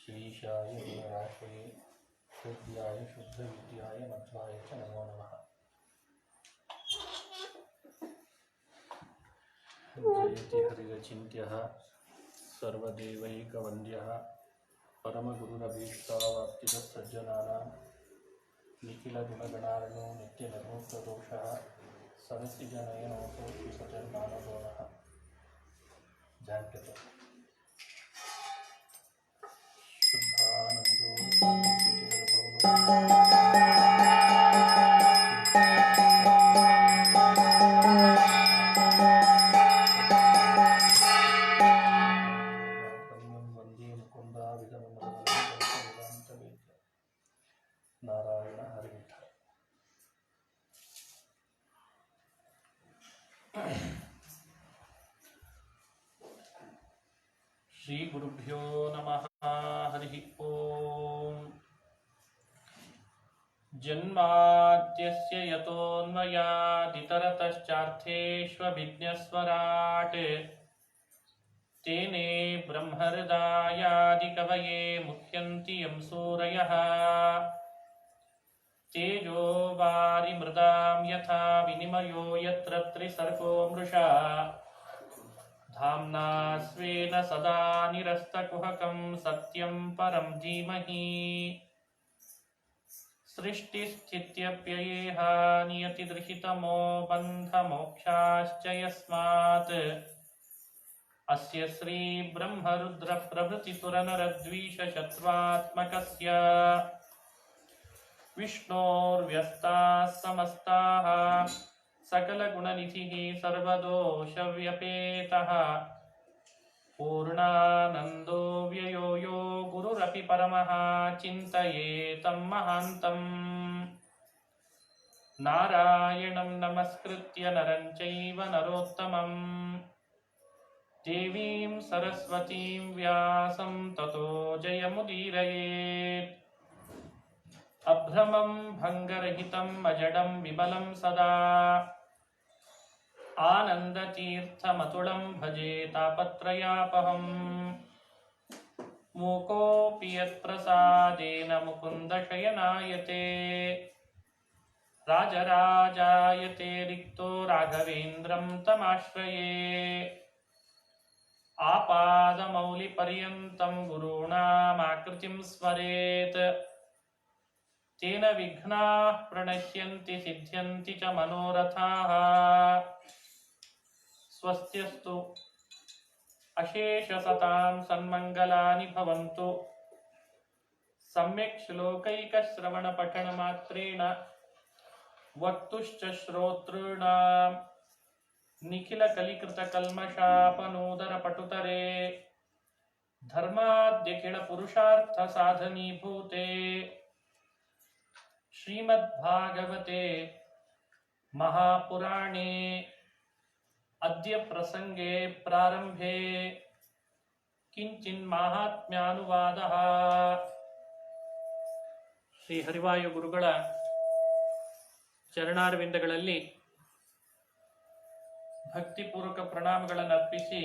श्रीशाय गुणराशये हृद्याय शुद्धविद्याय मध्वाय च नमो नमः। जयति हरिरचिन्त्यः सर्वदेवैकवन्द्यः परमगुरुरभीष्टावाप्तिदः सज्जनानां निखिलगुणगणार्णो नित्यनिर्मुक्तदोषः सरसिजनयनोऽसौ श्रीसजन्मानदोनः। जाग्रत शुद्धानन्दो वन्दे मुकुन्दाविदमनवेदान्तवेद्य नारायण हरिविठ्ठल। श्री गुरुभ्यो नमः। हरि ओम। जन्माद्यस्य यतोऽन्वयादितरतश्चार्थेष्वभिज्ञस्वराट् तेने ब्रह्महृदायादिकवये मुह्यन्ति यं सूरयः। तेजो वारिमृदां यथा विनिमयो यत्र त्रिसर्गो मृषा धाम्ना स्वेन सदा निरस्तकुहकं सत्यं परं धीमहि। सृष्टिस्थित्यप्ययेह नियतिर्हितमो बन्धमोक्षाश्च यस्मात् अस्य श्री ब्रह्मरुद्रप्रभृतिसुरनरद्वीषशत्रुत्मकस्य विष्णोर्व्यस्ताः समस्ताः सकलगुणनिधिः सर्वदोषव्यपेतः पूर्णानन्दो व्ययो यो गुरुरपि परमः चिन्तयेतं महान्तम्। नारायणं नमस्कृत्य नरं चैव नरोत्तमं देवीं सरस्वतीं व्यासं ततो जयमुदीरयेत्। अभ्रमं भङ्गरहितम् अजडं विमलं सदा आनन्दतीर्थमतुलं भजे तापत्रयापहम्। मूकोऽपि यत्प्रसादेन मुकुन्दशयनायते राजराजायते रिक्तो राघवेन्द्रं तमाश्रये। आपादमौलिपर्यन्तं गुरूणामाकृतिं स्मरेत् तेन विघ्नाः प्रणश्यन्ति सिद्ध्यन्ति च मनोरथाः। स्वस्त्यस्तु अशेषसतां सन्मङ्गलानि भवन्तु। सम्यक् श्लोकैकश्रवणपठनमात्रेण वक्तुश्च श्रोतॄणां निखिलकलिकृतकल्मषापनोदरपटुतरे धर्माद्यखिलपुरुषार्थसाधनीभूते श्रीमद्भागवते महापुराणे अद्य प्रसंगे प्रारंभे किंचिन् माहात्म्यानुवादः। ಶ್ರೀ ಹರಿವಾಯು ಗುರುಗಳ ಚರಣಾರವಿಂದಗಳಲ್ಲಿ ಭಕ್ತಿಪೂರ್ವಕ ಪ್ರಣಾಮಗಳನ್ನು ಅರ್ಪಿಸಿ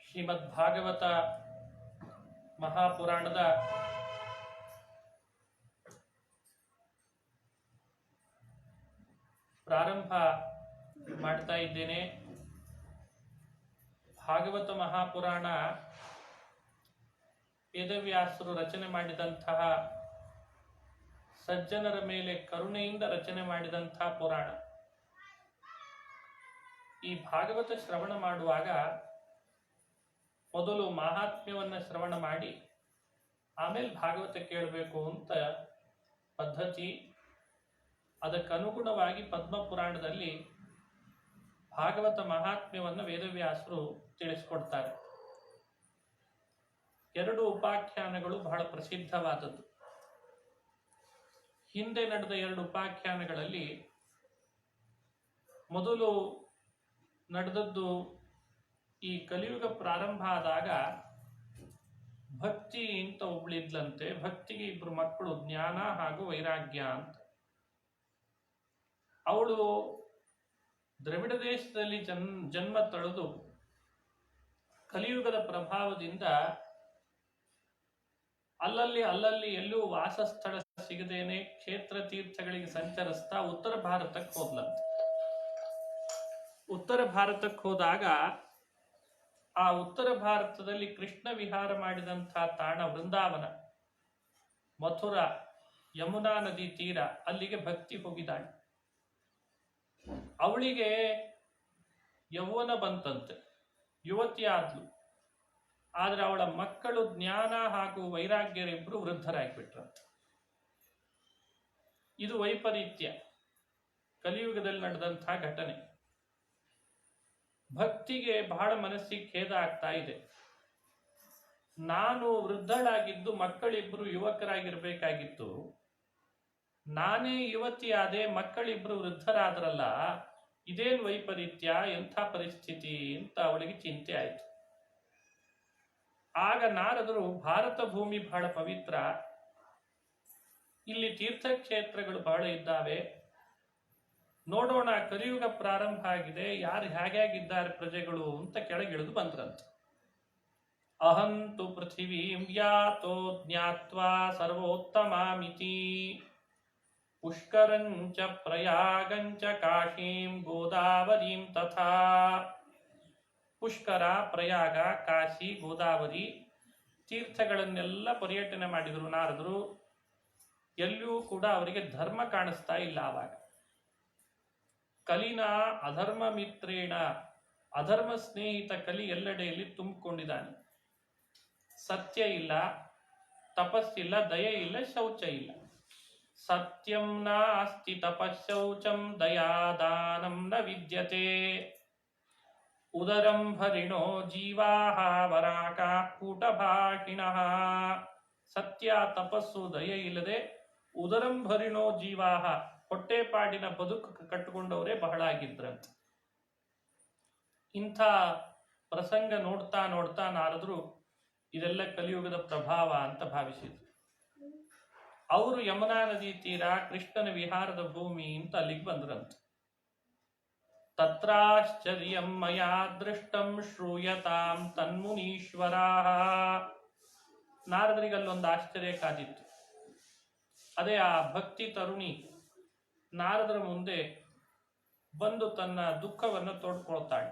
ಶ್ರೀಮದ್ ಭಾಗವತ ಮಹಾಪುರಾಣದ ಪ್ರಾರಂಭ ಮಾಡ್ತಾ ಇದ್ದೇನೆ. ಭಾಗವತ ಮಹಾಪುರಾಣ ವೇದವ್ಯಾಸರು ರಚನೆ ಮಾಡಿದಂತಹ ಸಜ್ಜನರ ಮೇಲೆ ಕರುಣೆಯಿಂದ ರಚನೆ ಮಾಡಿದಂತಹ ಪುರಾಣ. ಈ ಭಾಗವತ ಶ್ರವಣ ಮಾಡುವಾಗ ಮೊದಲು ಮಹಾತ್ಮ್ಯವನ್ನ ಶ್ರವಣ ಮಾಡಿ ಆಮೇಲೆ ಭಾಗವತ ಕೇಳಬೇಕು ಅಂತ ಪದ್ಧತಿ. ಅದಕ್ಕನುಗುಣವಾಗಿ ಪದ್ಮಪುರಾಣದಲ್ಲಿ ಭಾಗವತ ಮಹಾತ್ಮ್ಯವನ್ನು ವೇದವ್ಯಾಸರು ತಿಳಿಸಿಕೊಡ್ತಾರೆ. 2 ಉಪಾಖ್ಯಾನಗಳು ಬಹಳ ಪ್ರಸಿದ್ಧವಾದದ್ದು. ಹಿಂದೆ ನಡೆದ 2 ಉಪಾಖ್ಯಾನಗಳಲ್ಲಿ ಮೊದಲು ನಡೆದದ್ದು ಈ ಕಲಿಯುಗ ಪ್ರಾರಂಭ ಆದಾಗ ಭಕ್ತಿ ಅಂತ ಒಬ್ಳಿದ್ಲಂತೆ. ಭಕ್ತಿಗೆ 2 ಮಕ್ಕಳು, ಜ್ಞಾನ ಹಾಗೂ ವೈರಾಗ್ಯ ಅಂತ. ಅವಳು ದ್ರವಿಡ ದೇಶದಲ್ಲಿ ಜನ್ಮ ತಳೆದು ಕಲಿಯುಗದ ಪ್ರಭಾವದಿಂದ ಅಲ್ಲಲ್ಲಿ ಎಲ್ಲೂ ವಾಸಸ್ಥಳ ಸಿಗದೇನೆ ಕ್ಷೇತ್ರ ತೀರ್ಥಗಳಿಗೆ ಸಂಚರಿಸ್ತಾ ಉತ್ತರ ಭಾರತಕ್ಕೆ ಹೋದ್ಲಂತೆ. ಉತ್ತರ ಭಾರತಕ್ಕೆ ಹೋದಾಗ ಆ ಉತ್ತರ ಭಾರತದಲ್ಲಿ ಕೃಷ್ಣ ವಿಹಾರ ಮಾಡಿದಂತಹ ತಾಣ ವೃಂದಾವನ, ಮಥುರಾ, ಯಮುನಾ ನದಿ ತೀರ, ಅಲ್ಲಿಗೆ ಭಕ್ತಿ ಹೋಗಿದ್ದಾಳೆ. ಅವಳಿಗೆ ಯೌವನ ಬಂತಂತೆ, ಯುವತಿ ಆದ್ಲು. ಆದ್ರೆ ಅವಳ ಮಕ್ಕಳು ಜ್ಞಾನ ಹಾಗೂ ವೈರಾಗ್ಯರಿಬ್ರು ವೃದ್ಧರಾಗಿಬಿಟ್ರಂತೆ. ಇದು ವೈಪರೀತ್ಯ, ಕಲಿಯುಗದಲ್ಲಿ ನಡೆದಂತಹ ಘಟನೆ. ಭಕ್ತಿಗೆ ಬಹಳ ಮನಸ್ಸಿಗೆ ಖೇದ ಆಗ್ತಾ ಇದೆ. ನಾನು ವೃದ್ಧಳಾಗಿದ್ದು ಮಕ್ಕಳಿಬ್ರು ಯುವಕರಾಗಿರ್ಬೇಕಾಗಿತ್ತು, ನಾನೇ ಯುವತಿ ಆದೆ, ಮಕ್ಕಳಿಬ್ರು ವೃದ್ಧರಾದ್ರಲ್ಲ, ಇದೇನು ವೈಪರೀತ್ಯ, ಎಂಥ ಪರಿಸ್ಥಿತಿ ಅಂತ ಅವಳಿಗೆ ಚಿಂತೆ ಆಯಿತು. ಆಗ ನಾರದರು ಭಾರತ ಭೂಮಿ ಬಹಳ ಪವಿತ್ರ, ಇಲ್ಲಿ ತೀರ್ಥಕ್ಷೇತ್ರಗಳು ಬಹಳ ಇದ್ದಾವೆ, ನೋಡೋಣ, ಕಲಿಯುಗ ಪ್ರಾರಂಭ ಆಗಿದೆ, ಯಾರು ಹೇಗಿದ್ದಾರೆ ಪ್ರಜೆಗಳು ಅಂತ ಕೆಳಗಿಳಿದು ಬಂದ್ರಂತೆ. ಅಹಂತು ಪೃಥಿವೀಂ ಯಾತೋ ಜ್ಞಾತ್ವಾ ಸರ್ವೋತ್ತಮಾಮಿತಿ ಪುಷ್ಕರಂಚ ಪ್ರಯಾಗಂಚ ಕಾಶೀಂ ಗೋದಾವರೀಂ ತಥಾ. ಪುಷ್ಕರ, ಪ್ರಯಾಗ, ಕಾಶಿ, ಗೋದಾವರಿ ತೀರ್ಥಗಳನ್ನೆಲ್ಲ ಪರ್ಯಟನೆ ಮಾಡಿದರು ನಾರದರು. ಎಲ್ಲಿಯೂ ಕೂಡ ಅವರಿಗೆ ಧರ್ಮ ಕಾಣಿಸ್ತಾ ಇಲ್ಲ. ಆವಾಗ ಕಲಿನ ಅಧರ್ಮ ಮಿತ್ರೇಣ, ಅಧರ್ಮ ಸ್ನೇಹಿತ ಕಲಿ ಎಲ್ಲೆಡೆಯಲ್ಲಿ ತುಂಬಿಕೊಂಡಿದ್ದಾನೆ. ಸತ್ಯ ಇಲ್ಲ, ತಪಸ್ಸಿಲ್ಲ, ದಯೆ ಇಲ್ಲ, ಶೌಚ ಇಲ್ಲ. ಸತ್ಯಂ ನಾಸ್ತಿ ತಪಶೌಚಂ ದಯಾದಾನಂ ನ ವಿದ್ಯತೆ ಉದರಂ ಭರಿಣೋ ಜೀವಾಹ ವರಾಕ ಕೂಟಭಾಷಿಣಃ. ಸತ್ಯ, ತಪಸ್ಸು, ದಯೆ ಇಲ್ಲದೆ ಉದರಂ ಭರಿಣೋ ಜೀವಾಹ, ಹೊಟ್ಟೆಪಾಡಿನ ಬದುಕು ಕಟ್ಟಿಕೊಂಡವರೇ ಬಹಳ ಆಗಿದ್ರಂತೆ. ಇಂಥ ಪ್ರಸಂಗ ನೋಡ್ತಾ ನೋಡ್ತಾ ನಾರದರು ಇದೆಲ್ಲ ಕಲಿಯುಗದ ಪ್ರಭಾವ ಅಂತ ಭಾವಿಸಿದ್ರು. ಅವರು ಯಮುನಾ ನದಿ ತೀರ, ಕೃಷ್ಣನ ವಿಹಾರದ ಭೂಮಿ ಅಂತ ಅಲ್ಲಿಗೆ ಬಂದ್ರಂತೆ. ತತ್ರಾಶ್ಚರ್ಯಂ ಮಯಾ ದೃಷ್ಟಂ ಶ್ರೂಯತಾಂ ತನ್ಮುನೀಶ್ವರಾಃ. ನಾರದರಿಗೆ ಅಲ್ಲೊಂದು ಆಶ್ಚರ್ಯ ಕಾದಿತ್ತು. ಅದೇ ಆ ಭಕ್ತಿ ತರುಣಿ ನಾರದರ ಮುಂದೆ ಬಂದು ತನ್ನ ದುಃಖವನ್ನು ತೋಡ್ಕೊಳ್ತಾಳೆ.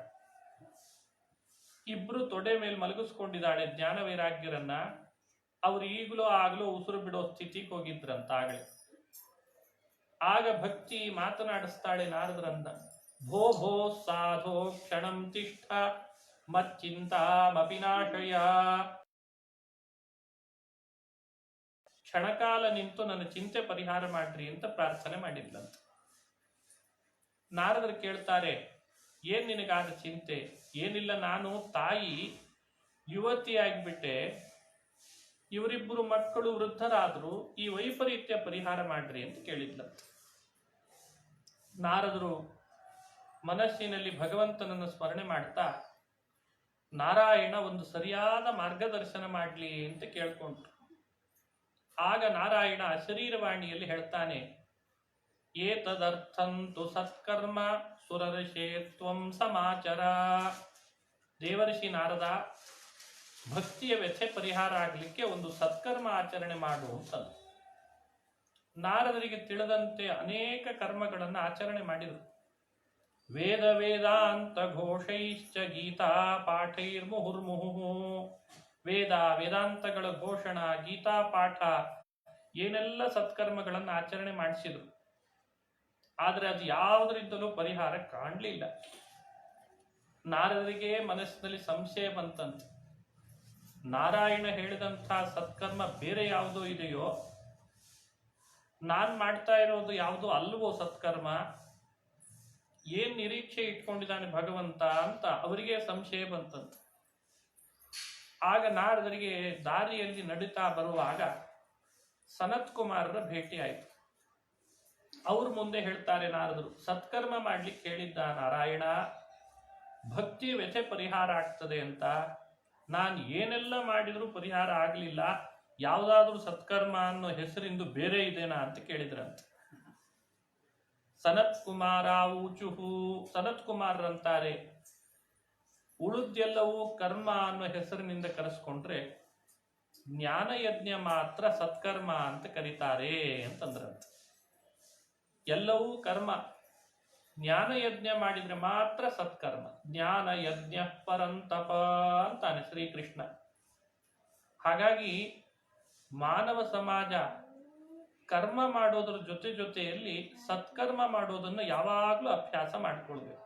ಇಬ್ರು ತೊಡೆ ಮೇಲೆ ಮಲಗಿಸ್ಕೊಂಡಿದ್ದಾಳೆ ಜ್ಞಾನ ವೈರಾಗ್ಯರನ್ನ. ಅವ್ರು ಈಗಲೂ ಆಗ್ಲೂ ಉಸಿರು ಬಿಡೋ ಸ್ಥಿತಿಗೆ ಹೋಗಿದ್ರಂತಾಗಲೇ. ಆಗ ಭಕ್ತಿ ಮಾತನಾಡಿಸ್ತಾಳೆ ನಾರದರನ್ನ. ಭೋ ಭೋ ಸಾಧೋ ಕ್ಷಣಂ ತಿಷ್ಠ ಮಚ್ಚಿಂತಾಮಪಿ ನಾಶಯ. ಕ್ಷಣಕಾಲ ನಿಂತು ನನ್ನ ಚಿಂತೆ ಪರಿಹಾರ ಮಾಡ್ರಿ ಅಂತ ಪ್ರಾರ್ಥನೆ ಮಾಡಿದ್ಲಂತ. ನಾರದರು ಕೇಳ್ತಾರೆ, ಏನ್ ನಿನಗಾದ ಚಿಂತೆ? ಏನಿಲ್ಲ, ನಾನು ತಾಯಿ ಯುವತಿಯಾಗಿಬಿಟ್ಟೆ, ಇವರಿಬ್ಬರು ಮಕ್ಕಳು ವೃದ್ಧರಾದ್ರು, ಈ ವೈಪರೀತ್ಯ ಪರಿಹಾರ ಮಾಡ್ರಿ ಅಂತ ಕೇಳಿದ್ಲಂತ. ನಾರದರು ಮನಸ್ಸಿನಲ್ಲಿ ಭಗವಂತನನ್ನು ಸ್ಮರಣೆ ಮಾಡ್ತಾ ನಾರಾಯಣ ಒಂದು ಸರಿಯಾದ ಮಾರ್ಗದರ್ಶನ ಮಾಡ್ಲಿ ಅಂತ ಕೇಳ್ಕೊಂಡ್ರು. ಆಗ ನಾರಾಯಣ ಶರೀರವಾಣಿಯಲ್ಲಿ ಹೇಳ್ತಾನೆ, ಏತದರ್ಥಂತು ಸತ್ಕರ್ಮ ಸುರರ್ಷೇ ತ್ವಂ ಸಮಾಚರ. ದೇವರ್ಷಿ ನಾರದ, ಭಕ್ತಿಯ ವ್ಯಥೆ ಪರಿಹಾರ ಆಗಲಿಕ್ಕೆ ಒಂದು ಸತ್ಕರ್ಮ ಆಚರಣೆ ಮಾಡು ಅಂತ. ನಾರದರಿಗೆ ತಿಳಿದಂತೆ ಅನೇಕ ಕರ್ಮಗಳನ್ನು ಆಚರಣೆ ಮಾಡಿದರು. ವೇದ ವೇದಾಂತ ಘೋಷೈಶ್ಚ ಗೀತಾ ಪಾಠೈರ್ಮುಹುರ್ಮುಹು. ವೇದ ವೇದಾಂತಗಳ ಘೋಷಣ, ಗೀತಾ ಪಾಠ, ಏನೆಲ್ಲ ಸತ್ಕರ್ಮಗಳನ್ನು ಆಚರಣೆ ಮಾಡಿಸಿದ್ರು. ಆದರೆ ಅದು ಯಾವುದರಿಂದಲೂ ಪರಿಹಾರ ಕಾಣಲಿಲ್ಲ. ನಾರದರಿಗೆ ಮನಸ್ಸಿನಲ್ಲಿ ಸಂಶಯ ಬಂತಂತೆ. ನಾರಾಯಣ ಹೇಳಿದಂಥ ಸತ್ಕರ್ಮ ಬೇರೆ ಯಾವುದೋ ಇದೆಯೋ, ನಾನ್ ಮಾಡ್ತಾ ಇರೋದು ಯಾವುದೋ ಅಲ್ವೋ ಸತ್ಕರ್ಮ? ಏನ್ ನಿರೀಕ್ಷೆ ಇಟ್ಕೊಂಡಿದ್ದಾನೆ ಭಗವಂತ ಅಂತ ಅವರಿಗೆ ಸಂಶಯ ಬಂತಂತೆ. ಆಗ ನಾರದರಿಗೆ ದಾರಿಯಲ್ಲಿ ನಡೀತಾ ಬರುವಾಗ ಸನತ್ ಕುಮಾರರ ಭೇಟಿ ಆಯಿತು. ಅವ್ರ ಮುಂದೆ ಹೇಳ್ತಾರೆ ನಾರದರು, ಸತ್ಕರ್ಮ ಮಾಡ್ಲಿಕ್ಕೆ ಹೇಳಿದ್ದ ನಾರಾಯಣ, ಭಕ್ತಿ ವ್ಯಥೆ ಪರಿಹಾರ ಆಗ್ತದೆ ಅಂತ. ನಾನು ಏನೆಲ್ಲ ಮಾಡಿದರೂ ಪರಿಹಾರ ಆಗಲಿಲ್ಲ, ಯಾವುದಾದ್ರೂ ಸತ್ಕರ್ಮ ಅನ್ನೋ ಹೆಸರಿಂದು ಬೇರೆ ಇದೆನಾ ಅಂತ ಕೇಳಿದ್ರಂತೆ. ಸನತ್ ಕುಮಾರ ಊಚುಹು. ಸನತ್ ಕುಮಾರರಂತಾರೆ, ಉಳಿದೆಲ್ಲವೂ ಕರ್ಮ ಅನ್ನೋ ಹೆಸರಿನಿಂದ ಕರೆಸ್ಕೊಂಡ್ರೆ ಜ್ಞಾನಯಜ್ಞ ಮಾತ್ರ ಸತ್ಕರ್ಮ ಅಂತ ಕರೀತಾರೆ ಅಂತಂದ್ರಂತೆ. ಎಲ್ಲವೂ ಕರ್ಮ, ಜ್ಞಾನಯಜ್ಞ ಮಾಡಿದ್ರೆ ಮಾತ್ರ ಸತ್ಕರ್ಮ. ಜ್ಞಾನ ಯಜ್ಞ ಪರಂತಪ ಅಂತಾನೆ ಶ್ರೀಕೃಷ್ಣ. ಹಾಗಾಗಿ ಮಾನವ ಸಮಾಜ ಕರ್ಮ ಮಾಡೋದ್ರ ಜೊತೆಯಲ್ಲಿ ಸತ್ಕರ್ಮ ಮಾಡೋದನ್ನು ಯಾವಾಗಲೂ ಅಭ್ಯಾಸ ಮಾಡಿಕೊಳ್ಬೇಕು.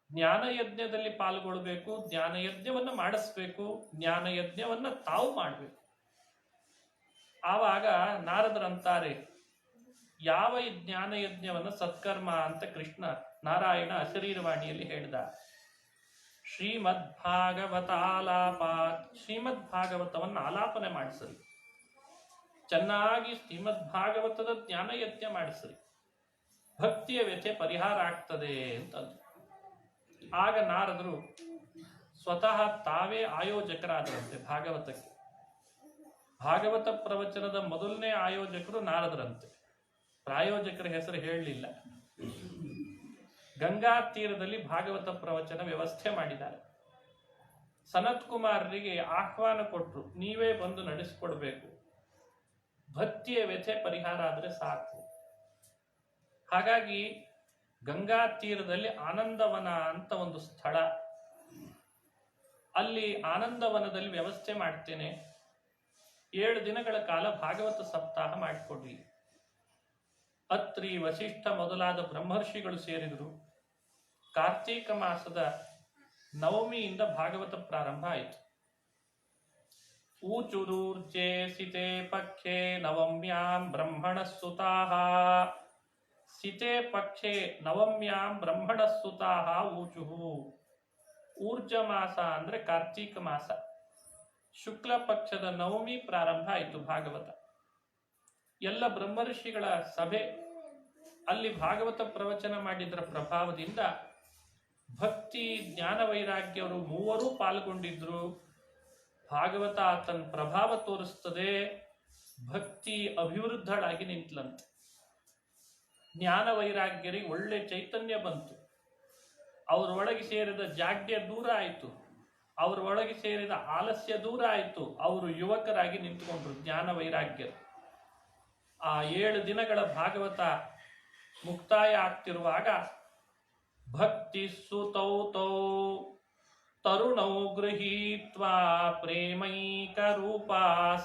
ಜ್ಞಾನಯಜ್ಞದಲ್ಲಿ ಪಾಲ್ಗೊಳ್ಬೇಕು, ಜ್ಞಾನಯಜ್ಞವನ್ನು ಮಾಡಿಸ್ಬೇಕು, ಜ್ಞಾನಯಜ್ಞವನ್ನ ತಾವು ಮಾಡಬೇಕು. ಆವಾಗ ನಾರದರಂತಾರೆ, ಯಾವ ಜ್ಞಾನಯಜ್ಞವನ್ನು ಸತ್ಕರ್ಮ ಅಂತ ಕೃಷ್ಣ ನಾರಾಯಣ ಅಶರೀರವಾಣಿಯಲ್ಲಿ ಹೇಳಿದ. ಶ್ರೀಮದ್ ಭಾಗವತವನ್ನು ಆಲಾಪನೆ ಮಾಡಿಸಲಿ, ಚೆನ್ನಾಗಿ ಶ್ರೀಮದ್ ಭಾಗವತದ ಜ್ಞಾನಯಜ್ಞ ಮಾಡಿಸಲಿ, ಭಕ್ತಿಯ ವ್ಯಥೆ ಪರಿಹಾರ ಆಗ್ತದೆ ಅಂತಂದ್ರು. ಆಗ ನಾರದರು ಸ್ವತಃ ತಾವೇ ಆಯೋಜಕರಾದರಂತೆ ಭಾಗವತಕ್ಕೆ. ಭಾಗವತ ಪ್ರವಚನದ ಮೊದಲನೇ ಆಯೋಜಕರು ನಾರದರಂತೆ. ಪ್ರಾಯೋಜಕರ ಹೆಸರು ಹೇಳಲಿಲ್ಲ. ಗಂಗಾ ತೀರದಲ್ಲಿ ಭಾಗವತ ಪ್ರವಚನ ವ್ಯವಸ್ಥೆ ಮಾಡಿದ್ದಾರೆ. ಸನತ್ ಕುಮಾರರಿಗೆ ಆಹ್ವಾನ ಕೊಟ್ಟರು, ನೀವೇ ಬಂದು ನಡೆಸಿಕೊಡ್ಬೇಕು, ಭಕ್ತಿಯ ವ್ಯಥೆ ಪರಿಹಾರ ಆದ್ರೆ ಸಾಕು. ಹಾಗಾಗಿ ಗಂಗಾ ತೀರದಲ್ಲಿ ಆನಂದವನ ಅಂತ ಒಂದು ಸ್ಥಳ, ಅಲ್ಲಿ ಆನಂದವನದಲ್ಲಿ ವ್ಯವಸ್ಥೆ ಮಾಡ್ತೇನೆ, 7 ದಿನಗಳ ಕಾಲ ಭಾಗವತ ಸಪ್ತಾಹ ಮಾಡಿಕೊಡ್ರಿ. ಅತ್ರಿ ವಸಿಷ್ಠ ಮೊದಲಾದ ಬ್ರಹ್ಮರ್ಷಿಗಳು ಸೇರಿದರು. ಕಾರ್ತೀಕ ಮಾಸದ ನವಮಿಯಿಂದ ಭಾಗವತ ಪ್ರಾರಂಭ ಆಯಿತು. ಊಚುರೂರ್ಜೆ ಸಿತೆ ಪಕ್ಷೆ ನವಮ್ಯಾಂ ಬ್ರಹ್ಮಣ ಸುತಾಹ. ಸಿತೆ ಪಕ್ಷೆ ನವಮ್ಯಾಂ ಬ್ರಹ್ಮಣ ಸುತಾಹ ಊಚುಹು. ಊರ್ಜ ಮಾಸ ಅಂದ್ರೆ ಕಾರ್ತೀಕ ಮಾಸ, ಶುಕ್ಲ ಪಕ್ಷದ ನವಮಿ ಪ್ರಾರಂಭ ಆಯಿತು ಭಾಗವತ. ಎಲ್ಲ ಬ್ರಹ್ಮರ್ಷಿಗಳ ಸಭೆ, ಅಲ್ಲಿ ಭಾಗವತ ಪ್ರವಚನ ಮಾಡಿದ್ರ ಪ್ರಭಾವದಿಂದ ಭಕ್ತಿ ಜ್ಞಾನ ವೈರಾಗ್ಯವರು ಮೂವರೂ ಪಾಲ್ಗೊಂಡಿದ್ರು. ಭಾಗವತ ತನ್ನ ಪ್ರಭಾವ ತೋರಿಸ್ತದೆ, ಭಕ್ತಿ ಅಭಿವೃದ್ಧಳಾಗಿ ನಿಂತ್ಲಂತೆ. ಜ್ಞಾನ ವೈರಾಗ್ಯರಿಗೆ ಒಳ್ಳೆ ಚೈತನ್ಯ ಬಂತು. ಅವರೊಳಗೆ ಸೇರಿದ ಜಾಡ್ಯ ದೂರ ಆಯಿತು, ಅವರ ಒಳಗೆ ಸೇರಿದ ಆಲಸ್ಯ ದೂರ ಆಯಿತು. ಅವರು ಯುವಕರಾಗಿ ನಿಂತುಕೊಂಡ್ರು ಜ್ಞಾನ ವೈರಾಗ್ಯರು. ಆ 7 ದಿನಗಳ ಭಾಗವತ ಮುಕ್ತಾಯ ಆಗ್ತಿರುವಾಗ ಭಕ್ತಿ ಸುತೌ ತೌ ತರುಣೌ ಗೃಹೀತ್ವಾ ಪ್ರೇಮೈಕ ರೂಪ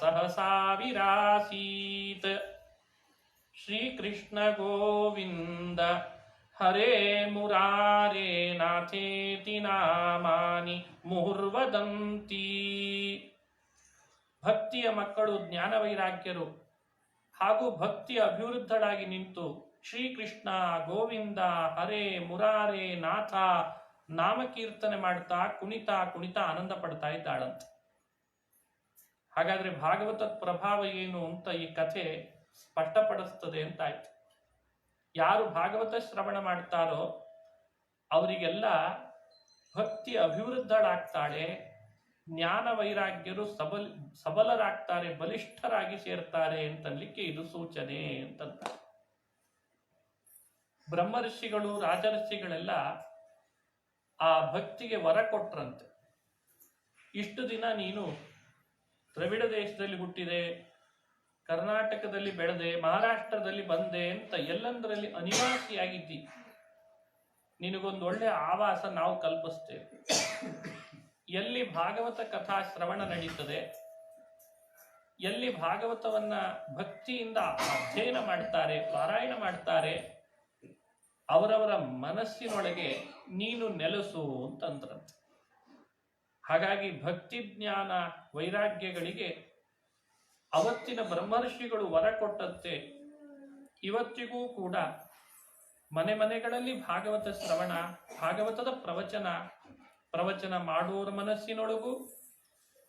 ಸಹಸಾ ವಿರಾಸೀತ್. ಶ್ರೀಕೃಷ್ಣ ಗೋವಿಂದ ಹರೇ ಮುರಾರೇ ನಾಥೇತಿ ನಾಮಾನಿ ಮುಹುರ್ವದಂತಿ. ಭಕ್ತಿಯ ಮಕ್ಕಳು ಜ್ಞಾನ ವೈರಾಗ್ಯರು ಹಾಗೂ ಭಕ್ತಿ ಅಭಿವೃದ್ಧಳಾಗಿ ನಿಂತು ಶ್ರೀಕೃಷ್ಣ ಗೋವಿಂದ ಹರೇ ಮುರಾರೇ ನಾಥ ನಾಮಕೀರ್ತನೆ ಮಾಡ್ತಾ ಕುಣಿತಾ ಆನಂದ ಪಡ್ತಾ ಇದ್ದಾಳಂತ. ಹಾಗಾದ್ರೆ ಭಾಗವತದ ಪ್ರಭಾವ ಏನು ಅಂತ ಈ ಕಥೆ ಸ್ಪಷ್ಟಪಡಿಸ್ತದೆ ಅಂತಾಯ್ತು. ಯಾರು ಭಾಗವತ ಶ್ರವಣ ಮಾಡ್ತಾರೋ ಅವರಿಗೆಲ್ಲ ಭಕ್ತಿ ಅಭಿವೃದ್ಧಳಾಗ್ತಾಳೆ, ಜ್ಞಾನ ವೈರಾಗ್ಯರು ಸಬಲರಾಗ್ತಾರೆ, ಬಲಿಷ್ಠರಾಗಿ ಸೇರ್ತಾರೆ ಅಂತನ್ಲಿಕ್ಕೆ ಇದು ಸೂಚನೆ ಅಂತಂತ. ಬ್ರಹ್ಮರ್ಷಿಗಳು ರಾಜರ್ಷಿಗಳೆಲ್ಲ ಆ ಭಕ್ತಿಗೆ ವರ ಕೊಟ್ರಂತೆ. ಇಷ್ಟು ದಿನ ನೀನು ದ್ರವಿಡ ದೇಶದಲ್ಲಿ ಹುಟ್ಟಿದೆ, ಕರ್ನಾಟಕದಲ್ಲಿ ಬೆಳೆದೆ, ಮಹಾರಾಷ್ಟ್ರದಲ್ಲಿ ಬಂದೆ ಅಂತ ಎಲ್ಲಂದರಲ್ಲಿ ಅನಿವಾಸಿಯಾಗಿದ್ದಿ. ನಿನಗೊಂದು ಒಳ್ಳೆ ಆವಾಸ ನಾವು ಕಲ್ಪಿಸ್ತೇವೆ. ಎಲ್ಲಿ ಭಾಗವತ ಕಥಾ ಶ್ರವಣ ನಡೀತದೆ, ಎಲ್ಲಿ ಭಾಗವತವನ್ನ ಭಕ್ತಿಯಿಂದ ಅಧ್ಯಯನ ಮಾಡ್ತಾರೆ, ಪಾರಾಯಣ ಮಾಡ್ತಾರೆ, ಅವರವರ ಮನಸ್ಸಿನೊಳಗೆ ನೀನು ನೆಲೆಸು ಅಂತಂದ್ರಂತೆ. ಹಾಗಾಗಿ ಭಕ್ತಿ ಜ್ಞಾನ ವೈರಾಗ್ಯಗಳಿಗೆ ಅವತ್ತಿನ ಬ್ರಹ್ಮರ್ಷಿಗಳು ವರ ಕೊಟ್ಟಂತೆ ಇವತ್ತಿಗೂ ಕೂಡ ಮನೆ ಮನೆಗಳಲ್ಲಿ ಭಾಗವತ ಶ್ರವಣ, ಭಾಗವತದ ಪ್ರವಚನ ಮಾಡುವವರ ಮನಸ್ಸಿನೊಳಗೂ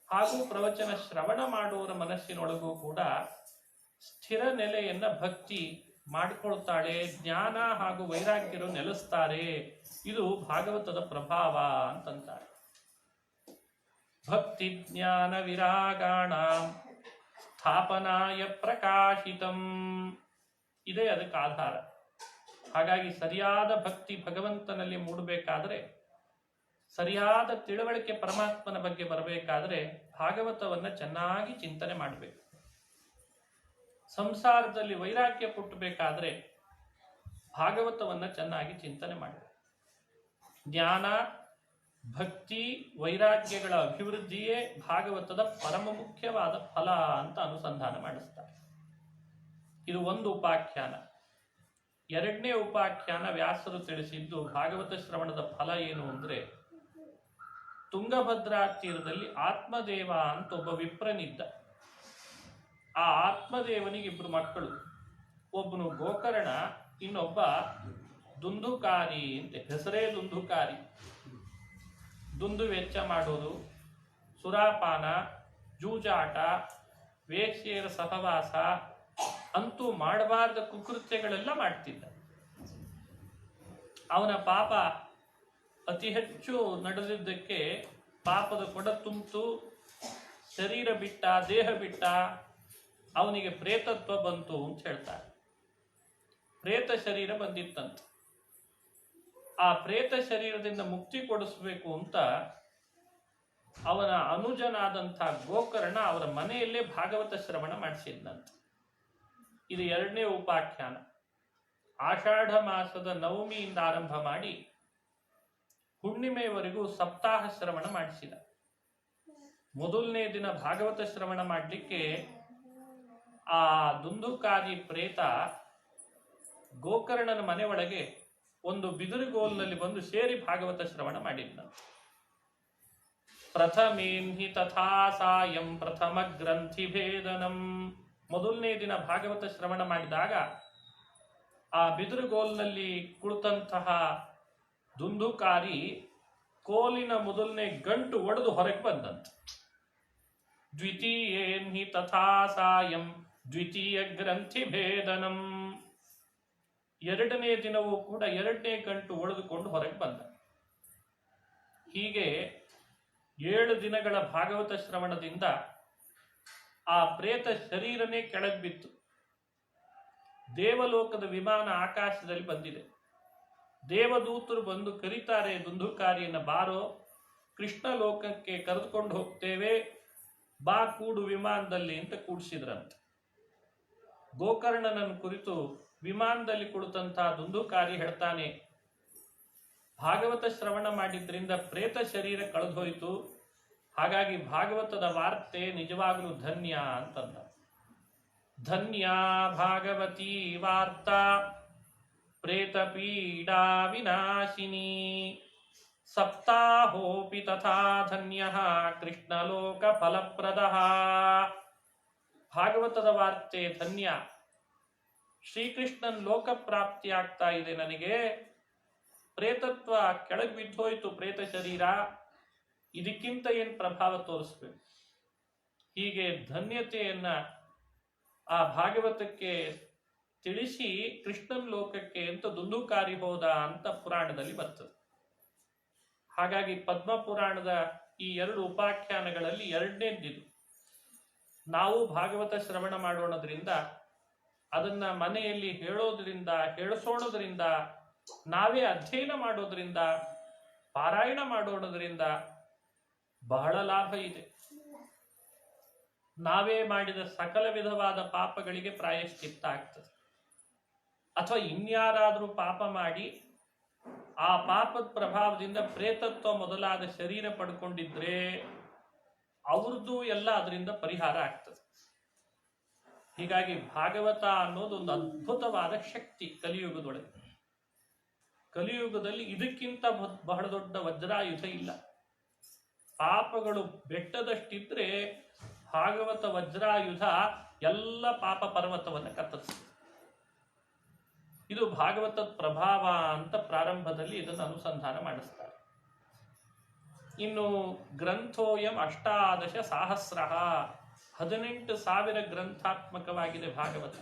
ಹಾಗೂ ಪ್ರವಚನ ಶ್ರವಣ ಮಾಡುವವರ ಮನಸ್ಸಿನೊಳಗೂ ಕೂಡ ಸ್ಥಿರ ನೆಲೆಯನ್ನ ಭಕ್ತಿ ಮಾಡಿಕೊಳ್ತಾಳೆ, ಜ್ಞಾನ ಹಾಗೂ ವೈರಾಗ್ಯರು ನೆಲೆಸ್ತಾರೆ. ಇದು ಭಾಗವತದ ಪ್ರಭಾವ ಅಂತಂತಾರೆ. ಭಕ್ತಿ ಜ್ಞಾನ ವಿರಾಗಾಣ ಸ್ಥಾಪನಾಯ ಪ್ರಕಾಶಿತಂ, ಇದೇ ಅದಕ್ಕೆ ಆಧಾರ. ಹಾಗಾಗಿ ಸರಿಯಾದ ಭಕ್ತಿ ಭಗವಂತನಲ್ಲಿ ಮೂಡಬೇಕಾದ್ರೆ ಸರಿಯಾದ ತಿಳುವಳಿಕೆ ಪರಮಾತ್ಮನ ಬಗ್ಗೆ ಬರಬೇಕಾದ್ರೆ ಭಾಗವತವನ್ನ ಚೆನ್ನಾಗಿ ಚಿಂತನೆ ಮಾಡಬೇಕು. ಸಂಸಾರದಲ್ಲಿ ವೈರಾಗ್ಯ ಹುಟ್ಟಬೇಕಾದ್ರೆ ಭಾಗವತವನ್ನ ಚೆನ್ನಾಗಿ ಚಿಂತನೆ ಮಾಡಬೇಕು. ಜ್ಞಾನ, ಭಕ್ತಿ, ವೈರಾಗ್ಯಗಳ ಅಭಿವೃದ್ಧಿಯೇ ಭಾಗವತದ ಪರಮ ಮುಖ್ಯವಾದ ಫಲ ಅಂತ ಅನುಸಂಧಾನ ಮಾಡಿಸ್ತಾರೆ. ಇದು ಒಂದು ಉಪಾಖ್ಯಾನ. ಎರಡನೇ ಉಪಾಖ್ಯಾನ ವ್ಯಾಸರು ತಿಳಿಸಿದ್ದು ಭಾಗವತ ಶ್ರವಣದ ಫಲ ಏನು ಅಂದ್ರೆ, ತುಂಗಭದ್ರಾ ತೀರದಲ್ಲಿ ಆತ್ಮದೇವ ಅಂತ ಒಬ್ಬ ವಿಪ್ರನಿದ್ದ. ಆ ಆತ್ಮದೇವನಿಗೆ ಇಬ್ರು ಮಕ್ಕಳು, ಒಬ್ಬನು ಗೋಕರ್ಣ, ಇನ್ನೊಬ್ಬ ದುಂದುಕಾರಿ ಅಂತ. ಹೆಸರೇ ದುಂದುಕಾರಿ. ದುಂದು ವೆಚ್ಚ ಮಾಡೋದು, ಸುರಾಪಾನ, ಜೂಜಾಟ, ವೇಶ್ಯೆಯರ ಸಹವಾಸ ಅಂತೂ ಮಾಡಬಾರ್ದ ಕುಕೃತ್ಯಗಳೆಲ್ಲ ಮಾಡ್ತಿದ್ದ. ಅವನ ಪಾಪ ಅತಿ ಹೆಚ್ಚು ನಡೆದಿದ್ದಕ್ಕೆ ಪಾಪದ ಕೊಡ ತುಂಬಿತು, ಶರೀರ ಬಿಟ್ಟ, ದೇಹ ಬಿಟ್ಟ, ಅವನಿಗೆ ಪ್ರೇತತ್ವ ಬಂತು ಅಂತ ಹೇಳ್ತಾರೆ. ಪ್ರೇತ ಶರೀರ ಬಂದಿತ್ತಂತೆ. ಆ ಪ್ರೇತ ಶರೀರದಿಂದ ಮುಕ್ತಿ ಕೊಡಿಸ್ಬೇಕು ಅಂತ ಅವನ ಅನುಜನಾದಂಥ ಗೋಕರ್ಣ ಅವರ ಮನೆಯಲ್ಲೇ ಭಾಗವತ ಶ್ರವಣ ಮಾಡಿಸಿದ್ನಂತೆ. ಇದು ಎರಡನೇ ಉಪಾಖ್ಯಾನ. ಆಷಾಢ ಮಾಸದ ನವಮಿಯಿಂದ ಆರಂಭ ಮಾಡಿ ಹುಣ್ಣಿಮೆಯವರೆಗೂ ಸಪ್ತಾಹ ಶ್ರವಣ ಮಾಡಿಸಿದ. ಮೊದಲನೇ ದಿನ ಭಾಗವತ ಶ್ರವಣ ಮಾಡಲಿಕ್ಕೆ ಆ ದುಂದುಕಾರಿ ಪ್ರೇತ ಗೋಕರ್ಣನ ಮನೆ ಒಳಗೆ ಒಂದು ಬಿದಿರುಗೋಲಿನಲ್ಲಿ ಬಂದು ಸೇರಿ ಭಾಗವತ ಶ್ರವಣ ಮಾಡಿದ್ದ. ಪ್ರಥಮೇನ್ ಹಿ ತಥಾ ಸಾಯಂ ಪ್ರಥಮ ಗ್ರಂಥಿ ಭೇದನಂ. ಮೊದಲನೇ ದಿನ ಭಾಗವತ ಶ್ರವಣ ಮಾಡಿದಾಗ ಆ ಬಿದಿರುಗೋಲಿನಲ್ಲಿ ಕುಳಿತಂತಹ ದುಂದುಕಾರಿ ಕೋಲಿನ ಮೊದಲನೇ ಗಂಟು ಒಡೆದು ಹೊರಗೆ ಬಂದಂತೆ. ದ್ವಿತೀಯೇನ್ ಹಿ ತಥಾ ಸಾಯಂ ದ್ವಿತೀಯ ಗ್ರಂಥಿ ಭೇದನಂ. ಎರಡನೇ ದಿನವೂ ಕೂಡ ಎರಡನೇ ಗಂಟು ಒಡೆದುಕೊಂಡು ಹೊರಗೆ ಬಂದ. ಹೀಗೆ 7 ದಿನಗಳ ಭಾಗವತ ಶ್ರವಣದಿಂದ ಆ ಪ್ರೇತ ಶರೀರನೇ ಕೆಳಗೆ ಬಿತ್ತು. ದೇವಲೋಕದ ವಿಮಾನ ಆಕಾಶದಲ್ಲಿ ಬಂದಿದೆ. ದೇವದೂತರು ಬಂದು ಕರೀತಾರೆ ದುಂದುಕಾರಿಯನ್ನ, ಬಾರೋ, ಕೃಷ್ಣ ಲೋಕಕ್ಕೆ ಕರೆದುಕೊಂಡು ಹೋಗ್ತೇವೆ, ಬಾ ಕೂಡು ವಿಮಾನದಲ್ಲಿ ಅಂತ ಕೂಡಿಸಿದ್ರಂತೆ. ಗೋಕರ್ಣನನ್ನು ಕುರಿತು ವಿಮಾನದಲ್ಲಿ ಕುಳಿತಂತಹ ದುಂದುಕಾರಿ ಹೇಳ್ತಾನೆ, ಭಾಗವತ ಶ್ರವಣ ಮಾಡಿದ್ರಿಂದ ಪ್ರೇತ ಶರೀರ ಕಳೆದೋಯ್ತು, ಹಾಗಾಗಿ ಭಾಗವತದ ವಾರ್ತೆ ನಿಜವಾಗಲೂ ಧನ್ಯ ಅಂತಂದ. ಧನ್ಯ ಭಾಗವತಿ ವಾರ್ತಾ ಪ್ರೇತ ಪೀಡಾ ವಿನಾಶಿನಿ ಸಪ್ತಾಹೋಪಿ ತಥಾ ಧನ್ಯ ಕೃಷ್ಣಲೋಕ ಫಲಪ್ರದ. ಭಾಗವತದ ವಾರ್ತೆ ಧನ್ಯ, ಶ್ರೀಕೃಷ್ಣನ್ ಲೋಕ ಪ್ರಾಪ್ತಿ ಆಗ್ತಾ ಇದೆ ನನಗೆ. ಪ್ರೇತತ್ವ ಕೆಳಗೆ ಬಿದ್ದೋಯ್ತು, ಪ್ರೇತ ಶರೀರ, ಇದಕ್ಕಿಂತ ಏನ್ ಪ್ರಭಾವ ತೋರಿಸ್ಬೇಕು. ಹೀಗೆ ಧನ್ಯತೆಯನ್ನ ಆ ಭಾಗವತಕ್ಕೆ ತಿಳಿಸಿ ಕೃಷ್ಣನ್ ಲೋಕಕ್ಕೆ ಅಂತ ದುಂದುಕಾರಿ ಹೋದ ಅಂತ ಪುರಾಣದಲ್ಲಿ ಬರ್ತದೆ. ಹಾಗಾಗಿ ಪದ್ಮ ಪುರಾಣದ ಈ 2 ಉಪಾಖ್ಯಾನಗಳಲ್ಲಿ ಎರಡನೇದ್ದಿದು. ನಾವು ಭಾಗವತ ಶ್ರವಣ ಮಾಡೋಣದ್ರಿಂದ, ಅದನ್ನ ಮನೆಯಲ್ಲಿ ಹೇಳೋದ್ರಿಂದ, ಹೇಳಿಸೋಣದ್ರಿಂದ, ನಾವೇ ಅಧ್ಯಯನ ಮಾಡೋದ್ರಿಂದ, ಪಾರಾಯಣ ಮಾಡೋಣದ್ರಿಂದ ಬಹಳ ಲಾಭ ಇದೆ. ನಾವೇ ಮಾಡಿದ ಸಕಲ ವಿಧವಾದ ಪಾಪಗಳಿಗೆ ಪ್ರಾಯಶ್ಚಿತ್ತ ಆಗ್ತದೆ. ಅಥವಾ ಇನ್ಯಾರಾದರೂ ಪಾಪ ಮಾಡಿ ಆ ಪಾಪದ ಪ್ರಭಾವದಿಂದ ಪ್ರೇತತ್ವ ಮೊದಲಾದ ಶರೀರ ಪಡ್ಕೊಂಡಿದ್ರೆ ಅವ್ರದ್ದು ಎಲ್ಲ ಅದರಿಂದ ಪರಿಹಾರ ಆಗ್ತದೆ. ಹೀಗಾಗಿ ಭಾಗವತ ಅನ್ನೋದು ಒಂದು ಅದ್ಭುತವಾದ ಶಕ್ತಿ ಕಲಿಯುಗದೊಳಗೆ. ಕಲಿಯುಗದಲ್ಲಿ ಇದಕ್ಕಿಂತ ಬಹಳ ದೊಡ್ಡ ವಜ್ರಾಯುಧ ಇಲ್ಲ. ಪಾಪಗಳು ಬೆಟ್ಟದಷ್ಟಿದ್ರೆ ಭಾಗವತ ವಜ್ರಾಯುಧ ಎಲ್ಲ ಪಾಪ ಪರ್ವತವನ್ನು ಕತ್ತರಿಸ್ತದೆ. ಇದು ಭಾಗವತದ ಪ್ರಭಾವ ಅಂತ ಪ್ರಾರಂಭದಲ್ಲಿ ಇದನ್ನು ಅನುಸಂಧಾನ ಮಾಡಿಸ್ತಾರೆ. ಇನ್ನು ಗ್ರಂಥೋಯಂ 18 ಸಹಸ್ರ, 18,000 ಗ್ರಂಥಾತ್ಮಕವಾಗಿದೆ ಭಾಗವತ.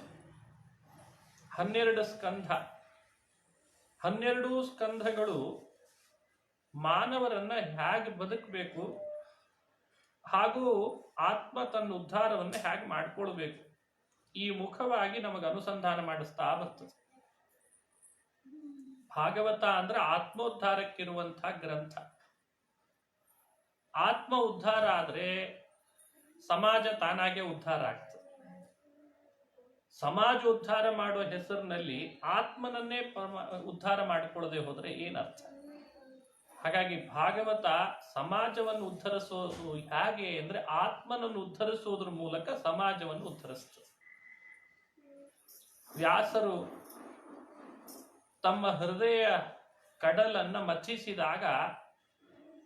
12 ಸ್ಕಂಧ. 12 ಸ್ಕಂಧಗಳು ಮಾನವರನ್ನ ಹೇಗೆ ಬದುಕಬೇಕು ಹಾಗೂ ಆತ್ಮ ತನ್ನ ಉದ್ಧಾರವನ್ನು ಹೇಗೆ ಮಾಡಿಕೊಳ್ಬೇಕು ಈ ಮುಖವಾಗಿ ನಮಗೆ ಅನುಸಂಧಾನ ಮಾಡಿಸ್ತಾ ಬರ್ತದೆ. ಭಾಗವತ ಅಂದ್ರೆ ಆತ್ಮೋದ್ಧಾರಕ್ಕಿರುವಂತಹ ಗ್ರಂಥ. ಆತ್ಮ ಉದ್ಧಾರ ಆದ್ರೆ ಸಮಾಜ ತಾನಾಗೆ ಉದ್ಧಾರ ಆಗ್ತದೆ. ಸಮಾಜ ಉದ್ಧಾರ ಮಾಡುವ ಹೆಸರಿನಲ್ಲಿ ಆತ್ಮನನ್ನೇ ಉದ್ಧಾರ ಮಾಡಿಕೊಳ್ಳದೆ ಹೋದ್ರೆ ಏನರ್ಥ? ಹಾಗಾಗಿ ಭಾಗವತ ಸಮಾಜವನ್ನು ಉದ್ಧರಿಸೋದು ಹೇಗೆ ಅಂದ್ರೆ ಆತ್ಮನನ್ನು ಉದ್ಧರಿಸುವುದರ ಮೂಲಕ ಸಮಾಜವನ್ನು ಉದ್ಧರಿಸ್ತದೆ. ವ್ಯಾಸರು ತಮ್ಮ ಹೃದಯ ಕಡಲನ್ನ ಮಥಿಸಿದಾಗ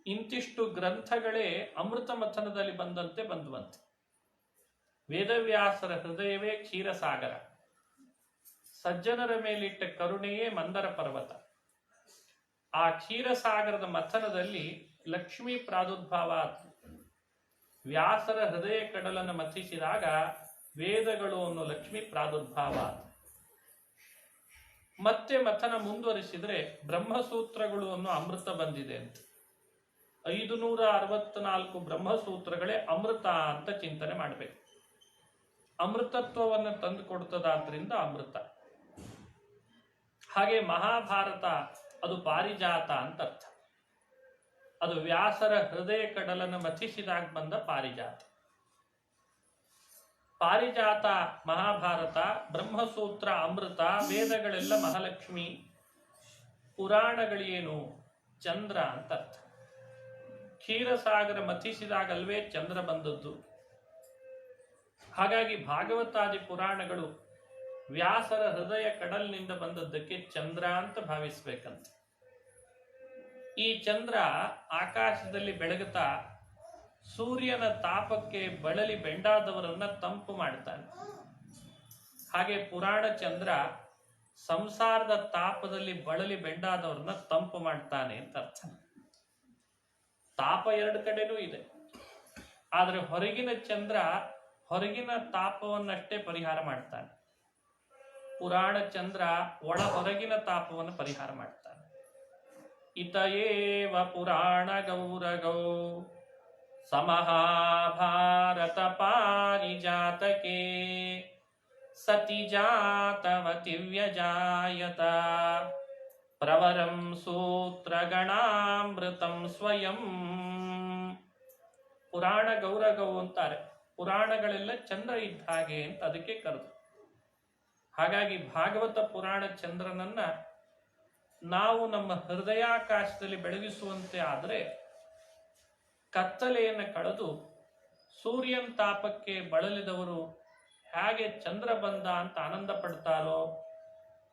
ಇಂತಿಷ್ಟು ಗ್ರಂಥಗಳೇ ಅಮೃತ ಮಥನದಲ್ಲಿ ಬಂದಂತೆ ಬಂದುವಂತೆ. ವೇದವ್ಯಾಸರ ಹೃದಯವೇ ಕ್ಷೀರಸಾಗರ, ಸಜ್ಜನರ ಮೇಲಿಟ್ಟ ಕರುಣೆಯೇ ಮಂದರ ಪರ್ವತ. ಆ ಕ್ಷೀರಸಾಗರದ ಮಥನದಲ್ಲಿ ಲಕ್ಷ್ಮೀ ಪ್ರಾದುರ್ಭಾವ ಆಯಿತು. ವ್ಯಾಸರ ಹೃದಯ ಕಡಲನ್ನು ಮಥಿಸಿದಾಗ ವೇದಗಳು ಅನ್ನೋ ಲಕ್ಷ್ಮೀ ಪ್ರಾದುರ್ಭಾವ ಆಯಿತು. ಮತ್ತೆ ಮಥನ ಮುಂದುವರಿಸಿದ್ರೆ ಬ್ರಹ್ಮಸೂತ್ರಗಳು ಅನ್ನೋ ಅಮೃತ ಬಂದಿದೆ ಅಂತ. 564 ಬ್ರಹ್ಮಸೂತ್ರಗಳೇ ಅಮೃತ ಅಂತ ಚಿಂತನೆ ಮಾಡಬೇಕು. ಅಮೃತತ್ವವನ್ನು ತಂದು ಕೊಡ್ತದಾದ್ರಿಂದ ಅಮೃತ. ಹಾಗೆ ಮಹಾಭಾರತ ಅದು ಪಾರಿಜಾತ ಅಂತ ಅರ್ಥ. ಅದು ವ್ಯಾಸರ ಹೃದಯ ಕಡಲನ್ನು ಮಥಿಸಿದಾಗ ಬಂದ ಪಾರಿಜಾತ. ಪಾರಿಜಾತ ಮಹಾಭಾರತ, ಬ್ರಹ್ಮಸೂತ್ರ ಅಮೃತ, ವೇದಗಳೆಲ್ಲ ಮಹಾಲಕ್ಷ್ಮಿ, ಪುರಾಣಗಳೇನು ಚಂದ್ರ ಅಂತ ಅರ್ಥ. ಕ್ಷೀರಸಾಗರ ಮಥಿಸಿದಾಗಲ್ವೇ ಚಂದ್ರ ಬಂದದ್ದು. ಹಾಗಾಗಿ ಭಾಗವತಾದಿ ಪುರಾಣಗಳು ವ್ಯಾಸರ ಹೃದಯ ಕಡಲಿನಿಂದ ಬಂದದ್ದಕ್ಕೆ ಚಂದ್ರ ಅಂತ ಭಾವಿಸ್ಬೇಕಂತ. ಈ ಚಂದ್ರ ಆಕಾಶದಲ್ಲಿ ಬೆಳಗುತ್ತಾ ಸೂರ್ಯನ ತಾಪಕ್ಕೆ ಬಳಲಿ ಬೆಂಡಾದವರನ್ನ ತಂಪು ಮಾಡ್ತಾನೆ. ಹಾಗೆ ಪುರಾಣ ಚಂದ್ರ ಸಂಸಾರದ ತಾಪದಲ್ಲಿ ಬಳಲಿ ಬೆಂಡಾದವರನ್ನ ತಂಪು ಮಾಡ್ತಾನೆ ಅಂತ ಅರ್ಥ. ತಾಪ ಎರಡು ಕಡೆನೂ ಇದೆ, ಆದ್ರೆ ಹೊರಗಿನ ಚಂದ್ರ ಹೊರಗಿನ ತಾಪವನ್ನಷ್ಟೇ ಪರಿಹಾರ ಮಾಡ್ತಾನೆ. ಪುರಾಣ ಚಂದ್ರ ಒಳ ಹೊರಗಿನ ತಾಪವನ್ನು ಪರಿಹಾರ ಮಾಡ್ತಾನೆ. ಇತಯೇವ ಪುರಾಣ ಗೌರಗೌ ಸಮಹಾಭಾರತ ಪಾರಿಜಾತಕೆ ಸತಿ ಜಾತವತಿ ವ್ಯಜಾಯತ ಪ್ರವರಂ ಸೂತ್ರಗಣಾಮೃತಂ ಸ್ವಯಂ. ಪುರಾಣ ಗೌರಗೌ ಅಂತಾರೆ. ಪುರಾಣಗಳೆಲ್ಲ ಚಂದ್ರ ಇದ್ದ ಹಾಗೆ ಅಂತ ಅದಕ್ಕೆ ಕರೆದು. ಹಾಗಾಗಿ ಭಾಗವತ ಪುರಾಣ ಚಂದ್ರನನ್ನ ನಾವು ನಮ್ಮ ಹೃದಯಾಕಾಶದಲ್ಲಿ ಬೆಳಗಿಸುವಂತೆ ಆದರೆ ಕತ್ತಲೆಯನ್ನು ಕಳೆದು ಸೂರ್ಯನ ತಾಪಕ್ಕೆ ಬಳಲಿದವರು ಹೇಗೆ ಚಂದ್ರ ಬಂದ ಅಂತ ಆನಂದ ಪಡ್ತಾರೋ,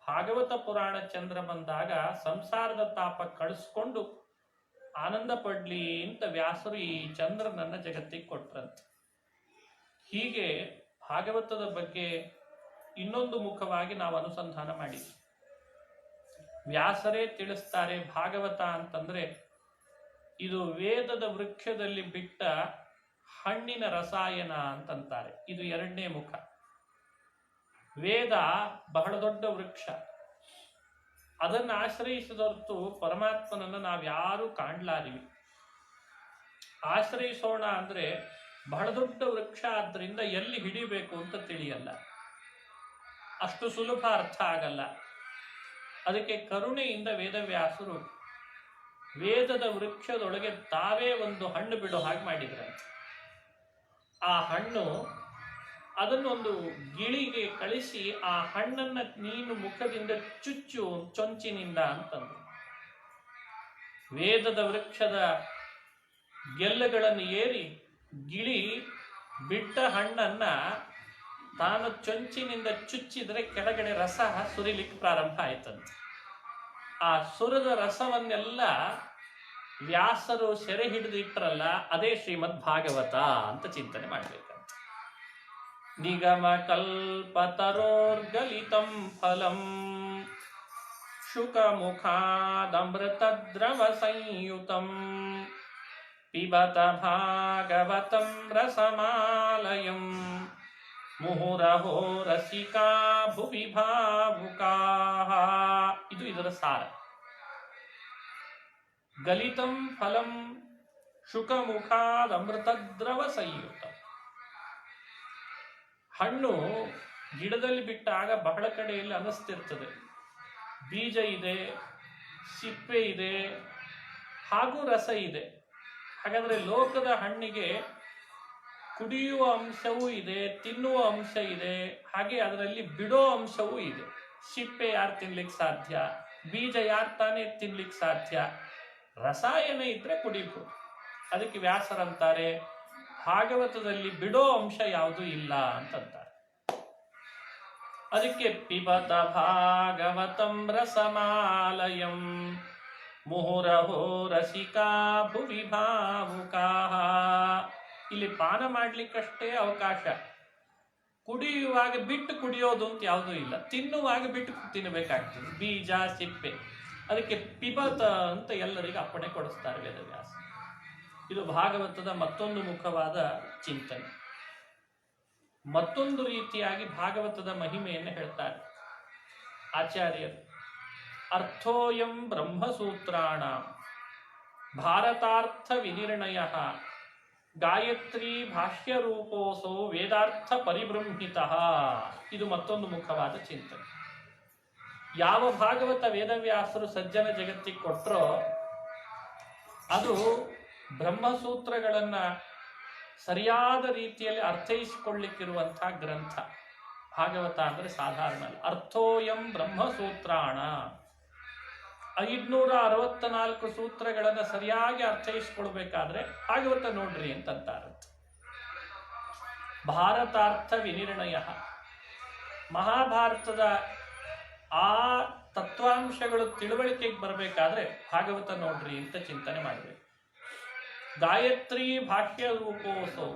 ಭಾಗವತ ಪುರಾಣ ಚಂದ್ರ ಬಂದಾಗ ಸಂಸಾರದ ತಾಪ ಕಳಿಸ್ಕೊಂಡು ಆನಂದ ಪಡ್ಲಿ ಅಂತ ವ್ಯಾಸರು ಈ ಚಂದ್ರನನ್ನ ಜಗತ್ತಿಗೆ ಕೊಟ್ರಂತೆ. ಹೀಗೆ ಭಾಗವತದ ಬಗ್ಗೆ ಇನ್ನೊಂದು ಮುಖವಾಗಿ ನಾವು ಅನುಸಂಧಾನ ಮಾಡಿದ್ವಿ. ವ್ಯಾಸರೇ ತಿಳಿಸ್ತಾರೆ ಭಾಗವತ ಅಂತಂದ್ರೆ ಇದು ವೇದದ ವೃಕ್ಷದಲ್ಲಿ ಬಿಟ್ಟ ಹಣ್ಣಿನ ರಸಾಯನ ಅಂತಂತಾರೆ. ಇದು ಎರಡನೇ ಮುಖ. ವೇದ ಬಹಳ ದೊಡ್ಡ ವೃಕ್ಷ, ಅದನ್ನು ಆಶ್ರಯಿಸಿದೊರ್ತು ಪರಮಾತ್ಮನನ್ನು ನಾವ್ಯಾರೂ ಕಾಣ್ಲಾರಿವಿ. ಆಶ್ರಯಿಸೋಣ ಅಂದ್ರೆ ಬಹಳ ದೊಡ್ಡ ವೃಕ್ಷ ಆದ್ರಿಂದ ಎಲ್ಲಿ ಹಿಡಿಬೇಕು ಅಂತ ತಿಳಿಯಲ್ಲ, ಅಷ್ಟು ಸುಲಭ ಅರ್ಥ ಆಗಲ್ಲ. ಅದಕ್ಕೆ ಕರುಣೆಯಿಂದ ವೇದವ್ಯಾಸರು ವೇದದ ವೃಕ್ಷದೊಳಗೆ ತಾವೇ ಒಂದು ಹಣ್ಣು ಬಿಡೋ ಹಾಗೆ ಮಾಡಿದ್ರಂತೆ. ಆ ಹಣ್ಣು ಅದನ್ನೊಂದು ಗಿಳಿಗೆ ಕಳಿಸಿ ಆ ಹಣ್ಣನ್ನ ನೀನು ಮುಖದಿಂದ ಚುಚ್ಚು ಚೊಂಚಿನಿಂದ ಅಂತಂದ್ರು. ವೇದದ ವೃಕ್ಷದ ಗೆಲ್ಲುಗಳನ್ನು ಏರಿ ಗಿಳಿ ಬಿಟ್ಟ ಹಣ್ಣನ್ನ ತಾನು ಚೊಂಚಿನಿಂದ ಚುಚ್ಚಿದ್ರೆ ಕೆಳಗಡೆ ರಸ ಸುರಿಲಿಕ್ಕೆ ಪ್ರಾರಂಭ ಆಯ್ತಂತೆ. ಆ ಸುರದ ರಸವನ್ನೆಲ್ಲ ವ್ಯಾಸರು ಸೆರೆ ಹಿಡಿದಿಟ್ರಲ್ಲ, ಅದೇ ಶ್ರೀಮದ್ ಭಾಗವತ ಅಂತ ಚಿಂತನೆ ಮಾಡ್ಬೇಕಂತ. ನಿಗಮ ಕಲ್ಪತರೋರ್ಗಲಿತಂ ಫಲಂ ಶುಕ ಮುಖಾದಮೃತದ್ರವ ಸಂಯುತಂ ಪಿಬತ ಭಾಗವತಂ ರಸಮಾಲಯಂ ಮುಹುರಹೋ ರಸಿಕಾ ಭುವಿ ಭಾವುಕಾಃ. ಇದು ಇದರ ಸಾರ. ಗಲಿತಂ ಫಲಂ ಶುಕಮುಖಾದ ಅಮೃತದ್ರವ ಸಂಯುತ. ಹಣ್ಣು ಗಿಡದಲ್ಲಿ ಬಿಟ್ಟಾಗ ಬಹಳ ಕಡೆಯಲ್ಲಿ ಅನಿಸ್ತಿರ್ತದೆ, ಬೀಜ ಇದೆ, ಸಿಪ್ಪೆ ಇದೆ, ಹಾಗೂ ರಸ ಇದೆ. ಹಾಗಾದ್ರೆ ಲೋಕದ ಹಣ್ಣಿಗೆ ಕುಡಿಯುವ ಅಂಶವೂ ಇದೆ, ತಿನ್ನುವ ಅಂಶ ಇದೆ, ಹಾಗೆ ಅದರಲ್ಲಿ ಬಿಡೋ ಅಂಶವೂ ಇದೆ. ಸಿಪ್ಪೆ ಯಾರು ತಿನ್ಲಿಕ್ಕೆ ಸಾಧ್ಯ? ಬೀಜ ಯಾರು ತಾನೇ ತಿನ್ಲಿಕ್ಕೆ ಸಾಧ್ಯ? ರಸಾಯನ ಇದ್ರೆ ಕುಡಿಬಹುದು. ಅದಕ್ಕೆ ವ್ಯಾಸರಂತಾರೆ ಭಾಗವತದಲ್ಲಿ ಬಿಡೋ ಅಂಶ ಯಾವುದೂ ಇಲ್ಲ ಅಂತಂತಾರೆ. ಅದಕ್ಕೆ ಪಿಬತ ಭಾಗವತಂ ರಸಮಾಲಯಂ ಮುಹುರಹೋ ರಸಿಕಾ ಭುವಿ ಭಾವುಕಾಃ. ಇಲ್ಲಿ ಪಾನ ಮಾಡ್ಲಿಕ್ಕಷ್ಟೇ ಅವಕಾಶ. ಕುಡಿಯುವಾಗ ಬಿಟ್ಟು ಕುಡಿಯೋದು ಅಂತ ಯಾವುದೂ ಇಲ್ಲ. ತಿನ್ನುವಾಗ ಬಿಟ್ಟು ತಿನ್ನಬೇಕಾಗ್ತದೆ, ಬೀಜ ಸಿಪ್ಪೆ. ಅದಕ್ಕೆ ಪಿಬತ ಅಂತ ಎಲ್ಲರಿಗೂ ಅಪ್ಪಣೆ ಕೊಡಿಸ್ತಾರೆ ವೇದವ್ಯಾಸ. ಇದು ಭಾಗವತದ ಮತ್ತೊಂದು ಮುಖವಾದ ಚಿಂತನೆ. ಮತ್ತೊಂದು ರೀತಿಯಾಗಿ ಭಾಗವತದ ಮಹಿಮೆಯನ್ನು ಹೇಳ್ತಾರೆ ಆಚಾರ್ಯರು. ಅರ್ಥೋಯಂ ಬ್ರಹ್ಮಸೂತ್ರಾಣ ಭಾರತಾರ್ಥ ವಿನಿರ್ಣಯ ಗಾಯತ್ರಿ ಭಾಷ್ಯ ರೂಪೋಸೋ ವೇದಾರ್ಥ ಪರಿಬೃಂಹಿತ. ಇದು ಮತ್ತೊಂದು ಮುಖವಾದ ಚಿಂತನೆ. ಯಾವ ಭಾಗವತ ವೇದವ್ಯಾಸರು ಸಜ್ಜನ ಜಗತ್ತಿಗೆ ಕೊಟ್ಟರೋ ಅದು ಬ್ರಹ್ಮಸೂತ್ರಗಳನ್ನ ಸರಿಯಾದ ರೀತಿಯಲ್ಲಿ ಅರ್ಥೈಸಿಕೊಳ್ಳಿಕ್ಕಿರುವಂತಹ ಗ್ರಂಥ. ಭಾಗವತ ಅಂದ್ರೆ ಸಾಧಾರಣ ಅಲ್ಲ. ಅರ್ಥೋಯಂ ಬ್ರಹ್ಮಸೂತ್ರಾಣ 564 ಸೂತ್ರಗಳನ್ನು ಸರಿಯಾಗಿ ಅರ್ಥೈಸಿಕೊಳ್ಬೇಕಾದ್ರೆ ಭಾಗವತ ನೋಡ್ರಿ ಅಂತಂತಾರಂತೆ. ಭಾರತಾರ್ಥ ವಿನಿರ್ಣಯ, ಮಹಾಭಾರತದ ಆ ತತ್ವಾಂಶಗಳು ತಿಳುವಳಿಕೆಗೆ ಬರಬೇಕಾದ್ರೆ ಭಾಗವತ ನೋಡ್ರಿ ಅಂತ ಚಿಂತನೆ ಮಾಡಬೇಕು. ಗಾಯತ್ರಿ ಭಾಷ್ಯ ರೂಪೋಸೋ,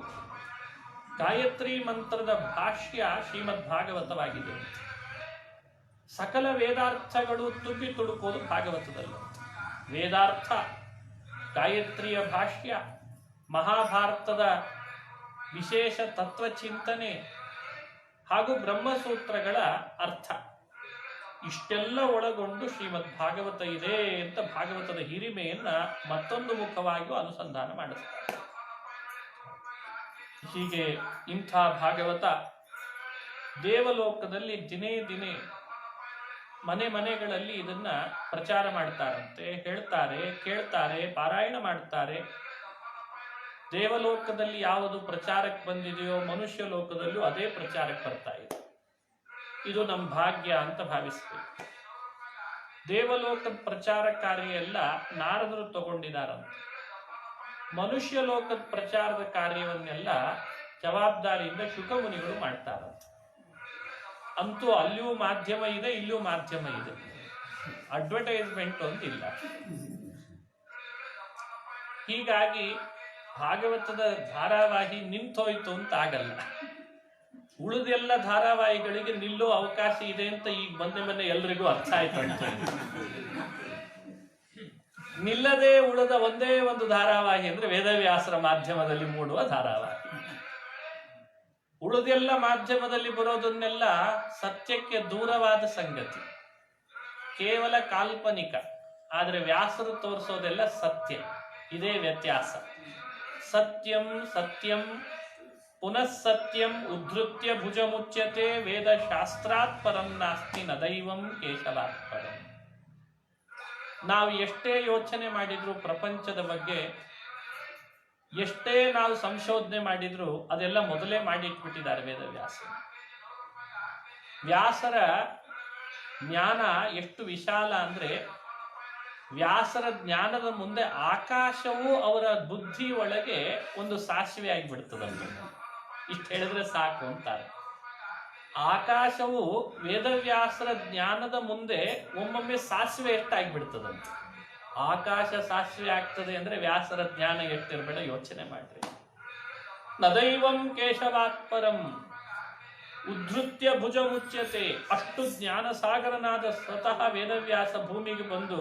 ಗಾಯತ್ರಿ ಮಂತ್ರದ ಭಾಷ್ಯ ಶ್ರೀಮದ್ ಭಾಗವತವಾಗಿದೆ. ಸಕಲ ವೇದಾರ್ಥಗಳು ತುಂಬಿ ತುಡುಕೋದು ಭಾಗವತದಲ್ಲಿ. ವೇದಾರ್ಥ, ಗಾಯತ್ರಿಯ ಭಾಷ್ಯ, ಮಹಾಭಾರತದ ವಿಶೇಷ ತತ್ವಚಿಂತನೆ ಹಾಗೂ ಬ್ರಹ್ಮಸೂತ್ರಗಳ ಅರ್ಥ, ಇಷ್ಟೆಲ್ಲ ಒಳಗೊಂಡು ಶ್ರೀಮದ್ ಭಾಗವತ ಇದೆ ಅಂತ ಭಾಗವತದ ಹಿರಿಮೆಯನ್ನ ಮತ್ತೊಂದು ಮುಖವಾಗಿಯೂ ಅನುಸಂಧಾನ ಮಾಡಿಸ್ತಾರೆ. ಹೀಗೆ ಇಂಥ ಭಾಗವತ ದೇವಲೋಕದಲ್ಲಿ ದಿನೇ ದಿನೇ ಮನೆ ಮನೆಗಳಲ್ಲಿ ಇದನ್ನ ಪ್ರಚಾರ ಮಾಡ್ತಾರಂತೆ, ಹೇಳ್ತಾರೆ, ಕೇಳ್ತಾರೆ, ಪಾರಾಯಣ ಮಾಡ್ತಾರೆ. ದೇವಲೋಕದಲ್ಲಿ ಯಾವುದು ಪ್ರಚಾರಕ್ಕೆ ಬಂದಿದೆಯೋ ಮನುಷ್ಯ ಲೋಕದಲ್ಲೂ ಅದೇ ಪ್ರಚಾರಕ್ಕೆ ಬರ್ತಾ ಇದೆ. ಇದು ನಮ್ಮ ಭಾಗ್ಯ ಅಂತ ಭಾವಿಸ್ಬೇಕು. ದೇವಲೋಕದ ಪ್ರಚಾರ ಕಾರ್ಯ ಎಲ್ಲ ನಾರದರು ತಗೊಂಡಿದ್ದಾರಂತೆ. ಮನುಷ್ಯ ಲೋಕದ ಪ್ರಚಾರದ ಕಾರ್ಯವನ್ನೆಲ್ಲ ಜವಾಬ್ದಾರಿಯಿಂದ ಶುಕಮುನಿಗಳು ಮಾಡ್ತಾರಂತೆ. ಅಂತೂ ಅಲ್ಲಿಯೂ ಮಾಧ್ಯಮ ಇದೆ, ಇಲ್ಲಿಯೂ ಮಾಧ್ಯಮ ಇದೆ. ಅಡ್ವರ್ಟೈಸ್ಮೆಂಟ್ ಅಂತಿಲ್ಲ. ಹೀಗಾಗಿ ಭಾಗವತದ ಧಾರಾವಾಹಿ ನಿಂತೋಯ್ತು ಅಂತ ಆಗಲ್ಲ. ಉಳಿದೆಲ್ಲ ಧಾರಾವಾಹಿಗಳಿಗೆ ನಿಲ್ಲೋ ಅವಕಾಶ ಇದೆ ಅಂತ ಈಗ ಮೊನ್ನೆ ಎಲ್ರಿಗೂ ಅರ್ಥ ಆಯ್ತು. ನಿಲ್ಲದೆ ಉಳಿದ ಒಂದೇ ಒಂದು ಧಾರಾವಾಹಿ ಅಂದ್ರೆ ವೇದವ್ಯಾಸರ ಮಾಧ್ಯಮದಲ್ಲಿ ಮೂಡುವ ಧಾರಾವಾಹಿ. ಉಳಿದೆಲ್ಲ ಮಾಧ್ಯಮದಲ್ಲಿ ಬರೋದನ್ನೆಲ್ಲ ಸತ್ಯಕ್ಕೆ ದೂರವಾದ ಸಂಗತಿ, ಕೇವಲ ಕಾಲ್ಪನಿಕ. ಆದ್ರೆ ವ್ಯಾಸರು ತೋರಿಸೋದೆಲ್ಲ ಸತ್ಯ. ಇದೇ ವ್ಯತ್ಯಾಸ. ಸತ್ಯಂ ಸತ್ಯಂ ಪುನಃ ಸತ್ಯಂ ಉದ್ಧೃತ್ಯ ಭುಜಮುಚ್ಯತೆ ವೇದ ಶಾಸ್ತ್ರಾತ್ ಪರಂ ನಾಸ್ತಿ ನ ದೈವಂ ಕೇಶವಾತ್ ಪರಂ. ನಾವು ಎಷ್ಟೇ ಯೋಚನೆ ಮಾಡಿದ್ರು ಪ್ರಪಂಚದ ಬಗ್ಗೆ, ಎಷ್ಟೇ ನಾವು ಸಂಶೋಧನೆ ಮಾಡಿದ್ರು ಅದೆಲ್ಲ ಮೊದಲೇ ಮಾಡಿ ಇಟ್ಬಿಟ್ಟಿದ್ದಾರೆ ವೇದವ್ಯಾಸ. ವ್ಯಾಸರ ಜ್ಞಾನ ಎಷ್ಟು ವಿಶಾಲ ಅಂದ್ರೆ, ವ್ಯಾಸರ ಜ್ಞಾನದ ಮುಂದೆ ಆಕಾಶವು ಅವರ ಬುದ್ಧಿ ಒಳಗೆ ಒಂದು ಸಾಸಿವೆ ಆಗಿಬಿಡ್ತದಂತೆ. ಇಷ್ಟು ಹೇಳಿದ್ರೆ ಸಾಕು ಅಂತಾರೆ. ಆಕಾಶವು ವೇದವ್ಯಾಸರ ಜ್ಞಾನದ ಮುಂದೆ ಒಮ್ಮೊಮ್ಮೆ ಸಾಸಿವೆ ಎಷ್ಟಾಗಿಬಿಡ್ತದಂತೆ. ಆಕಾಶ ಸಾಸಿವೆ ಆಗ್ತದೆ ಅಂದ್ರೆ ವ್ಯಾಸರ ಜ್ಞಾನ ಎಷ್ಟಿರಬೇಡ ಯೋಚನೆ ಮಾಡ್ರಿ. ನದೈವಂ ಕೇಶವಾತ್ಪರಂ ಉದ್ಧೃತ್ಯ ಭುಜ ಮುಚ್ಯತೆ. ಅಷ್ಟು ಜ್ಞಾನ ಸಾಗರನಾದ ಸ್ವತಃ ವೇದವ್ಯಾಸ ಭೂಮಿಗೆ ಬಂದು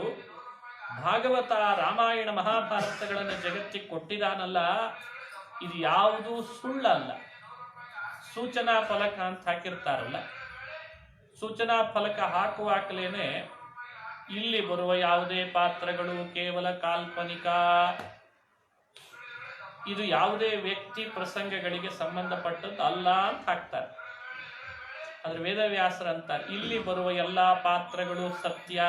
ಭಾಗವತ, ರಾಮಾಯಣ, ಮಹಾಭಾರತಗಳನ್ನು ಜಗತ್ತಿಗೆ ಕೊಟ್ಟಿದಾನಲ್ಲ, ಇದು ಯಾವುದೂ ಸುಳ್ಳಲ್ಲ. ಸೂಚನಾ ಫಲಕ ಅಂತ ಹಾಕಿರ್ತಾರಲ್ಲ, ಸೂಚನಾ ಫಲಕ ಹಾಕುವಾಗಲೇನೆ ಇಲ್ಲಿ ಬರುವ ಯಾವುದೇ ಪಾತ್ರಗಳು ಕೇವಲ ಕಾಲ್ಪನಿಕ, ಇದು ಯಾವುದೇ ವ್ಯಕ್ತಿ ಪ್ರಸಂಗಗಳಿಗೆ ಸಂಬಂಧಪಟ್ಟದ್ದು ಅಲ್ಲ ಅಂತ ಹಾಕ್ತಾರೆ. ಆದ್ರೆ ವೇದವ್ಯಾಸರಂತಾರೆ ಇಲ್ಲಿ ಬರುವ ಎಲ್ಲಾ ಪಾತ್ರಗಳು ಸತ್ಯ,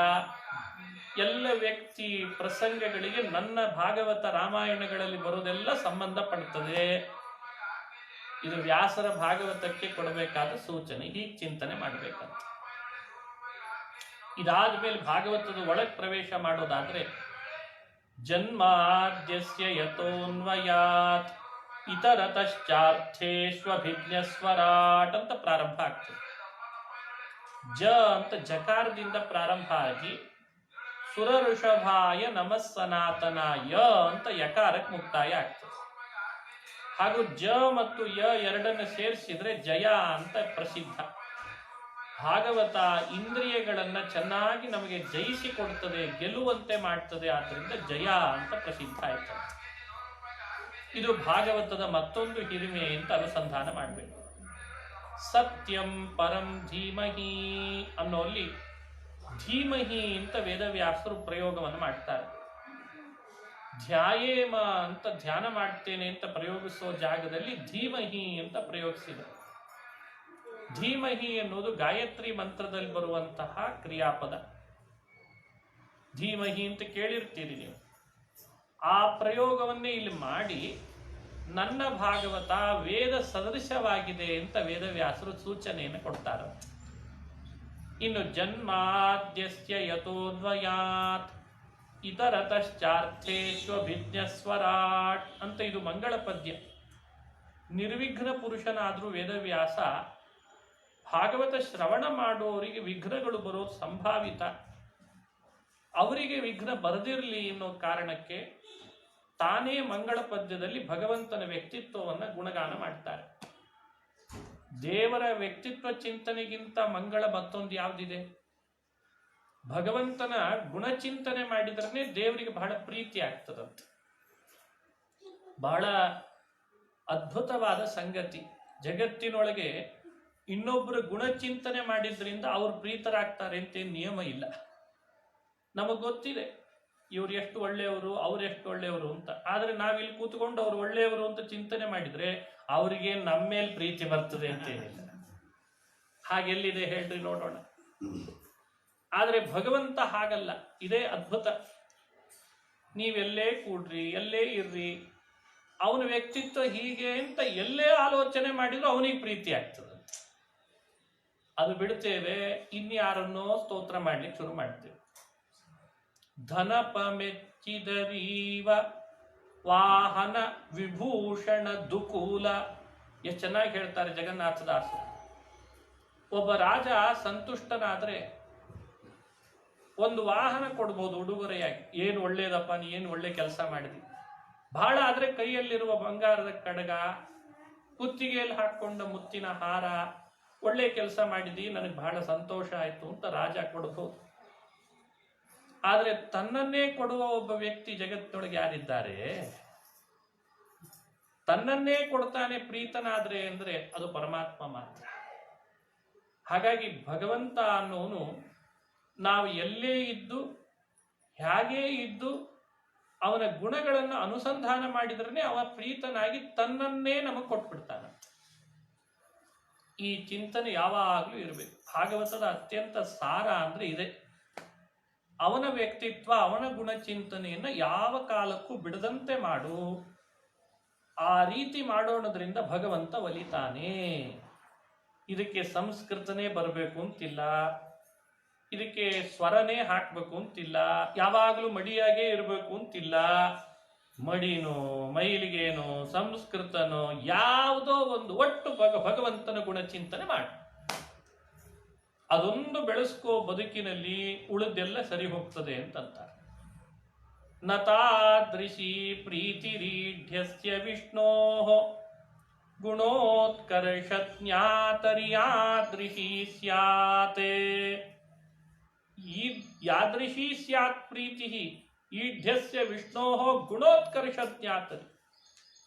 ಎಲ್ಲ ವ್ಯಕ್ತಿ ಪ್ರಸಂಗಗಳಿಗೆ ನನ್ನ ಭಾಗವತ ರಾಮಾಯಣಗಳಲ್ಲಿ ಬರೋದೆಲ್ಲ ಸಂಬಂಧ ಪಡ್ತದೆ. ಇದು ವ್ಯಾಸರ ಭಾಗವತಕ್ಕೆ ಕೊಡಬೇಕಾದ ಸೂಚನೆ. ಹೀಗೆ ಚಿಂತನೆ ಮಾಡಬೇಕಂತ. ಇದಾದ ಮೇಲೆ ಭಾಗವತದ ಒಳಗೆ ಪ್ರವೇಶ ಮಾಡೋದಾದ್ರೆ ಜನ್ಮಾದ್ಯಸ್ಯ ಯತೋನ್ವಯಾತ್ ಇತರತಶ್ಚಾರ್ಥೇಷ್ವಭಿಜ್ಞಸ್ವರಾಟ್ ಅಂತ ಪ್ರಾರಂಭ ಆಗ್ತದೆ. ಜ ಅಂತ ಜಕಾರದಿಂದ ಪ್ರಾರಂಭ ಆಗಿ ಸುರ ಋಷಭಾಯ ನಮಃ ಸನಾತನಾಯ ಅಂತ ಯಕಾರಕ್ಕೆ ಮುಕ್ತಾಯ ಆಗ್ತದೆ. ಹಾಗೂ ಜ ಮತ್ತು ಯ ಎರಡನ್ನು ಸೇರಿಸಿದ್ರೆ ಜಯ ಅಂತ ಪ್ರಸಿದ್ಧ. ಭಾಗವತ ಇಂದ್ರಿಯಗಳನ್ನ ಚೆನ್ನಾಗಿ ನಮಗೆ ಜಯಿಸಿಕೊಡ್ತದೆ, ಗೆಲ್ಲುವಂತೆ ಮಾಡ್ತದೆ. ಆದ್ದರಿಂದ ಜಯ ಅಂತ ಪ್ರಸಿದ್ಧ ಆಯ್ತದೆ. ಇದು ಭಾಗವತದ ಮತ್ತೊಂದು ಹಿರಿಮೆ ಅಂತ ಅನುಸಂಧಾನ ಮಾಡಬೇಕು. ಸತ್ಯಂ ಪರಂ ಧೀಮಹಿ ಅನ್ನೋಲ್ಲಿ ಧೀಮಹಿ ಅಂತ ವೇದವ್ಯಾಸರು ಪ್ರಯೋಗವನ್ನು ಮಾಡ್ತಾರೆ. ಧ್ಯಾಯೇಮ ಅಂತ ಧ್ಯಾನ ಮಾಡ್ತೇನೆ ಅಂತ ಪ್ರಯೋಗಿಸೋ ಜಾಗದಲ್ಲಿ ಧೀಮಹಿ ಅಂತ ಪ್ರಯೋಗಿಸಿದರು. ಧೀಮಹಿ ಎನ್ನುವುದು ಗಾಯತ್ರಿ ಮಂತ್ರದಲ್ಲಿ ಬರುವಂತಹ ಕ್ರಿಯಾಪದ. ಧೀಮಹಿ ಅಂತ ಕೇಳಿರ್ತೀರಿ ನೀವು. ಆ ಪ್ರಯೋಗವನ್ನೇ ಇಲ್ಲಿ ಮಾಡಿ ನನ್ನ ಭಾಗವತ ವೇದ ಸದೃಶವಾಗಿದೆ ಅಂತ ವೇದವ್ಯಾಸರು ಸೂಚನೆಯನ್ನು ಕೊಡ್ತಾರೆ. ಇನ್ನು ಜನ್ಮಾದ್ಯಸ್ಯ ಯತೋದ್ವಯಾತ್ ಇತರತಶ್ಚಾರ್ಥೇಷ್ವಭಿಜ್ಞಸ್ವರಾಟ್ ಅಂತ ಇದು ಮಂಗಳ ಪದ್ಯ. ನಿರ್ವಿಘ್ನ ಪುರುಷನಾದರೂ ವೇದವ್ಯಾಸ ಭಾಗವತ ಶ್ರವಣ ಮಾಡುವವರಿಗೆ ವಿಘ್ನಗಳು ಬರೋದು ಸಂಭಾವಿತ. ಅವರಿಗೆ ವಿಘ್ನ ಬರದಿರಲಿ ಅನ್ನೋ ಕಾರಣಕ್ಕೆ ತಾನೇ ಮಂಗಳ ಪದ್ಯದಲ್ಲಿ ಭಗವಂತನ ವ್ಯಕ್ತಿತ್ವವನ್ನು ಗುಣಗಾನ ಮಾಡ್ತಾರೆ. ದೇವರ ವ್ಯಕ್ತಿತ್ವ ಚಿಂತನೆಗಿಂತ ಮಂಗಳ ಮತ್ತೊಂದು ಯಾವುದಿದೆ? ಭಗವಂತನ ಗುಣಚಿಂತನೆ ಮಾಡಿದ್ರೆ ದೇವರಿಗೆ ಬಹಳ ಪ್ರೀತಿ ಆಗ್ತದಂತೆ. ಬಹಳ ಅದ್ಭುತವಾದ ಸಂಗತಿ. ಜಗತ್ತಿನೊಳಗೆ ಇನ್ನೊಬ್ಬರು ಗುಣಚಿಂತನೆ ಮಾಡಿದ್ರಿಂದ ಅವ್ರು ಪ್ರೀತರಾಗ್ತಾರೆ ಅಂತ ನಿಯಮ ಇಲ್ಲ. ನಮಗೆ ಗೊತ್ತಿದೆ ಇವ್ರು ಎಷ್ಟು ಒಳ್ಳೆಯವರು, ಅವ್ರು ಎಷ್ಟು ಒಳ್ಳೆಯವರು ಅಂತ. ಆದರೆ ನಾವಿಲ್ಲಿ ಕೂತ್ಕೊಂಡು ಅವ್ರು ಒಳ್ಳೆಯವರು ಅಂತ ಚಿಂತನೆ ಮಾಡಿದ್ರೆ ಅವರಿಗೆ ನಮ್ಮ ಮೇಲೆ ಪ್ರೀತಿ ಬರ್ತದೆ ಅಂತೇನಿಲ್ಲ. ಹಾಗೆಲ್ಲಿದೆ ಹೇಳ್ರಿ ನೋಡೋಣ. ಆದರೆ ಭಗವಂತ ಹಾಗಲ್ಲ. ಇದೇ ಅದ್ಭುತ. ನೀವೆಲ್ಲೇ ಕೂಡ್ರಿ, ಎಲ್ಲೇ ಇರ್ರಿ, ಅವನ ವ್ಯಕ್ತಿತ್ವ ಹೀಗೆ ಅಂತ ಎಲ್ಲೇ ಆಲೋಚನೆ ಮಾಡಿದ್ರು ಅವನಿಗೆ ಪ್ರೀತಿ ಆಗ್ತದೆ. ಅದು ಬಿಡ್ತೇವೆ, ಇನ್ಯಾರನ್ನೋ ಸ್ತೋತ್ರ ಮಾಡ್ಲಿಕ್ಕೆ ಶುರು ಮಾಡ್ತೇವೆ. ಧನಪ ಮೆಚ್ಚಿದರೀವ ವಾಹನ ವಿಭೂಷಣ ದುಕೂಲ. ಎಷ್ಟು ಚೆನ್ನಾಗಿ ಹೇಳ್ತಾರೆ ಜಗನ್ನಾಥದಾಸರು. ಒಬ್ಬ ರಾಜ ಸಂತುಷ್ಟನಾದ್ರೆ ಒಂದು ವಾಹನ ಕೊಡ್ಬೋದು ಉಡುಗೊರೆಯಾಗಿ. ಏನು ಒಳ್ಳೇದಪ್ಪ, ನೀ ಏನು ಒಳ್ಳೆ ಕೆಲಸ ಮಾಡಿದಿ. ಬಹಳ ಆದ್ರೆ ಕೈಯಲ್ಲಿರುವ ಬಂಗಾರದ ಕಡಗ, ಕುತ್ತಿಗೆಯಲ್ಲಿ ಹಾಕೊಂಡ ಮುತ್ತಿನ ಹಾರ, ಒಳ್ಳೆ ಕೆಲಸ ಮಾಡಿದಿ, ನನಗೆ ಬಹಳ ಸಂತೋಷ ಆಯ್ತು ಅಂತ ರಾಜ ಕೊಡ್ಬೋದು. ಆದ್ರೆ ತನ್ನನ್ನೇ ಕೊಡುವ ಒಬ್ಬ ವ್ಯಕ್ತಿ ಜಗತ್ತಿನೊಳಗೆ ಯಾರಿದ್ದಾರೆ? ತನ್ನನ್ನೇ ಕೊಡ್ತಾನೆ ಪ್ರೀತನಾದ್ರೆ ಅಂದ್ರೆ ಅದು ಪರಮಾತ್ಮ ಮಾತ್ರ. ಹಾಗಾಗಿ ಭಗವಂತ ಅನ್ನೋನು ನಾವು ಎಲ್ಲೇ ಇದ್ದು ಹೇಗೆ ಇದ್ದು ಅವನ ಗುಣಗಳನ್ನು ಅನುಸಂಧಾನ ಮಾಡಿದ್ರೆ ಅವ ಪ್ರೀತನಾಗಿ ತನ್ನನ್ನೇ ನಮಗೆ ಕೊಟ್ಬಿಡ್ತಾನೆ. ಈ ಚಿಂತನೆ ಯಾವಾಗಲೂ ಇರಬೇಕು. ಭಾಗವತದ ಅತ್ಯಂತ ಸಾರ ಅಂದ್ರೆ ಇದೆ. ಅವನ ವ್ಯಕ್ತಿತ್ವ, ಅವನ ಗುಣಚಿಂತನೆಯನ್ನ ಯಾವ ಕಾಲಕ್ಕೂ ಬಿಡದಂತೆ ಮಾಡು. ಆ ರೀತಿ ಮಾಡೋಣದ್ರಿಂದ ಭಗವಂತ ಒಲಿತಾನೆ. ಇದಕ್ಕೆ ಸಂಸ್ಕೃತನೇ ಬರಬೇಕು ಅಂತಿಲ್ಲ, ಇದಕ್ಕೆ ಸ್ವರನೇ ಹಾಕಬೇಕು ಅಂತಿಲ್ಲ, ಯಾವಾಗಲೂ ಮಡಿಯಾಗೇ ಇರಬೇಕು ಅಂತಿಲ್ಲ. ಮಡಿನೋ ಮೈಲಿಗೇನೋ ಸಂಸ್ಕೃತನೋ ಯಾವುದೋ ಒಂದು ಒಟ್ಟು ಭಗವಂತನ ಗುಣಚಿಂತನೆ ಮಾಡು. ಅದೊಂದು ಬೆಳೆಸ್ಕೋ, ಬದುಕಿನಲ್ಲಿ ಉಳಿದೆಲ್ಲ ಸರಿ ಹೋಗ್ತದೆ ಅಂತಂತಾರೆ. ನತಾದೃಶಿ ಪ್ರೀತಿರೀಢ್ಯಸ್ಯ ವಿಷ್ಣೋ ಗುಣೋತ್ಕರ್ಷಜ್ಞಾತರ್ಯಾದೃಶಿ ಸ್ಯಾತ್. ಯಾದೃಶಿ ಸ್ಯಾತ್ ಪ್ರೀತಿ ಈಢ್ಯಸ್ಯ ವಿಷ್ಣೋ ಗುಣೋತ್ಕರ್ಷಜ್ಞಾತರಿ.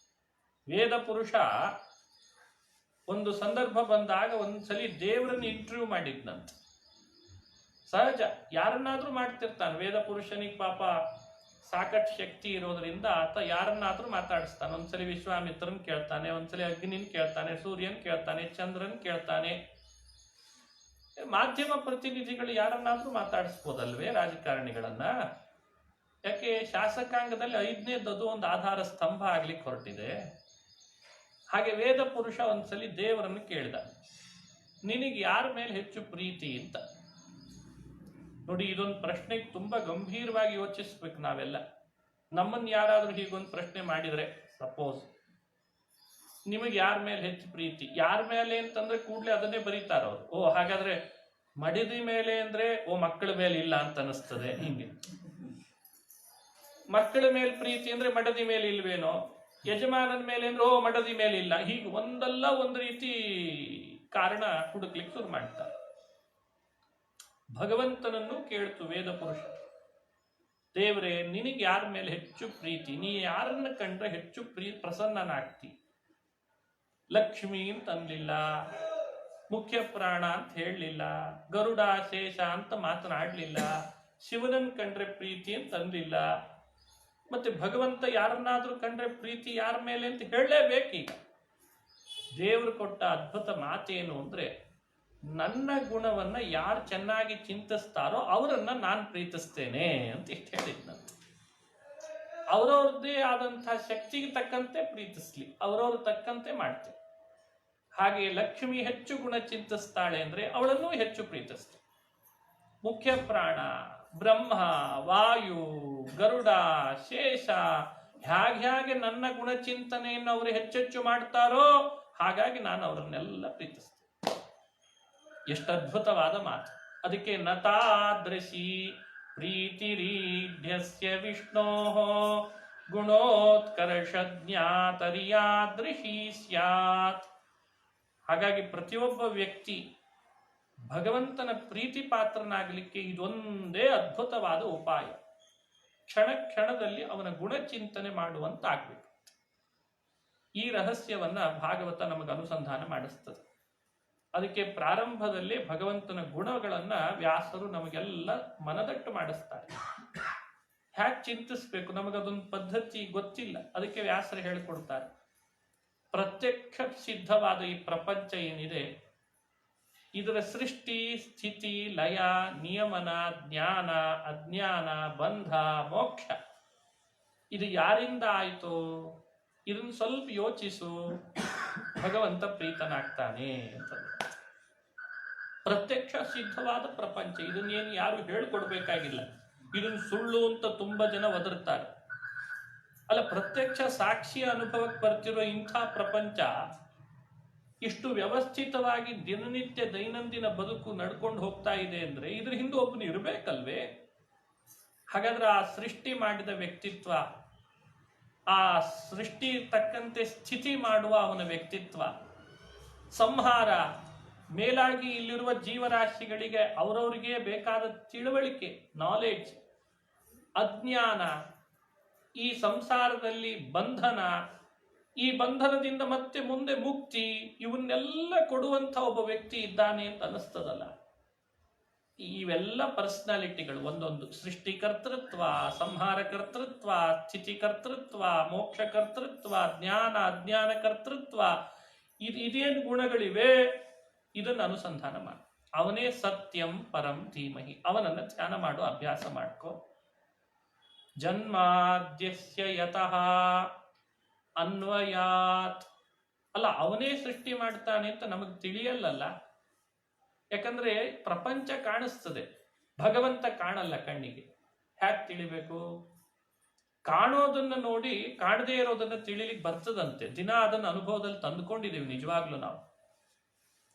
ವೇದ ಪುರುಷ ಒಂದು ಸಂದರ್ಭ ಬಂದಾಗ ಒಂದ್ಸಲಿ ದೇವರನ್ನ ಇಂಟರ್ವ್ಯೂ ಮಾಡಿದ್ನಂತ. ಸಹಜ, ಯಾರನ್ನಾದ್ರೂ ಮಾಡ್ತಿರ್ತಾನೆ. ವೇದ ಪುರುಷನಿಗೆ ಪಾಪ ಸಾಕಷ್ಟು ಶಕ್ತಿ ಇರೋದ್ರಿಂದ ಆತ ಯಾರನ್ನಾದ್ರೂ ಮಾತಾಡಿಸ್ತಾನೆ. ಒಂದ್ಸಲಿ ವಿಶ್ವಾಮಿತ್ರನ್ ಕೇಳ್ತಾನೆ, ಒಂದ್ಸಲಿ ಅಗ್ನಿನ್ ಕೇಳ್ತಾನೆ, ಸೂರ್ಯನ್ ಕೇಳ್ತಾನೆ, ಚಂದ್ರನ್ ಕೇಳ್ತಾನೆ. ಮಾಧ್ಯಮ ಪ್ರತಿನಿಧಿಗಳು ಯಾರನ್ನಾದ್ರೂ ಮಾತಾಡಿಸ್ಬೋದಲ್ವೇ ರಾಜಕಾರಣಿಗಳನ್ನ? ಯಾಕೆ ಶಾಸಕಾಂಗದಲ್ಲಿ 5ನೇದು ಅದು ಒಂದು ಆಧಾರ ಸ್ತಂಭ ಆಗ್ಲಿಕ್ಕೆ ಹೊರಟಿದೆ. ಹಾಗೆ ವೇದ ಪುರುಷ ಒಂದ್ಸಲಿ ದೇವರನ್ನು ಕೇಳಿದ, ನಿನಗೆ ಯಾರ ಮೇಲೆ ಹೆಚ್ಚು ಪ್ರೀತಿ ಅಂತ. ನೋಡಿ, ಇದೊಂದು ಪ್ರಶ್ನೆಗೆ ತುಂಬಾ ಗಂಭೀರವಾಗಿ ಯೋಚಿಸ್ಬೇಕು ನಾವೆಲ್ಲ. ನಮ್ಮನ್ನು ಯಾರಾದ್ರೂ ಹೀಗೊಂದು ಪ್ರಶ್ನೆ ಮಾಡಿದ್ರೆ, ಸಪೋಸ್ ನಿಮಗೆ ಯಾರ ಮೇಲೆ ಹೆಚ್ಚು ಪ್ರೀತಿ, ಯಾರ ಮೇಲೆ ಅಂತಂದ್ರೆ ಕೂಡ್ಲೆ ಅದನ್ನೇ ಬರೀತಾರ ಅವ್ರು. ಓ ಹಾಗಾದ್ರೆ ಮಡದಿ ಮೇಲೆ ಅಂದ್ರೆ ಮಕ್ಕಳ ಮೇಲೆ ಇಲ್ಲ ಅಂತ ಅನಿಸ್ತದೆ. ಹಿಂಗೆ ಮಕ್ಕಳ ಮೇಲೆ ಪ್ರೀತಿ ಅಂದ್ರೆ ಮಡದಿ ಮೇಲೆ ಇಲ್ವೇನೋ, ಯಜಮಾನನ ಮೇಲೆ ಅಂದ್ರೆ ಮಡದಿ ಮೇಲೆ ಇಲ್ಲ. ಹೀಗೆ ಒಂದಲ್ಲ ಒಂದು ರೀತಿ ಕಾರಣ ಹುಡುಕ್ಲಿಕ್ಕೆ ಶುರು ಮಾಡ್ತಾರೆ. ಭಗವಂತನನ್ನು ಕೇಳ್ತು ವೇದ ಪುರುಷ, ದೇವರೇ ನಿನಗೆ ಯಾರ ಮೇಲೆ ಹೆಚ್ಚು ಪ್ರೀತಿ, ನೀ ಯಾರನ್ನ ಕಂಡ್ರೆ ಹೆಚ್ಚು ಪ್ರಸನ್ನನಾಗ್ತಿ? ಲಕ್ಷ್ಮಿ ಅಂತ ಅನ್ಲಿಲ್ಲ, ಮುಖ್ಯ ಪ್ರಾಣ ಅಂತ ಹೇಳಲಿಲ್ಲ, ಗರುಡ ಶೇಷ ಅಂತ ಮಾತನಾಡ್ಲಿಲ್ಲ, ಶಿವನನ್ ಕಂಡ್ರೆ ಪ್ರೀತಿ ಅಂತ ಅನ್ಲಿಲ್ಲ. ಮತ್ತೆ ಭಗವಂತ ಯಾರನ್ನಾದ್ರೂ ಕಂಡ್ರೆ ಪ್ರೀತಿ ಯಾರ ಮೇಲೆ ಅಂತ ಹೇಳಲೇಬೇಕೀಗ. ದೇವರು ಕೊಟ್ಟ ಅದ್ಭುತ ಮಾತೇನು ಅಂದ್ರೆ, ನನ್ನ ಗುಣವನ್ನ ಯಾರು ಚೆನ್ನಾಗಿ ಚಿಂತಿಸ್ತಾರೋ ಅವರನ್ನ ನಾನು ಪ್ರೀತಿಸ್ತೇನೆ ಅಂತ ಹೇಳಿದ್ನಂತೆ. ಅವರವ್ರದ್ದೇ ಆದಂತಹ ಶಕ್ತಿಗೆ ತಕ್ಕಂತೆ ಪ್ರೀತಿಸ್ಲಿ, ಅವರವ್ರ ತಕ್ಕಂತೆ ಮಾಡ್ತೇವೆ. ಹಾಗೆ ಲಕ್ಷ್ಮಿ ಹೆಚ್ಚು ಗುಣ ಚಿಂತಿಸ್ತಾಳೆ ಅಂದ್ರೆ ಅವಳನ್ನೂ ಹೆಚ್ಚು ಪ್ರೀತಿಸ್ತಾಳೆ. ಮುಖ್ಯ ಪ್ರಾಣ, ಬ್ರಹ್ಮ, ವಾಯು, ಗರುಡ, ಶೇಷ ಹೇಗೆ ನನ್ನ ಗುಣಚಿಂತನೆಯನ್ನು ಅವರು ಹೆಚ್ಚೆಚ್ಚು ಮಾಡ್ತಾರೋ ಹಾಗಾಗಿ ನಾನು ಅವರನ್ನೆಲ್ಲ ಪ್ರೀತಿಸ್ತೇನೆ. ಎಷ್ಟು ಅದ್ಭುತವಾದ ಮಾತು. ಅದಕ್ಕೆ ನತಾದೃಶಿ ಪ್ರೀತಿರೀಢ್ಯಸ್ಯ ವಿಷ್ಣೋ ಗುಣೋತ್ಕರ್ಷ ಜ್ಞಾತರಿಯಾದೃಶಿ ಸ್ಯಾತ್. ಹಾಗಾಗಿ ಪ್ರತಿಯೊಬ್ಬ ವ್ಯಕ್ತಿ ಭಗವಂತನ ಪ್ರೀತಿ ಪಾತ್ರನಾಗಲಿಕ್ಕೆ ಇದೊಂದೇ ಅದ್ಭುತವಾದ ಉಪಾಯ. ಕ್ಷಣ ಕ್ಷಣದಲ್ಲಿ ಅವನ ಗುಣಚಿಂತನೆ ಮಾಡುವಂತಾಗಬೇಕು. ಈ ರಹಸ್ಯವನ್ನ ಭಾಗವತ ನಮಗೆ ಅನುಸಂಧಾನ ಮಾಡಿಸ್ತದೆ. ಅದಕ್ಕೆ ಪ್ರಾರಂಭದಲ್ಲಿ ಭಗವಂತನ ಗುಣಗಳನ್ನ ವ್ಯಾಸರು ನಮಗೆಲ್ಲ ಮನದಟ್ಟು ಮಾಡಿಸ್ತಾರೆ. ಹ್ಯಾಕ್ ಚಿಂತಿಸ್ಬೇಕು, ನಮಗದೊಂದು ಪದ್ಧತಿ ಗೊತ್ತಿಲ್ಲ. ಅದಕ್ಕೆ ವ್ಯಾಸರು ಹೇಳಿಕೊಡ್ತಾರೆ, ಪ್ರತ್ಯಕ್ಷ ಸಿದ್ಧವಾದ ಈ ಪ್ರಪಂಚ ಏನಿದೆ, ಇದರ ಸೃಷ್ಟಿ, ಸ್ಥಿತಿ, ಲಯ, ನಿಯಮನ, ಜ್ಞಾನ, ಅಜ್ಞಾನ, ಬಂಧ, ಮೋಕ್ಷ ಇದು ಯಾರಿಂದ ಆಯಿತು? ಇದನ್ನು ಸ್ವಲ್ಪ ಯೋಚಿಸು, ಭಗವಂತ ಪ್ರೀತನಾಗ್ತಾನೆ ಅಂತ. ಪ್ರತ್ಯಕ್ಷ ಸಿದ್ಧವಾದ ಪ್ರಪಂಚ, ಇದನ್ನೇನು ಯಾರು ಹೇಳ್ಕೊಡ್ಬೇಕಾಗಿಲ್ಲ. ಇದನ್ನು ಸುಳ್ಳು ಅಂತ ತುಂಬಾ ಜನ ಒದರ್ತಾರೆ. ಅಲ್ಲ, ಪ್ರತ್ಯಕ್ಷ ಸಾಕ್ಷಿಯ ಅನುಭವಕ್ಕೆ ಬರ್ತಿರೋ ಇಂಥ ಪ್ರಪಂಚ ಇಷ್ಟು ವ್ಯವಸ್ಥಿತವಾಗಿ ದಿನನಿತ್ಯ ದೈನಂದಿನ ಬದುಕು ನಡ್ಕೊಂಡು ಹೋಗ್ತಾ ಇದೆ ಅಂದ್ರೆ ಇದ್ರ ಹಿಂದೆ ಒಬ್ಬನು ಇರಬೇಕಲ್ವೇ? ಹಾಗಾದ್ರೆ ಆ ಸೃಷ್ಟಿ ಮಾಡಿದ ವ್ಯಕ್ತಿತ್ವ, ಆ ಸೃಷ್ಟಿ ತಕ್ಕಂತೆ ಸ್ಥಿತಿ ಮಾಡುವ ಅವನ ವ್ಯಕ್ತಿತ್ವ, ಸಂಹಾರ, ಮೇಲಾಗಿ ಇಲ್ಲಿರುವ ಜೀವರಾಶಿಗಳಿಗೆ ಅವರವರಿಗೆ ಬೇಕಾದ ತಿಳುವಳಿಕೆ, ನಾಲೆಡ್ಜ್, ಅಜ್ಞಾನ, ಈ ಸಂಸಾರದಲ್ಲಿ ಬಂಧನ, ಈ ಬಂಧನದಿಂದ ಮತ್ತೆ ಮುಂದೆ ಮುಕ್ತಿ, ಇವನ್ನೆಲ್ಲ ಕೊಡುವಂಥ ಒಬ್ಬ ವ್ಯಕ್ತಿ ಇದ್ದಾನೆ ಅಂತ ಅನಿಸ್ತದಲ್ಲ. ಇವೆಲ್ಲ ಪರ್ಸನಾಲಿಟಿಗಳು ಒಂದೊಂದು, ಸೃಷ್ಟಿಕರ್ತೃತ್ವ, ಸಂಹಾರ ಕರ್ತೃತ್ವ, ಸ್ಥಿತಿ ಕರ್ತೃತ್ವ, ಮೋಕ್ಷ ಕರ್ತೃತ್ವ, ಜ್ಞಾನ ಅಜ್ಞಾನ ಕರ್ತೃತ್ವ, ಇದೇನು ಗುಣಗಳಿವೆ ಇದನ್ನು ಅನುಸಂಧಾನ ಮಾಡು. ಅವನೇ ಸತ್ಯಂ ಪರಂ ಧೀಮಹಿ. ಅವನನ್ನು ಧ್ಯಾನ ಮಾಡು, ಅಭ್ಯಾಸ ಮಾಡ್ಕೋ. ಜನ್ಮಾದ್ಯಸ್ಯ ಯತಃ ಅನ್ವಯಾತ್. ಅಲ್ಲ, ಅವನೇ ಸೃಷ್ಟಿ ಮಾಡ್ತಾನೆ ಅಂತ ನಮಗೆ ತಿಳಿಯಲ್ಲ. ಯಾಕಂದ್ರೆ ಪ್ರಪಂಚ ಕಾಣಿಸ್ತದೆ, ಭಗವಂತ ಕಾಣಲ್ಲ ಕಣ್ಣಿಗೆ. ಹ್ಯಾಕ್ ತಿಳಿಬೇಕು? ಕಾಣೋದನ್ನ ನೋಡಿ ಕಾಣದೇ ಇರೋದನ್ನ ತಿಳಿಲಿಕ್ಕೆ ಬರ್ತದಂತೆ. ದಿನ ಅದನ್ನ ಅನುಭವದಲ್ಲಿ ತಂದುಕೊಂಡಿದ್ದೀವಿ ನಿಜವಾಗ್ಲೂ. ನಾವು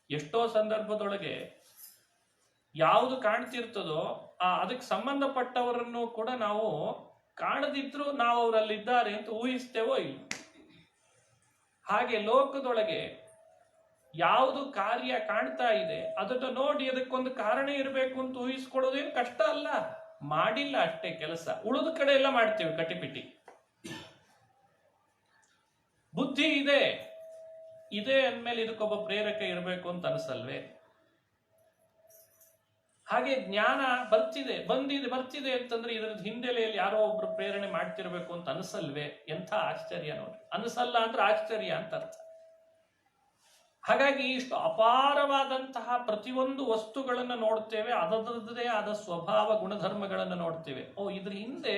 ಎಷ್ಟೋ ಸಂದರ್ಭದೊಳಗೆ ಯಾವುದು ಕಾಣ್ತಿರ್ತದೋ ಅದಕ್ಕೆ ಸಂಬಂಧಪಟ್ಟವರನ್ನು ಕೂಡ ನಾವು ಕಾಣದಿದ್ರು ನಾವು ಅವರಲ್ಲಿದ್ದಾರೆ ಅಂತ ಊಹಿಸ್ತೇವೋ ಇಲ್ಲ. ಹಾಗೆ ಲೋಕದೊಳಗೆ ಯಾವುದು ಕಾರ್ಯ ಕಾಣ್ತಾ ಇದೆ ಅದನ್ನು ನೋಡಿ ಅದಕ್ಕೊಂದು ಕಾರಣ ಇರಬೇಕು ಅಂತ ಊಹಿಸ್ಕೊಳ್ಳೋದೇನು ಕಷ್ಟ ಅಲ್ಲ. ಮಾಡಿಲ್ಲ ಅಷ್ಟೇ ಕೆಲಸ, ಉಳಿದ ಕಡೆ ಎಲ್ಲ ಮಾಡ್ತೇವೆ ಕಟಿಪಿಟಿ. ಬುದ್ಧಿ ಇದೆ ಅಂದ್ಮೇಲೆ ಇದಕ್ಕೊಬ್ಬ ಪ್ರೇರಕ ಇರಬೇಕು ಅಂತ ಅನಿಸಲ್ವೇ? ಹಾಗೆ ಜ್ಞಾನ ಬರ್ತಿದೆ ಅಂತಂದ್ರೆ ಇದರ ಹಿನ್ನೆಲೆಯಲ್ಲಿ ಯಾರೋ ಒಬ್ರು ಪ್ರೇರಣೆ ಮಾಡ್ತಿರ್ಬೇಕು ಅಂತ ಅನಿಸಲ್ವೇ? ಎಂಥ ಆಶ್ಚರ್ಯ ನೋಡಿ. ಅನಿಸಲ್ಲ ಅಂದ್ರೆ ಆಶ್ಚರ್ಯ ಅಂತ ಅರ್ಥ. ಹಾಗಾಗಿ ಇಷ್ಟು ಅಪಾರವಾದಂತಹ ಪ್ರತಿಯೊಂದು ವಸ್ತುಗಳನ್ನು ನೋಡ್ತೇವೆ, ಅದರದ್ದೇ ಆದ ಸ್ವಭಾವ ಗುಣಧರ್ಮಗಳನ್ನು ನೋಡ್ತೇವೆ. ಇದ್ರ ಹಿಂದೆ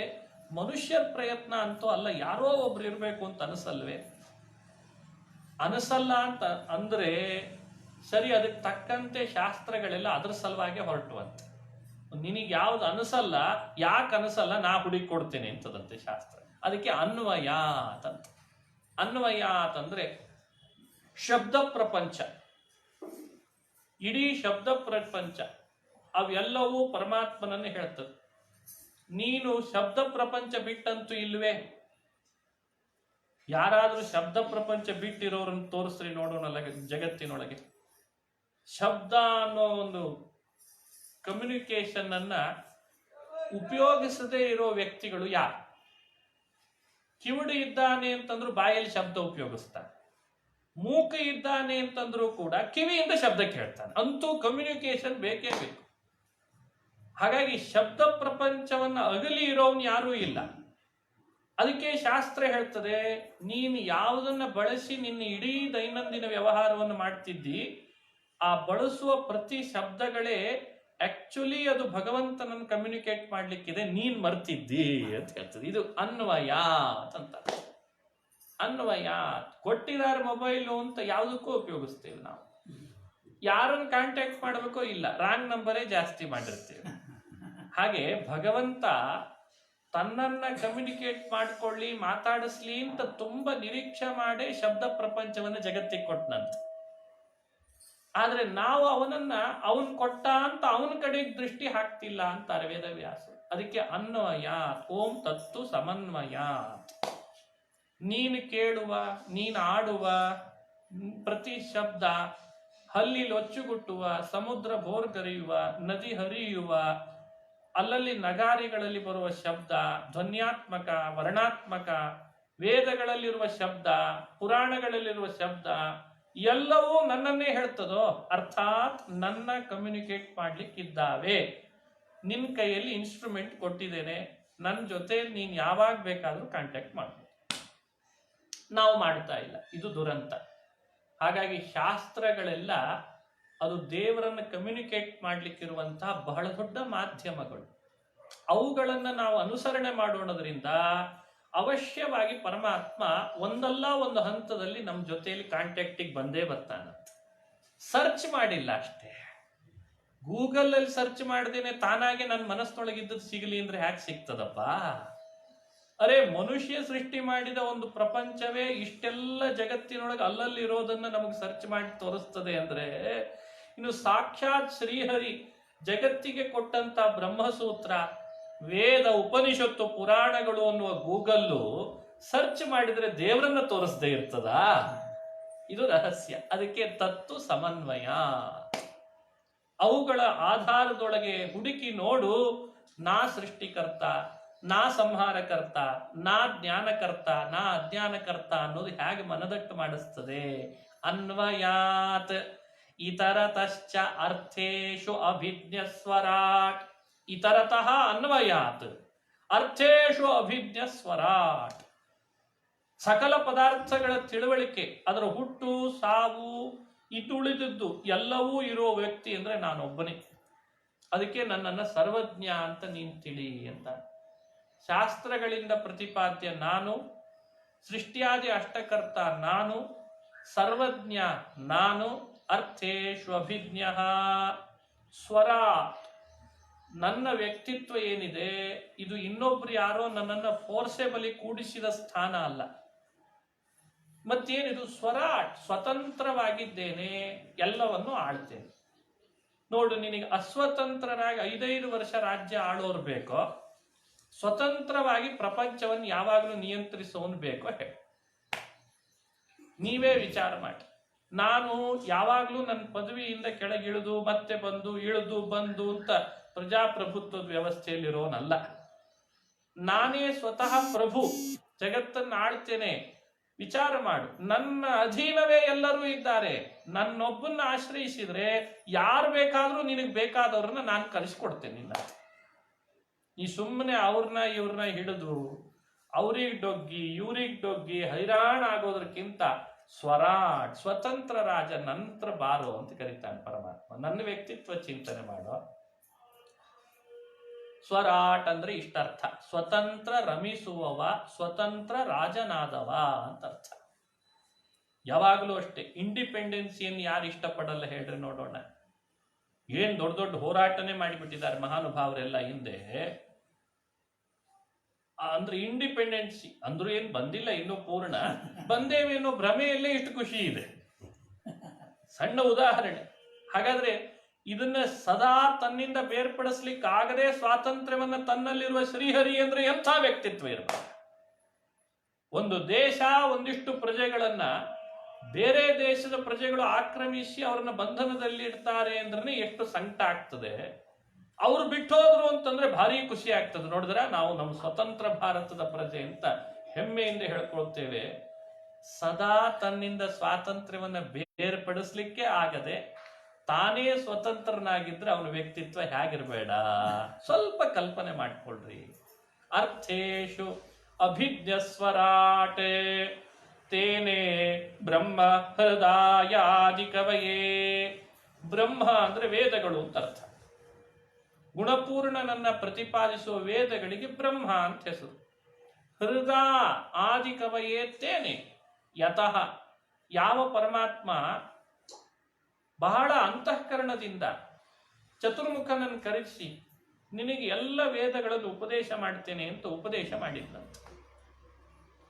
ಮನುಷ್ಯರ ಪ್ರಯತ್ನ ಅಂತೂ ಅಲ್ಲ, ಯಾರೋ ಒಬ್ರು ಇರಬೇಕು ಅಂತ ಅನಿಸಲ್ವೇ? ಅನಿಸಲ್ಲ ಅಂತ ಅಂದ್ರೆ ಸರಿ, ಅದಕ್ಕೆ ತಕ್ಕಂತೆ ಶಾಸ್ತ್ರಗಳೆಲ್ಲ ಅದ್ರ ಸಲುವಾಗಿ ಹೊರಟುವಂತೆ. ನಿನಗೆ ಯಾವ್ದು ಅನಿಸಲ್ಲ, ಯಾಕೆ ಅನಿಸಲ್ಲ, ನಾ ಹುಡುಕಿ ಕೊಡ್ತೇನೆ ಅಂತದಂತೆ ಶಾಸ್ತ್ರ. ಅದಕ್ಕೆ ಅನ್ವಯಾತ್ ಅಂತ. ಅನ್ವಯಾತ್ ಅಂದ್ರೆ ಶಬ್ದ ಪ್ರಪಂಚ, ಇಡೀ ಶಬ್ದ ಪ್ರಪಂಚ ಅವೆಲ್ಲವೂ ಪರಮಾತ್ಮನನ್ನು ಹೇಳ್ತದೆ. ನೀನು ಶಬ್ದ ಪ್ರಪಂಚ ಬಿಟ್ಟಂತೂ ಇಲ್ವೇ? ಯಾರಾದ್ರೂ ಶಬ್ದ ಪ್ರಪಂಚ ಬಿಟ್ಟಿರೋರನ್ನು ತೋರಿಸ್ರಿ ನೋಡೋಣಲ್ಲ ಜಗತ್ತಿನೊಳಗೆ. ಶಬ್ದ ಅನ್ನೋ ಒಂದು ಕಮ್ಯುನಿಕೇಶನ್ ಅನ್ನ ಉಪಯೋಗಿಸದೇ ಇರೋ ವ್ಯಕ್ತಿಗಳು ಯಾರು? ಕಿವುಡು ಇದ್ದಾನೆ ಅಂತಂದ್ರು ಬಾಯಲ್ಲಿ ಶಬ್ದ ಉಪಯೋಗಿಸ್ತಾನೆ, ಮೂಕ ಇದ್ದಾನೆ ಅಂತಂದ್ರೂ ಕೂಡ ಕಿವಿಯಿಂದ ಶಬ್ದ ಕೇಳ್ತಾನೆ. ಅಂತೂ ಕಮ್ಯುನಿಕೇಶನ್ ಬೇಕೇ ಬೇಕು. ಹಾಗಾಗಿ ಶಬ್ದ ಪ್ರಪಂಚವನ್ನ ಅಗಲಿ ಇರೋನ್ ಯಾರೂ ಇಲ್ಲ. ಅದಕ್ಕೆ ಶಾಸ್ತ್ರ ಹೇಳ್ತದೆ, ನೀನು ಯಾವುದನ್ನ ಬಳಸಿ ನಿನ್ನ ಇಡೀ ದೈನಂದಿನ ವ್ಯವಹಾರವನ್ನು ಮಾಡ್ತಿದ್ದಿ, ಆ ಬಳಸುವ ಪ್ರತಿ ಶಬ್ದಗಳೇ ಆಕ್ಚುಲಿ ಅದು ಭಗವಂತನನ್ನು ಕಮ್ಯುನಿಕೇಟ್ ಮಾಡ್ಲಿಕ್ಕಿದೆ, ನೀನ್ ಮರ್ತಿದ್ದಿ ಅಂತ ಹೇಳ್ತದೆ. ಇದು ಅನ್ವಯಾತ್ ಅಂತ. ಅನ್ವಯಾತ್. ಕೊಟ್ಟಿದ್ದಾರೆ ಮೊಬೈಲು ಅಂತ ಯಾವುದಕ್ಕೂ ಉಪಯೋಗಿಸ್ತೇವೆ ನಾವು. ಯಾರನ್ನು ಕಾಂಟ್ಯಾಕ್ಟ್ ಮಾಡಬೇಕೋ ಇಲ್ಲ, ರಾಂಗ್ ನಂಬರೇ ಜಾಸ್ತಿ ಮಾಡಿರ್ತೇವೆ. ಹಾಗೆ ಭಗವಂತ ತನ್ನನ್ನ ಕಮ್ಯುನಿಕೇಟ್ ಮಾಡ್ಕೊಳ್ಳಿ, ಮಾತಾಡಿಸ್ಲಿ ಅಂತ ತುಂಬಾ ನಿರೀಕ್ಷೆ ಮಾಡಿ ಶಬ್ದ ಪ್ರಪಂಚವನ್ನು ಜಗತ್ತಿಗೆ ಕೊಟ್ಟನಂತೆ. ಆದ್ರೆ ನಾವು ಅವನ್ ಕೊಟ್ಟ ಅಂತ ಅವನ ಕಡೆಗೆ ದೃಷ್ಟಿ ಹಾಕ್ತಿಲ್ಲ ಅಂತಾರೆ ವೇದವ್ಯಾಸ. ಅದಕ್ಕೆ ಅನ್ವಯಾತ್. ಓಂ ತತ್ತು ಸಮನ್ವಯಾತ್. ನೀನು ಕೇಳುವ, ನೀನು ಆಡುವ ಪ್ರತಿ ಶಬ್ದ, ಹಲ್ಲಿ ಲೊಚ್ಚುಗುಟ್ಟುವ, ಸಮುದ್ರ ಬೋರ್ಗರೆಯುವ, ನದಿ ಹರಿಯುವ, ಅಲ್ಲಲ್ಲಿ ನಗಾರಿಗಳಲ್ಲಿ ಬರುವ ಶಬ್ದ, ಧ್ವನ್ಯಾತ್ಮಕ, ವರ್ಣಾತ್ಮಕ, ವೇದಗಳಲ್ಲಿರುವ ಶಬ್ದ, ಪುರಾಣಗಳಲ್ಲಿರುವ ಶಬ್ದ ಎಲ್ಲವೂ ನನ್ನನ್ನೇ ಹೇಳ್ತದೋ, ಅರ್ಥಾತ್ ನನ್ನ ಕಮ್ಯುನಿಕೇಟ್ ಮಾಡ್ಲಿಕ್ಕಿದ್ದಾವೆ. ನಿನ್ನ ಕೈಯಲ್ಲಿ ಇನ್ಸ್ಟ್ರೂಮೆಂಟ್ ಕೊಟ್ಟಿದ್ದೇನೆ, ನನ್ನ ಜೊತೆ ನೀನು ಯಾವಾಗ ಬೇಕಾದ್ರೂ ಕಾಂಟ್ಯಾಕ್ಟ್ ಮಾಡ್ಬೋದು. ನಾವು ಮಾಡ್ತಾ ಇಲ್ಲ, ಇದು ದುರಂತ. ಹಾಗಾಗಿ ಶಾಸ್ತ್ರಗಳೆಲ್ಲ ಅದು ದೇವರನ್ನು ಕಮ್ಯುನಿಕೇಟ್ ಮಾಡ್ಲಿಕ್ಕಿರುವಂತಹ ಬಹಳ ದೊಡ್ಡ ಮಾಧ್ಯಮಗಳು. ಅವುಗಳನ್ನು ನಾವು ಅನುಸರಣೆ ಮಾಡೋಣದ್ರಿಂದ ಅವಶ್ಯವಾಗಿ ಪರಮಾತ್ಮ ಒಂದಲ್ಲ ಒಂದು ಹಂತದಲ್ಲಿ ನಮ್ಮ ಜೊತೆಯಲ್ಲಿ ಕಾಂಟ್ಯಾಕ್ಟಿಗೆ ಬಂದೇ ಬರ್ತಾನಂತ. ಸರ್ಚ್ ಮಾಡಿಲ್ಲ ಅಷ್ಟೇ. ಗೂಗಲ್ ಅಲ್ಲಿ ಸರ್ಚ್ ಮಾಡ್ದೇನೆ ತಾನಾಗೆ ನನ್ನ ಮನಸ್ಸಿನೊಳಗಿದ್ದದ್ದು ಸಿಗಲಿ ಅಂದ್ರೆ ಹ್ಯಾಕ್ ಸಿಗ್ತದಪ್ಪ? ಅರೆ, ಮನುಷ್ಯ ಸೃಷ್ಟಿ ಮಾಡಿದ ಒಂದು ಪ್ರಪಂಚವೇ ಇಷ್ಟೆಲ್ಲ ಜಗತ್ತಿನೊಳಗೆ ಅಲ್ಲಲ್ಲಿ ಇರೋದನ್ನ ನಮಗೆ ಸರ್ಚ್ ಮಾಡಿ ತೋರಿಸ್ತದೆ ಅಂದ್ರೆ, ಇನ್ನು ಸಾಕ್ಷಾತ್ ಶ್ರೀಹರಿ ಜಗತ್ತಿಗೆ ಕೊಟ್ಟಂತ ಬ್ರಹ್ಮಸೂತ್ರ, ವೇದ, ಉಪನಿಷತ್ತು, ಪುರಾಣಗಳು ಅನ್ನುವ ಗೂಗಲ್ಲು ಸರ್ಚ್ ಮಾಡಿದ್ರೆ ದೇವರನ್ನ ತೋರಿಸದೇ ಇರ್ತದಾ? ಇದು ರಹಸ್ಯ. ಅದಕ್ಕೆ ತತ್ತು ಸಮನ್ವಯ. ಅವುಗಳ ಆಧಾರದೊಳಗೆ ಹುಡುಕಿ ನೋಡು, ನಾ ಸೃಷ್ಟಿಕರ್ತ, ನಾ ಸಂಹಾರಕರ್ತ, ನಾ ಜ್ಞಾನಕರ್ತ, ನಾ ಅಜ್ಞಾನಕರ್ತ ಅನ್ನೋದು ಹೇಗೆ ಮನದಟ್ಟು ಮಾಡಿಸ್ತದೆ. ಅನ್ವಯಾತ್ ಇತರತಶ್ಚ ಅರ್ಥೇಶು ಅಭಿಜ್ಞಸ್ವರಾಟ್. ಇತರತಃ ಅನ್ವಯಾತ್ ಅರ್ಥೇಶು ಅಭಿಜ್ಞಸ್ವರಾಟ್. ಸಕಲ ಪದಾರ್ಥಗಳ ತಿಳುವಳಿಕೆ, ಅದರ ಹುಟ್ಟು ಸಾವು ಇದುಳಿದದ್ದು ಎಲ್ಲವೂ ಇರೋ ವ್ಯಕ್ತಿ ಅಂದ್ರೆ ನಾನೊಬ್ಬನೇ. ಅದಕ್ಕೆ ನನ್ನನ್ನು ಸರ್ವಜ್ಞ ಅಂತ ನೀನು ತಿಳಿ ಅಂತ. ಶಾಸ್ತ್ರಗಳಿಂದ ಪ್ರತಿಪಾದ್ಯ ನಾನು, ಸೃಷ್ಟಿಯಾದಿ ಅಷ್ಟಕರ್ತ ನಾನು, ಸರ್ವಜ್ಞ ನಾನು, ಅರ್ಥೇಶು ಅಭಿಜ್ಞ ಸ್ವರಾಟ್. ನನ್ನ ವ್ಯಕ್ತಿತ್ವ ಏನಿದೆ ಇದು ಇನ್ನೊಬ್ರು ಯಾರೋ ನನ್ನನ್ನು ಫೋರ್ಸೆಬಲಿ ಕೂಡಿಸಿದ ಸ್ಥಾನ ಅಲ್ಲ. ಮತ್ತೇನಿದು? ಸ್ವರಾಟ್, ಸ್ವತಂತ್ರವಾಗಿದ್ದೇನೆ, ಎಲ್ಲವನ್ನು ಆಳ್ತೇನೆ. ನೋಡು, ನಿನಗೆ ಅಸ್ವತಂತ್ರರಾಗಿ 5 ವರ್ಷ ರಾಜ್ಯ ಆಳೋರು ಬೇಕೋ, ಸ್ವತಂತ್ರವಾಗಿ ಪ್ರಪಂಚವನ್ನು ಯಾವಾಗಲೂ ನಿಯಂತ್ರಿಸೋನು ಬೇಕೋ ಹೇಳಿ? ನೀವೇ ವಿಚಾರ ಮಾಡಿ. ನಾನು ಯಾವಾಗಲೂ ನನ್ನ ಪದವಿಯಿಂದ ಕೆಳಗಿಳಿದು ಮತ್ತೆ ಬಂದು ಇಳಿದು ಬಂದು ಅಂತ ಪ್ರಜಾಪ್ರಭುತ್ವದ ವ್ಯವಸ್ಥೆಯಲ್ಲಿರೋನಲ್ಲ. ನಾನೇ ಸ್ವತಃ ಪ್ರಭು, ಜಗತ್ತನ್ನು ಆಳ್ತೇನೆ. ವಿಚಾರ ಮಾಡು, ನನ್ನ ಅಧೀನವೇ ಎಲ್ಲರೂ ಇದ್ದಾರೆ. ನನ್ನೊಬ್ಬನ್ನ ಆಶ್ರಯಿಸಿದ್ರೆ ಯಾರು ಬೇಕಾದ್ರೂ ನಿನಗೆ ಬೇಕಾದವ್ರನ್ನ ನಾನು ಕಲಿಸ್ಕೊಡ್ತೇನೆ. ನಿನ್ನ ಈ ಸುಮ್ಮನೆ ಇವ್ರನ್ನ ಹಿಡಿದು ಅವ್ರಿಗೆ ಡೊಗ್ಗಿ ಇವ್ರಿಗೆ ಡೊಗ್ಗಿ ಹೈರಾಣ ಆಗೋದಕ್ಕಿಂತ ಸ್ವರಾಟ್, ಸ್ವತಂತ್ರ ರಾಜ, ನಂತರ ಬಾರೋ ಅಂತ ಕರೀತಾನೆ ಪರಮಾತ್ಮ. ನನ್ನ ವ್ಯಕ್ತಿತ್ವ ಚಿಂತನೆ ಮಾಡೋ. ಸ್ವರಾಟ್ ಅಂದ್ರೆ ಇಷ್ಟರ್ಥ, ಸ್ವತಂತ್ರ ರಮಿಸುವವ, ಸ್ವತಂತ್ರ ರಾಜನಾದವ ಅಂತ ಅರ್ಥ. ಯಾವಾಗಲೂ ಅಷ್ಟೇ, ಇಂಡಿಪೆಂಡೆನ್ಸಿಯನ್ನು ಯಾರು ಇಷ್ಟಪಡಲ್ಲ ಹೇಳ್ರಿ ನೋಡೋಣ. ಏನ್ ದೊಡ್ಡ ದೊಡ್ಡ ಹೋರಾಟನೇ ಮಾಡಿಬಿಟ್ಟಿದ್ದಾರೆ ಮಹಾನುಭಾವರೆಲ್ಲ ಹಿಂದೆ. ಅಂದ್ರೆ ಇಂಡಿಪೆಂಡೆನ್ಸಿ ಅಂದ್ರೂ ಏನ್ ಬಂದಿಲ್ಲ ಇನ್ನೂ ಪೂರ್ಣ, ಬಂದೇವೇನೋ ಭ್ರಮೆಯಲ್ಲೇ ಇಷ್ಟು ಖುಷಿ ಇದೆ. ಸಣ್ಣ ಉದಾಹರಣೆ. ಹಾಗಾದ್ರೆ ಇದನ್ನ ಸದಾ ತನ್ನಿಂದ ಬೇರ್ಪಡಿಸ್ಲಿಕ್ಕಾಗದೆ ಸ್ವಾತಂತ್ರ್ಯವನ್ನ ತನ್ನಲ್ಲಿರುವ ಶ್ರೀಹರಿ ಅಂದ್ರೆ ಎಂಥ ವ್ಯಕ್ತಿತ್ವ ಇರಬೇಕು. ಒಂದು ದೇಶ ಒಂದಿಷ್ಟು ಪ್ರಜೆಗಳನ್ನ ಬೇರೆ ದೇಶದ ಪ್ರಜೆಗಳು ಆಕ್ರಮಿಸಿ ಅವರನ್ನ ಬಂಧನದಲ್ಲಿ ಇಡ್ತಾರೆ ಅಂದ್ರೆ ಎಷ್ಟು ಸಂಕಟ ಆಗ್ತದೆ. ಅವ್ರು ಬಿಟ್ಟೋದ್ರು ಅಂತಂದ್ರೆ ಭಾರಿ ಖುಷಿ ಆಗ್ತದೆ. ನೋಡಿದ್ರೆ ನಾವು ನಮ್ಮ ಸ್ವತಂತ್ರ ಭಾರತದ ಪ್ರಜೆ ಅಂತ ಹೆಮ್ಮೆಯಿಂದ ಹೇಳ್ಕೊಳ್ತೇವೆ. ಸದಾ ತನ್ನಿಂದ ಸ್ವಾತಂತ್ರ್ಯವನ್ನ ಬೇರ್ಪಡಿಸ್ಲಿಕ್ಕೆ ಆಗದೆ ತಾನೇ ಸ್ವತಂತ್ರನಾಗಿದ್ರೆ ಅವನ ವ್ಯಕ್ತಿತ್ವ ಹೇಗಿರ್ಬೇಡ, ಸ್ವಲ್ಪ ಕಲ್ಪನೆ ಮಾಡ್ಕೊಳ್ರಿ. ಅರ್ಥೇಶು ಅಭಿಜ್ಞಸ್ವರಾಟ್ ತೇನೆ ಬ್ರಹ್ಮ ಹೃದಯಾದಿ ಕವಯೇ. ಬ್ರಹ್ಮ ಅಂದ್ರೆ ವೇದಗಳು ಅಂತ ಅರ್ಥ. ಗುಣಪೂರ್ಣನನ್ನ ಪ್ರತಿಪಾದಿಸುವ ವೇದಗಳಿಗೆ ಬ್ರಹ್ಮ ಅಂತ ಹೆಸರು. ಹೃದಯ ಆದಿ ಕವಯೇ ತೇನೆ. ಯತಃ ಯಾವ ಪರಮಾತ್ಮ ಬಹಳ ಅಂತಃಕರಣದಿಂದ ಚತುರ್ಮುಖನನ್ನು ಕರೆಸಿ ನಿನಗೆ ಎಲ್ಲ ವೇದಗಳನ್ನು ಉಪದೇಶ ಮಾಡ್ತೇನೆ ಅಂತ ಉಪದೇಶ ಮಾಡಿದ್ನಂತ.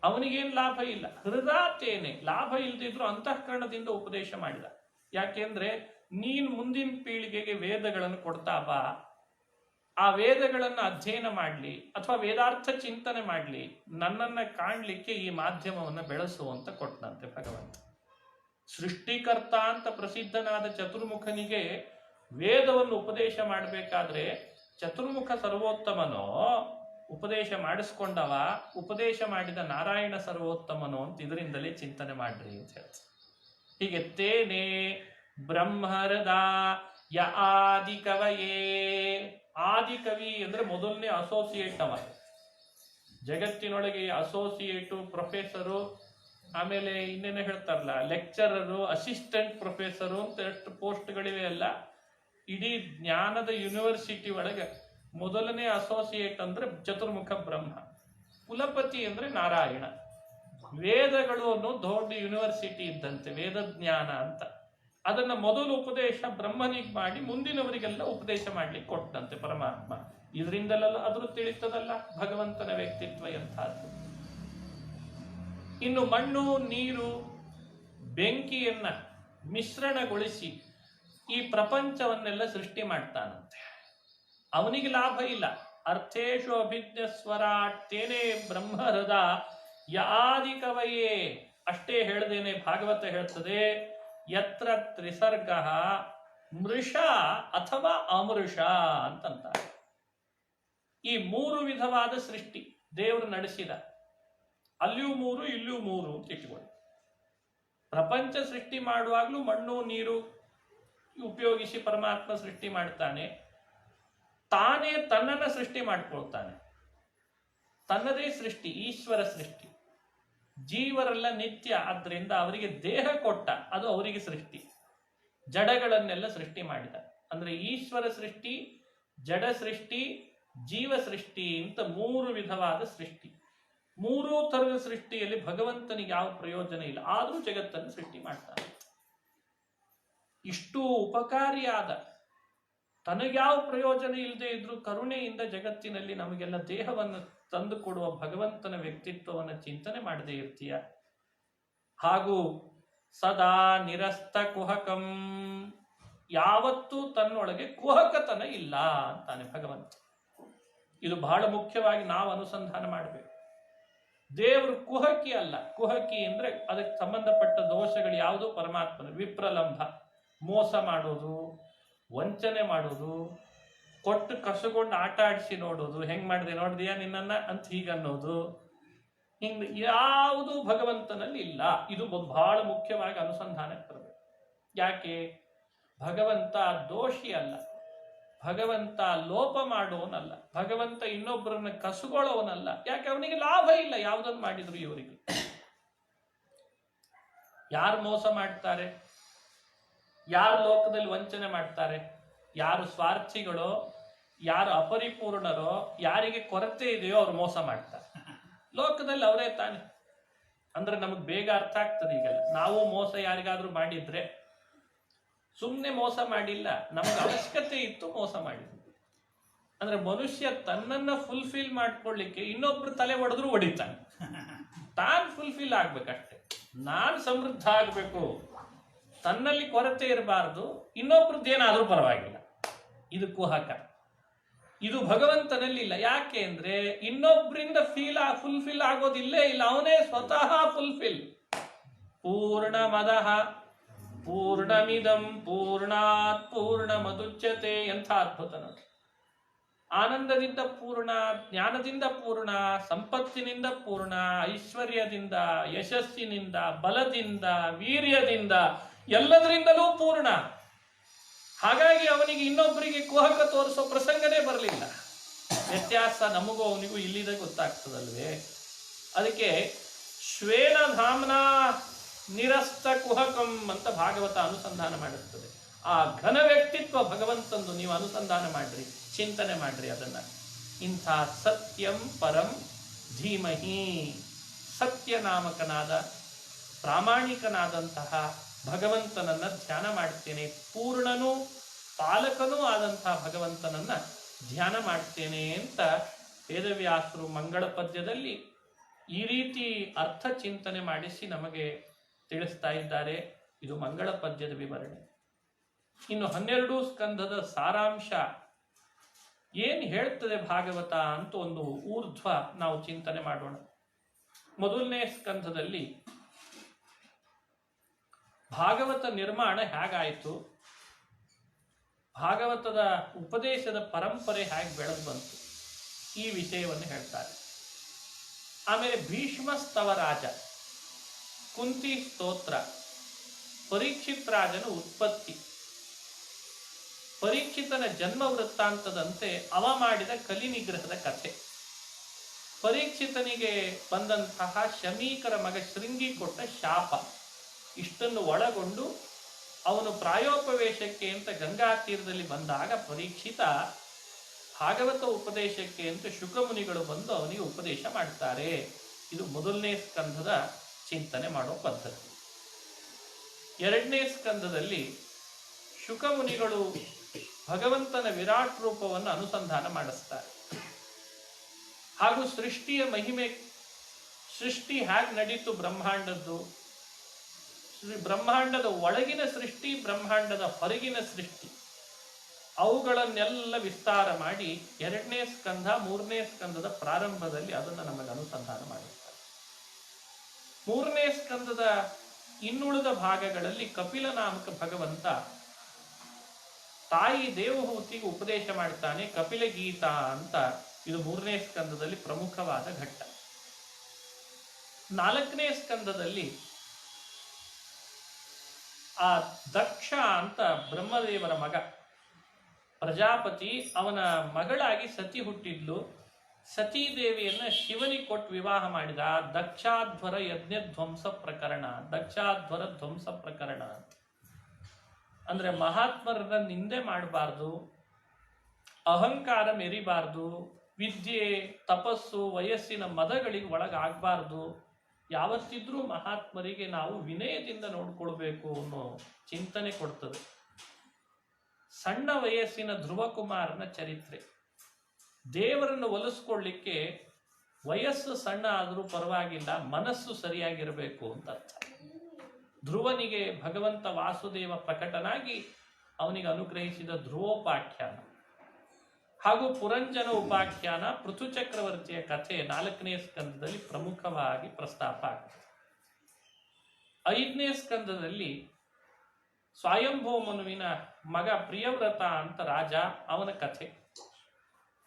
ಅವನಿಗೇನು ಲಾಭ ಇಲ್ಲ, ಹೃದಯ ತೇನೆ, ಲಾಭ ಇಲ್ದಿದ್ರು ಅಂತಃಕರಣದಿಂದ ಉಪದೇಶ ಮಾಡಿದ. ಯಾಕೆಂದ್ರೆ ನೀನ್ ಮುಂದಿನ ಪೀಳಿಗೆಗೆ ವೇದಗಳನ್ನು ಕೊಡ್ತಾ ಬಾ, ಆ ವೇದಗಳನ್ನು ಅಧ್ಯಯನ ಮಾಡ್ಲಿ ಅಥವಾ ವೇದಾರ್ಥ ಚಿಂತನೆ ಮಾಡ್ಲಿ, ನನ್ನನ್ನ ಕಾಣ್ಲಿಕ್ಕೆ ಈ ಮಾಧ್ಯಮವನ್ನು ಬೆಳೆಸುವಂತ ಕೊಟ್ಟನಂತೆ ಭಗವಂತ. ಸೃಷ್ಟಿಕರ್ತ ಅಂತ ಪ್ರಸಿದ್ಧನಾದ ಚತುರ್ಮುಖನಿಗೆ ವೇದವನ್ನು ಉಪದೇಶ ಮಾಡಬೇಕಾದ್ರೆ ಚತುರ್ಮುಖ ಸರ್ವೋತ್ತಮನೋ ಉಪದೇಶ ಮಾಡಿಸ್ಕೊಂಡವ, ಉಪದೇಶ ಮಾಡಿದ ನಾರಾಯಣ ಸರ್ವೋತ್ತಮನೋ ಅಂತ ಇದರಿಂದಲೇ ಚಿಂತನೆ ಮಾಡ್ರಿ ಅಂತ ಹೇಳ್ತಾರೆ. ಹೀಗೆ ತೇನೆ ಬ್ರಹ್ಮರದ ಯ ಆದಿ ಕವಯೇ. ಆದಿ ಕವಿ ಅಂದ್ರೆ ಮೊದಲನೇ ಅಸೋಸಿಯೇಟ್ ಅವ. ಜಗತ್ತಿನೊಳಗೆ ಅಸೋಸಿಯೇಟು, ಪ್ರೊಫೆಸರು, ಆಮೇಲೆ ಇನ್ನೇನು ಹೇಳ್ತಾರಲ್ಲ ಲೆಕ್ಚರರು, ಅಸಿಸ್ಟೆಂಟ್ ಪ್ರೊಫೆಸರು ಅಂತ ಎಷ್ಟು ಪೋಸ್ಟ್ಗಳಿವೆ ಅಲ್ಲ. ಇಡೀ ಜ್ಞಾನದ ಯೂನಿವರ್ಸಿಟಿ ಒಳಗೆ ಮೊದಲನೇ ಅಸೋಸಿಯೇಟ್ ಅಂದ್ರೆ ಚತುರ್ಮುಖ ಬ್ರಹ್ಮ, ಕುಲಪತಿ ಅಂದ್ರೆ ನಾರಾಯಣ. ವೇದಗಳು ಅನ್ನೋ ದೊಡ್ಡ ಯೂನಿವರ್ಸಿಟಿ ಇದ್ದಂತೆ ವೇದಜ್ಞಾನ ಅಂತ. ಅದನ್ನ ಮೊದಲು ಉಪದೇಶ ಬ್ರಹ್ಮನಿಗೆ ಮಾಡಿ ಮುಂದಿನವರಿಗೆಲ್ಲ ಉಪದೇಶ ಮಾಡ್ಲಿಕ್ಕೆ ಕೊಟ್ಟಂತೆ ಪರಮಾತ್ಮ. ಇದರಿಂದಲೆಲ್ಲ ಅದ್ರ ತಿಳಿತದಲ್ಲ ಭಗವಂತನ ವ್ಯಕ್ತಿತ್ವ ಎಂಥದ್ದು. ಇನ್ನು ಮಣ್ಣು, ನೀರು, ಬೆಂಕಿಯನ್ನ ಮಿಶ್ರಣಗೊಳಿಸಿ ಈ ಪ್ರಪಂಚವನ್ನೆಲ್ಲ ಸೃಷ್ಟಿ ಮಾಡ್ತಾನಂತೆ. ಅವನಿಗೆ ಲಾಭ ಇಲ್ಲ. ಅರ್ಥೇಶು ಅಭಿಜ್ಞ ಸ್ವರಾಟ್ ತೇನೆ ಬ್ರಹ್ಮ ಹೃದಯ ಯಾದಿ ಕವಯೇ. ಅಷ್ಟೇ ಹೇಳ್ದೇನೆ ಭಾಗವತ ಹೇಳ್ತದೆ, ಯತ್ರ ತ್ರಿಸರ್ಗ ಮೃಷ ಅಥವಾ ಅಮೃಷ ಅಂತಂತಾರೆ. ಈ ಮೂರು ವಿಧವಾದ ಸೃಷ್ಟಿ ದೇವರು ನಡೆಸಿದ. ಅಲ್ಲಿಯೂ ಮೂರು, ಇಲ್ಲಿಯೂ ಮೂರು ಅಂತ ಇಟ್ಕೊಳ್ಳಿ. ಪ್ರಪಂಚ ಸೃಷ್ಟಿ ಮಾಡುವಾಗಲೂ ಮಣ್ಣು ನೀರು ಉಪಯೋಗಿಸಿ ಪರಮಾತ್ಮ ಸೃಷ್ಟಿ ಮಾಡ್ತಾನೆ. ತಾನೇ ತನ್ನನ್ನ ಸೃಷ್ಟಿ ಮಾಡ್ಕೊಳ್ತಾನೆ. ತನ್ನದೇ ಸೃಷ್ಟಿ, ಈಶ್ವರ ಸೃಷ್ಟಿ. ಜೀವರೆಲ್ಲ ನಿತ್ಯ, ಆದ್ರಿಂದ ಅವರಿಗೆ ದೇಹ ಕೊಟ್ಟ, ಅದು ಅವರಿಗೆ ಸೃಷ್ಟಿ. ಜಡಗಳನ್ನೆಲ್ಲ ಸೃಷ್ಟಿ ಮಾಡಿದ. ಅಂದ್ರೆ ಈಶ್ವರ ಸೃಷ್ಟಿ, ಜಡ ಸೃಷ್ಟಿ, ಜೀವ ಸೃಷ್ಟಿ ಅಂತ ಮೂರು ವಿಧವಾದ ಸೃಷ್ಟಿ. ಮೂರೂ ತರದ ಸೃಷ್ಟಿಯಲ್ಲಿ ಭಗವಂತನಿಗೆ ಯಾವ ಪ್ರಯೋಜನ ಇಲ್ಲ, ಆದ್ರೂ ಜಗತ್ತನ್ನು ಸೃಷ್ಟಿ ಮಾಡ್ತಾನೆ. ಇಷ್ಟು ಉಪಕಾರಿಯಾದ, ತನಗ್ಯಾವ ಪ್ರಯೋಜನ ಇಲ್ಲದೆ ಇದ್ರೂ ಕರುಣೆಯಿಂದ ಜಗತ್ತಿನಲ್ಲಿ ನಮಗೆಲ್ಲ ದೇಹವನ್ನು ತಂದು ಕೊಡುವ ಭಗವಂತನ ವ್ಯಕ್ತಿತ್ವವನ್ನು ಚಿಂತನೆ ಮಾಡದೇ ಇರ್ತೀಯ. ಹಾಗೂ ಸದಾ ನಿರಸ್ತ ಕುಹಕಂ, ಯಾವತ್ತೂ ತನ್ನೊಳಗೆ ಕುಹಕತನ ಇಲ್ಲ ಅಂತಾನೆ ಭಗವಂತ. ಇದು ಬಹಳ ಮುಖ್ಯವಾಗಿ ನಾವು ಅನುಸಂಧಾನ ಮಾಡಬೇಕು. ದೇವರು ಕುಹಕಿ ಅಲ್ಲ. ಕುಹಕಿ ಅಂದ್ರೆ ಅದಕ್ಕೆ ಸಂಬಂಧಪಟ್ಟ ದೋಷಗಳು ಯಾವುದು ಪರಮಾತ್ಮನ. ವಿಪ್ರಲಂಭ, ಮೋಸ ಮಾಡೋದು, ವಂಚನೆ ಮಾಡೋದು, ಕೊಟ್ಟು ಕಸಗೊಂಡು ಆಟ ಆಡಿಸಿ ನೋಡೋದು, ಹೆಂಗ್ ಮಾಡಿದೆ ನೋಡಿದೆಯಾ ನಿನ್ನನ್ನ ಅಂತ ಹೀಗನ್ನೋದು, ಹಿಂಗ್ ಯಾವುದು ಭಗವಂತನಲ್ಲಿ ಇಲ್ಲ. ಇದು ಬಹಳ ಮುಖ್ಯವಾಗಿ ಅನುಸಂಧಾನಕ್ಕೆ ಬರಬೇಕು. ಯಾಕೆ? ಭಗವಂತ ದೋಷಿ ಅಲ್ಲ, ಭಗವಂತ ಲೋಪ ಮಾಡುವವನಲ್ಲ, ಭಗವಂತ ಇನ್ನೊಬ್ಬರನ್ನ ಕಸುಗೊಳ್ಳೋವನಲ್ಲ. ಯಾಕೆ? ಅವನಿಗೆ ಲಾಭ ಇಲ್ಲ ಯಾವುದನ್ನು ಮಾಡಿದ್ರು ಇವರಿಗೆ. ಯಾರು ಮೋಸ ಮಾಡ್ತಾರೆ, ಯಾರು ಲೋಕದಲ್ಲಿ ವಂಚನೆ ಮಾಡ್ತಾರೆ, ಯಾರು ಸ್ವಾರ್ಥಿಗಳೋ, ಯಾರು ಅಪರಿಪೂರ್ಣರೋ, ಯಾರಿಗೆ ಕೊರತೆ ಇದೆಯೋ ಅವ್ರು ಮೋಸ ಮಾಡ್ತಾರೆ. ಲೋಕದಲ್ಲಿ ಅವರೇ ತಾನೆ. ಅಂದ್ರೆ ನಮಗೆ ಬೇಗ ಅರ್ಥ ಆಗ್ತದೆ ಈಗೆಲ್ಲ. ನಾವು ಮೋಸ ಯಾರಿಗಾದ್ರೂ ಮಾಡಿದ್ರೆ ಸುಮ್ಮನೆ ಮೋಸ ಮಾಡಿಲ್ಲ, ನಮಗೆ ಅವಶ್ಯಕತೆ ಇತ್ತು ಮೋಸ ಮಾಡಿದ್ವಿ. ಅಂದ್ರೆ ಮನುಷ್ಯ ತನ್ನನ್ನ ಫುಲ್ಫಿಲ್ ಮಾಡ್ಕೊಳ್ಳಿಕ್ಕೆ ಇನ್ನೊಬ್ರು ತಲೆ ಹೊಡೆದ್ರು ಹೊಡಿತಾನೆ. ತಾನು ಫುಲ್ಫಿಲ್ ಆಗ್ಬೇಕಷ್ಟೆ. ನಾನು ಸಮೃದ್ಧ ಆಗ್ಬೇಕು, ತನ್ನಲ್ಲಿ ಕೊರತೆ ಇರಬಾರ್ದು, ಇನ್ನೊಬ್ರದ್ದೇನಾದ್ರೂ ಪರವಾಗಿಲ್ಲ. ಇದು ಕುಹಕ. ಇದು ಭಗವಂತನಲ್ಲಿಲ್ಲ. ಯಾಕೆ ಅಂದ್ರೆ ಇನ್ನೊಬ್ರಿಂದ ಫುಲ್ಫಿಲ್ ಆಗೋದಿಲ್ಲೇ ಇಲ್ಲ, ಅವನೇ ಸ್ವತಃ ಫುಲ್ಫಿಲ್. ಪೂರ್ಣಮದಃ ಪೂರ್ಣಮಿದಂ ಪೂರ್ಣಾತ್ ಪೂರ್ಣಮದುಚ್ಯತೆ. ಎಂಥ ಅದ್ಭುತ ನೋಡಿ. ಆನಂದದಿಂದ ಪೂರ್ಣ, ಜ್ಞಾನದಿಂದ ಪೂರ್ಣ, ಸಂಪತ್ತಿನಿಂದ ಪೂರ್ಣ, ಐಶ್ವರ್ಯದಿಂದ, ಯಶಸ್ಸಿನಿಂದ, ಬಲದಿಂದ, ವೀರ್ಯದಿಂದ, ಎಲ್ಲದರಿಂದಲೂ ಪೂರ್ಣ. ಹಾಗಾಗಿ ಅವನಿಗೆ ಇನ್ನೊಬ್ಬರಿಗೆ ಕುಹಕ ತೋರಿಸೋ ಪ್ರಸಂಗನೇ ಬರಲಿಲ್ಲ. ವ್ಯತ್ಯಾಸ ನಮಗೂ ಅವನಿಗೂ ಇಲ್ಲಿದೆ ಗೊತ್ತಾಗ್ತದಲ್ವೇ. ಅದಕ್ಕೆ ಶ್ವೇನ ಧಾಮ್ನ ನಿರಸ್ತ ಕುಹಕಂ ಅಂತ ಭಾಗವತ ಅನುಸಂಧಾನ ಮಾಡುತ್ತದೆ. ಆ ಘನ ವ್ಯಕ್ತಿತ್ವ ಭಗವಂತಂದು ನೀವು ಅನುಸಂಧಾನ ಮಾಡ್ರಿ, ಚಿಂತನೆ ಮಾಡ್ರಿ ಅದನ್ನ. ಇಂಥ ಸತ್ಯಂ ಪರಂ ಧೀಮಹಿ, ಸತ್ಯನಾಮಕನಾದ ಪ್ರಾಮಾಣಿಕನಾದಂತಹ ಭಗವಂತನನ್ನ ಧ್ಯಾನ ಮಾಡ್ತೇನೆ, ಪೂರ್ಣನೂ ಪಾಲಕನೂ ಆದಂತಹ ಭಗವಂತನನ್ನ ಧ್ಯಾನ ಮಾಡ್ತೇನೆ ಅಂತ ವೇದವ್ಯಾಸರು ಮಂಗಳ ಪದ್ಯದಲ್ಲಿ ಈ ರೀತಿ ಅರ್ಥ ಚಿಂತನೆ ಮಾಡಿಸಿ ನಮಗೆ ತಿಳಿಸ್ತಾ ಇದ್ದಾರೆ. ಇದು ಮಂಗಳ ಪದ್ಯದ ವಿವರಣೆ. ಇನ್ನು 12 ಸ್ಕಂಧದ ಸಾರಾಂಶ ಏನ್ ಹೇಳ್ತದೆ ಭಾಗವತ ಅಂತ ಒಂದು ಊರ್ಧ್ವ ನಾವು ಚಿಂತನೆ ಮಾಡೋಣ. ಮೊದಲನೇ ಸ್ಕಂಧದಲ್ಲಿ ಭಾಗವತ ನಿರ್ಮಾಣ ಹೇಗಾಯಿತು, ಭಾಗವತದ ಉಪದೇಶದ ಪರಂಪರೆ ಹೇಗೆ ಬೆಳೆದು ಬಂತು, ಈ ವಿಷಯವನ್ನು ಹೇಳ್ತಾರೆ. ಆಮೇಲೆ ಭೀಷ್ಮ ಸ್ತವರಾಜ, ಕುಂತಿ ಸ್ತೋತ್ರ, ಪರೀಕ್ಷಿತ್ ರಾಜನ ಉತ್ಪತ್ತಿ, ಪರೀಕ್ಷಿತನ ಜನ್ಮ ವೃತ್ತಾಂತದಂತೆ ಅವ ಮಾಡಿದ ಕಲಿ ನಿಗ್ರಹದ ಕಥೆ, ಪರೀಕ್ಷಿತನಿಗೆ ಬಂದಂತಹ ಶಮೀಕರ ಮಗ ಶೃಂಗಿ ಕೊಟ್ಟ ಶಾಪ, ಇಷ್ಟನ್ನು ಒಳಗೊಂಡು ಅವನು ಪ್ರಾಯೋಪವೇಶಕ್ಕೆ ಅಂತ ಗಂಗಾ ತೀರದಲ್ಲಿ ಬಂದಾಗ ಪರೀಕ್ಷಿತ ಭಾಗವತ ಉಪದೇಶಕ್ಕೆ ಅಂತ ಶುಕಮುನಿಗಳು ಬಂದು ಅವನಿಗೆ ಉಪದೇಶ ಮಾಡ್ತಾರೆ. ಇದು ಮೊದಲನೇ ಸ್ಕಂಧದ ಚಿಂತನೆ ಮಾಡೋ ಪದ್ಧತಿ. ಎರಡನೇ ಸ್ಕಂಧದಲ್ಲಿ ಶುಕಮುನಿಗಳು ಭಗವಂತನ ವಿರಾಟ್ ರೂಪವನ್ನು ಅನುಸಂಧಾನ ಮಾಡಿಸ್ತಾರೆ. ಹಾಗೂ ಸೃಷ್ಟಿಯ ಮಹಿಮೆ, ಸೃಷ್ಟಿ ಹೇಗೆ ನಡೀತು ಬ್ರಹ್ಮಾಂಡದ್ದು, ಬ್ರಹ್ಮಾಂಡದ ಒಳಗಿನ ಸೃಷ್ಟಿ, ಬ್ರಹ್ಮಾಂಡದ ಹೊರಗಿನ ಸೃಷ್ಟಿ, ಅವುಗಳನ್ನೆಲ್ಲ ವಿಸ್ತಾರ ಮಾಡಿ ಎರಡನೇ ಸ್ಕಂಧ ಮೂರನೇ ಸ್ಕಂದದ ಪ್ರಾರಂಭದಲ್ಲಿ ಅದನ್ನು ನಮಗೆ ಅನುಸಂಧಾನ ಮಾಡುತ್ತಾರೆ. ಮೂರನೇ ಸ್ಕಂದದ ಇನ್ನುಳಿದ ಭಾಗಗಳಲ್ಲಿ ಕಪಿಲ ನಾಮಕ ಭಗವಂತ ತಾಯಿ ದೇವಹೂತಿಗೆ ಉಪದೇಶ ಮಾಡ್ತಾನೆ, ಕಪಿಲ ಗೀತಾ ಅಂತ. ಇದು ಮೂರನೇ ಸ್ಕಂದದಲ್ಲಿ ಪ್ರಮುಖವಾದ ಘಟ್ಟ. ನಾಲ್ಕನೇ ಸ್ಕಂದದಲ್ಲಿ ಆ ದಕ್ಷ ಅಂತ ಬ್ರಹ್ಮದೇವರ ಮಗ ಪ್ರಜಾಪತಿ, ಅವನ ಮಗಳಾಗಿ ಸತಿ ಹುಟ್ಟಿದ್ಲು. ಸತೀದೇವಿಯನ್ನ ಶಿವನಿಗೆ ಕೊಟ್ಟು ವಿವಾಹ ಮಾಡಿದ. ದಕ್ಷಾಧ್ವರ ಯಜ್ಞಧ್ವಂಸ ಪ್ರಕರಣ, ದಕ್ಷಾಧ್ವರ ಧ್ವಂಸ ಪ್ರಕರಣ ಅಂತ. ಅಂದ್ರೆ ಮಹಾತ್ಮರನ್ನ ನಿಂದೆ ಮಾಡಬಾರ್ದು, ಅಹಂಕಾರ ಮೆರಿಬಾರ್ದು, ವಿದ್ಯೆ ತಪಸ್ಸು ವಯಸ್ಸಿನ ಮದಗಳಿಗೆ ಒಳಗಾಗಬಾರ್ದು. ಯಾವತ್ತಿದ್ರೂ ಮಹಾತ್ಮರಿಗೆ ನಾವು ವಿನಯದಿಂದ ನೋಡ್ಕೊಳ್ಬೇಕು ಅನ್ನೋ ಚಿಂತನೆ ಕೊಡ್ತದೆ. ಸಣ್ಣ ವಯಸ್ಸಿನ ಧ್ರುವಕುಮಾರನ ಚರಿತ್ರೆ. ದೇವರನ್ನು ಒಲಿಸ್ಕೊಳ್ಳಿಕ್ಕೆ ವಯಸ್ಸು ಸಣ್ಣ ಆದರೂ ಪರವಾಗಿಲ್ಲ, ಮನಸ್ಸು ಸರಿಯಾಗಿರಬೇಕು ಅಂತ ಅರ್ಥ. ಧ್ರುವನಿಗೆ ಭಗವಂತ ವಾಸುದೇವ ಪ್ರಕಟನಾಗಿ ಅವನಿಗೆ ಅನುಗ್ರಹಿಸಿದ ಧ್ರುವೋಪಾಖ್ಯಾನ ಹಾಗೂ ಪುರಂಜನ ಉಪಾಖ್ಯಾನ, ಪೃಥು ಚಕ್ರವರ್ತಿಯ ಕಥೆ ನಾಲ್ಕನೇ ಸ್ಕಂದದಲ್ಲಿ ಪ್ರಮುಖವಾಗಿ ಪ್ರಸ್ತಾಪ ಆಗ್ತದೆ. ಐದನೇ ಸ್ಕಂದದಲ್ಲಿ ಸ್ವಯಂಭೂಮನುವಿನ ಮಗ ಪ್ರಿಯವ್ರತ ಅಂತ ರಾಜ, ಅವನ ಕಥೆ.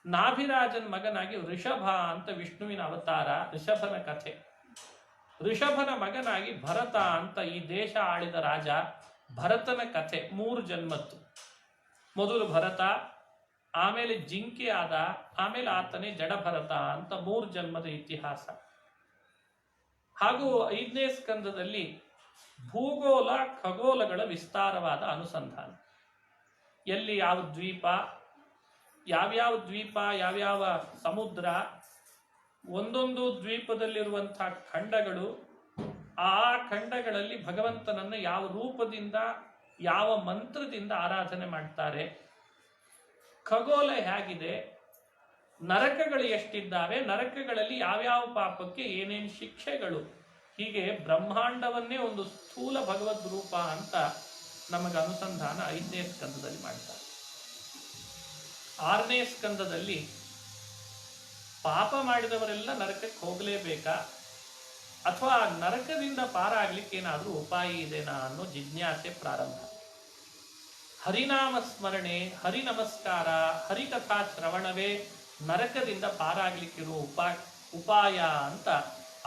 ನಾಭಿರಾಜನ ಮಗನಾಗಿ ಋಷಭ ಅಂತ ವಿಷ್ಣುವಿನ ಅವತಾರ, ಋಷಭನ ಕಥೆ. ಋಷಭನ ಮಗನಾಗಿ ಭರತ ಅಂತ ಈ ದೇಶ ಆಳಿದ ರಾಜ, ಭರತನ ಕಥೆ. 3 ಜನ್ಮದ್ದು. ಮೊದಲು ಭರತ, ಆಮೇಲೆ ಜಿಂಕೆ ಆದ, ಆಮೇಲೆ ಆತನೇ ಜಡಭರತ ಅಂತ 3 ಜನ್ಮದ ಇತಿಹಾಸ. ಹಾಗೂ 5ನೇ ಸ್ಕಂದದಲ್ಲಿ ಭೂಗೋಳ ಖಗೋಳಗಳ ವಿಸ್ತಾರವಾದ ಅನುಸಂಧಾನ. ಎಲ್ಲಿ ಯಾವ ದ್ವೀಪ, ಯಾವ್ಯಾವ ದ್ವೀಪ, ಯಾವ್ಯಾವ ಸಮುದ್ರ, ಒಂದೊಂದು ದ್ವೀಪದಲ್ಲಿರುವಂತಹ ಖಂಡಗಳು, ಆ ಖಂಡಗಳಲ್ಲಿ ಭಗವಂತನನ್ನು ಯಾವ ರೂಪದಿಂದ, ಯಾವ ಮಂತ್ರದಿಂದ ಆರಾಧನೆ ಮಾಡ್ತಾರೆ, ಖಗೋಳ ಹೇಗಿದೆ, ನರಕಗಳು ಎಷ್ಟಿದ್ದಾವೆ, ನರಕಗಳಲ್ಲಿ ಯಾವ್ಯಾವ ಪಾಪಕ್ಕೆ ಏನೇನು ಶಿಕ್ಷೆಗಳು, ಹೀಗೆ ಬ್ರಹ್ಮಾಂಡವನ್ನೇ ಒಂದು ಸ್ಥೂಲ ಭಗವದ್ ರೂಪ ಅಂತ ನಮಗೆ ಅನುಸಂಧಾನ 5ನೇ ಸ್ಕಂದದಲ್ಲಿ ಮಾಡ್ತಾರೆ. 6ನೇ ಸ್ಕಂದದಲ್ಲಿ ಪಾಪ ಮಾಡಿದವರೆಲ್ಲ ನರಕಕ್ಕೆ ಹೋಗಲೇಬೇಕಾ, ಅಥವಾ ನರಕದಿಂದ ಪಾರಾಗ್ಲಿಕ್ಕೆ ಏನಾದರೂ ಉಪಾಯ ಇದೆನಾ ಅನ್ನೋ ಜಿಜ್ಞಾಸೆ ಪ್ರಾರಂಭ. ಹರಿನಾಮ ಸ್ಮರಣೆ, ಹರಿ ನಮಸ್ಕಾರ, ಹರಿಕಥಾ ಶ್ರವಣವೇ ನರಕದಿಂದ ಪಾರಾಗ್ಲಿಕ್ಕಿರುವ ಉಪಾಯ ಅಂತ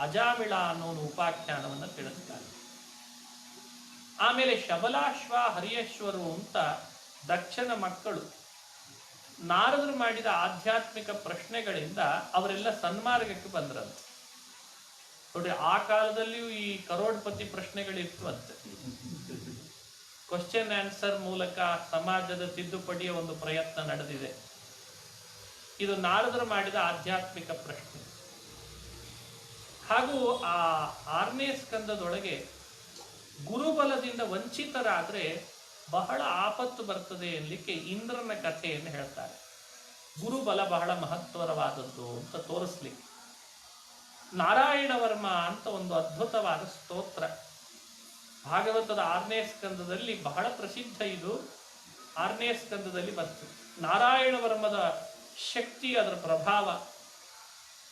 ಅಜಾಮಿಳ ಅನ್ನೋ ಉಪಾಖ್ಯಾನವನ್ನು ತಿಳಿಸ್ತಾರೆ. ಆಮೇಲೆ ಶಬಲಾಶ್ವ ಹರಿಯೇಶ್ವರು ಅಂತ ದಕ್ಷನ ಮಕ್ಕಳು ನಾರದರು ಮಾಡಿದ ಆಧ್ಯಾತ್ಮಿಕ ಪ್ರಶ್ನೆಗಳಿಂದ ಅವರೆಲ್ಲ ಸನ್ಮಾರ್ಗಕ್ಕೆ ಬಂದ್ರಂತೆ. ನೋಡಿ, ಆ ಕಾಲದಲ್ಲಿಯೂ ಈ ಕರೋಡ್ಪತಿ ಪ್ರಶ್ನೆಗಳಿರ್ತವಂತೆ. ಕ್ವಶನ್ ಆನ್ಸರ್ ಮೂಲಕ ಸಮಾಜದ ತಿದ್ದುಪಡಿಯ ಒಂದು ಪ್ರಯತ್ನ ನಡೆದಿದೆ. ಇದು ನಾರದರು ಮಾಡಿದ ಆಧ್ಯಾತ್ಮಿಕ ಪ್ರಶ್ನೆ. ಹಾಗೂ ಆ 6ನೇ ಸ್ಕಂದದೊಳಗೆ ಗುರುಬಲದಿಂದ ವಂಚಿತರಾದರೆ ಬಹಳ ಆಪತ್ತು ಬರ್ತದೆ ಎನ್ಲಿಕ್ಕೆ ಇಂದ್ರನ ಕಥೆಯನ್ನು ಹೇಳ್ತಾರೆ. ಗುರುಬಲ ಬಹಳ ಮಹತ್ವರವಾದದ್ದು ಅಂತ ತೋರಿಸ್ಲಿಕ್ಕೆ ನಾರಾಯಣ ವರ್ಮ ಅಂತ ಒಂದು ಅದ್ಭುತವಾದ ಸ್ತೋತ್ರ ಭಾಗವತದ 6ನೇ ಸ್ಕಂದದಲ್ಲಿ ಬಹಳ ಪ್ರಸಿದ್ಧ. ಇದು 6ನೇ ಸ್ಕಂದದಲ್ಲಿ ಬರ್ತದೆ. ನಾರಾಯಣ ವರ್ಮದ ಶಕ್ತಿ, ಅದರ ಪ್ರಭಾವ,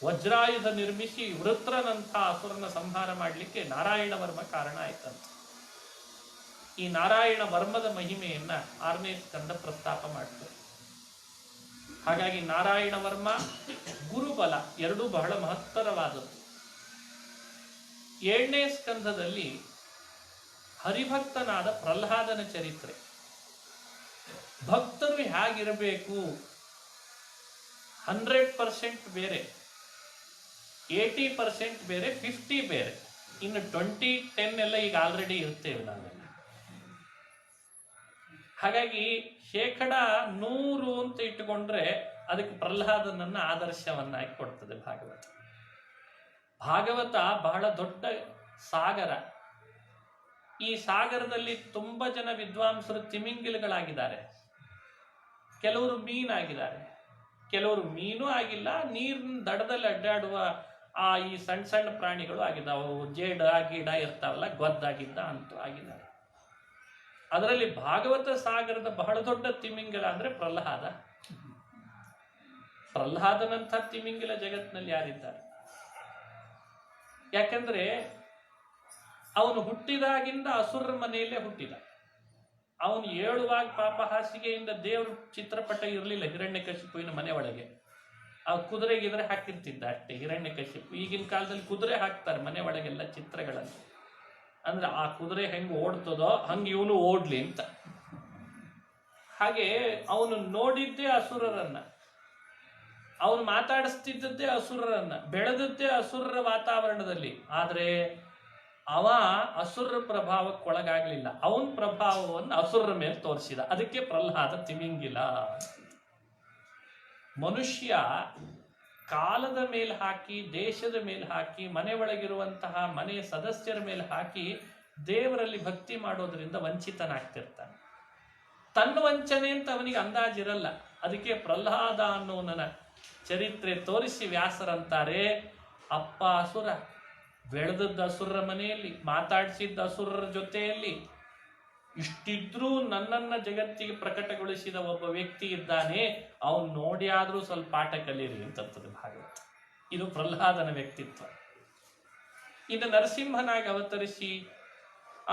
ವಜ್ರಾಯುಧ ನಿರ್ಮಿಸಿ ವೃತ್ರನಂಥ ಅಸುರನ ಸಂಹಾರ ಮಾಡಲಿಕ್ಕೆ ನಾರಾಯಣ ವರ್ಮ ಕಾರಣ ಆಯ್ತಂತ. ಈ ನಾರಾಯಣ ವರ್ಮದ ಮಹಿಮೆಯನ್ನ 6ನೇ ಸ್ಕಂದ ಪ್ರಸ್ತಾಪ ಮಾಡ್ತಾರೆ. ಹಾಗಾಗಿ ನಾರಾಯಣ ವರ್ಮ, ಗುರುಬಲ ಎರಡೂ ಬಹಳ ಮಹತ್ತರವಾದದ್ದು. 7ನೇ ಸ್ಕಂದದಲ್ಲಿ ಹರಿಭಕ್ತನಾದ ಪ್ರಹ್ಲಾದನ ಚರಿತ್ರೆ. ಭಕ್ತರು ಹೇಗಿರಬೇಕು, 100% ಬೇರೆ, 80% ಬೇರೆ, 50 ಬೇರೆ, ಇನ್ನು 20-10 ಎಲ್ಲ ಈಗ ಆಲ್ರೆಡಿ ಇರ್ತೇವೆ ನಾವೆಲ್ಲ. ಹಾಗಾಗಿ 100% ಅಂತ ಇಟ್ಟುಕೊಂಡ್ರೆ ಅದಕ್ಕೆ ಪ್ರಹ್ಲಾದನನ್ನ ಆದರ್ಶವನ್ನಾಗಿ ಕೊಡ್ತದೆ ಭಾಗವತ. ಭಾಗವತ ಬಹಳ ದೊಡ್ಡ ಸಾಗರ. ಈ ಸಾಗರದಲ್ಲಿ ತುಂಬ ಜನ ವಿದ್ವಾಂಸರು ತಿಮಿಂಗಿಲಗಳಾಗಿದ್ದಾರೆ, ಕೆಲವರು ಮೀನಾಗಿದ್ದಾರೆ, ಕೆಲವರು ಮೀನು ಆಗಿಲ್ಲ, ನೀರಿನ ದಡದಲ್ಲಿ ಅಡ್ಡಾಡುವ ಈ ಸಣ್ಣ ಸಣ್ಣ ಪ್ರಾಣಿಗಳು ಆಗಿದ್ದಾವೆ, ಜೇಡ ಗಿಡ ಇರ್ತಾವಲ್ಲ, ಗೊದ್ದಾಗಿದ್ದ ಅಂತೂ ಆಗಿದ್ದಾರೆ. ಅದರಲ್ಲಿ ಭಾಗವತ ಸಾಗರದ ಬಹಳ ದೊಡ್ಡ ತಿಮಿಂಗಿಲ ಅಂದ್ರೆ ಪ್ರಹ್ಲಾದ. ಪ್ರಹ್ಲಾದನಂಥ ತಿಮಿಂಗಿಲ ಜಗತ್ತಿನಲ್ಲಿ ಯಾರಿದ್ದಾರೆ? ಯಾಕಂದ್ರೆ ಅವನು ಹುಟ್ಟಿದಾಗಿಂದ ಅಸುರರ ಮನೆಯಲ್ಲೇ ಹುಟ್ಟಿದ. ಅವನು ಏಳುವಾಗ ಪಾಪ ಹಾಸಿಗೆಯಿಂದ ದೇವ್ರ ಚಿತ್ರಪಟ ಇರಲಿಲ್ಲ ಹಿರಣ್ಯಕಶಿಪುವಿನ ಮನೆ ಒಳಗೆ. ಆ ಕುದುರೆಗಿದ್ರೆ ಹಾಕಿರ್ತಿದ್ದ ಅಷ್ಟೇ ಹಿರಣ್ಯಕಶಿಪು. ಈಗಿನ ಕಾಲದಲ್ಲಿ ಕುದುರೆ ಹಾಕ್ತಾರೆ ಮನೆ ಒಳಗೆಲ್ಲ ಚಿತ್ರಗಳನ್ನು. ಅಂದ್ರೆ ಆ ಕುದುರೆ ಹೆಂಗೆ ಓಡ್ತದೋ ಹಂಗೆ ಇವನು ಓಡ್ಲಿ ಅಂತ. ಹಾಗೆ ಅವನು ನೋಡಿದ್ದೇ ಅಸುರರನ್ನ, ಅವನು ಮಾತಾಡಿಸ್ತಿದ್ದದ್ದೇ ಅಸುರರನ್ನ, ಬೆಳೆದದ್ದೇ ಅಸುರರ ವಾತಾವರಣದಲ್ಲಿ. ಆದ್ರೆ ಅವ ಅಸುರರ ಪ್ರಭಾವಕ್ಕೊಳಗಾಗ್ಲಿಲ್ಲ, ಅವನ ಪ್ರಭಾವವನ್ನು ಅಸುರರ ಮೇಲೆ ತೋರಿಸಿದ. ಅದಕ್ಕೆ ಪ್ರಹ್ಲಾದ ತಿಮಿಂಗಿಲ. ಮನುಷ್ಯ ಕಾಲದ ಮೇಲೆ ಹಾಕಿ, ದೇಶದ ಮೇಲೆ ಹಾಕಿ, ಮನೆ ಒಳಗಿರುವಂತಹ ಮನೆಯ ಸದಸ್ಯರ ಮೇಲೆ ಹಾಕಿ ದೇವರಲ್ಲಿ ಭಕ್ತಿ ಮಾಡೋದ್ರಿಂದ ವಂಚಿತನಾಗ್ತಿರ್ತಾನೆ. ತನ್ನ ವಂಚನೆ ಅಂತ ಅವನಿಗೆ ಅಂದಾಜಿರಲ್ಲ. ಅದಕ್ಕೆ ಪ್ರಹ್ಲಾದ ಅನ್ನೋನ ಚರಿತ್ರೆ ತೋರಿಸಿ ವ್ಯಾಸರಂತಾರೆ, ಅಪ್ಪ ಅಸುರ, ಬೆಳೆದದ್ದು ಅಸುರರ ಮನೆಯಲ್ಲಿ, ಮಾತಾಡಿಸಿದ್ದ ಅಸುರರ ಜೊತೆಯಲ್ಲಿ, ಇಷ್ಟಿದ್ರೂ ನನ್ನನ್ನ ಜಗತ್ತಿಗೆ ಪ್ರಕಟಗೊಳಿಸಿದ ಒಬ್ಬ ವ್ಯಕ್ತಿ ಇದ್ದಾನೆ, ಅವನು ನೋಡಿ ಆದ್ರೂ ಸ್ವಲ್ಪ ಪಾಠ ಕಲೀರಿ ಅಂತಂತದೆ ಭಾಗವತ. ಇದು ಪ್ರಹ್ಲಾದನ ವ್ಯಕ್ತಿತ್ವ. ಇನ್ನು ನರಸಿಂಹನಾಗಿ ಅವತರಿಸಿ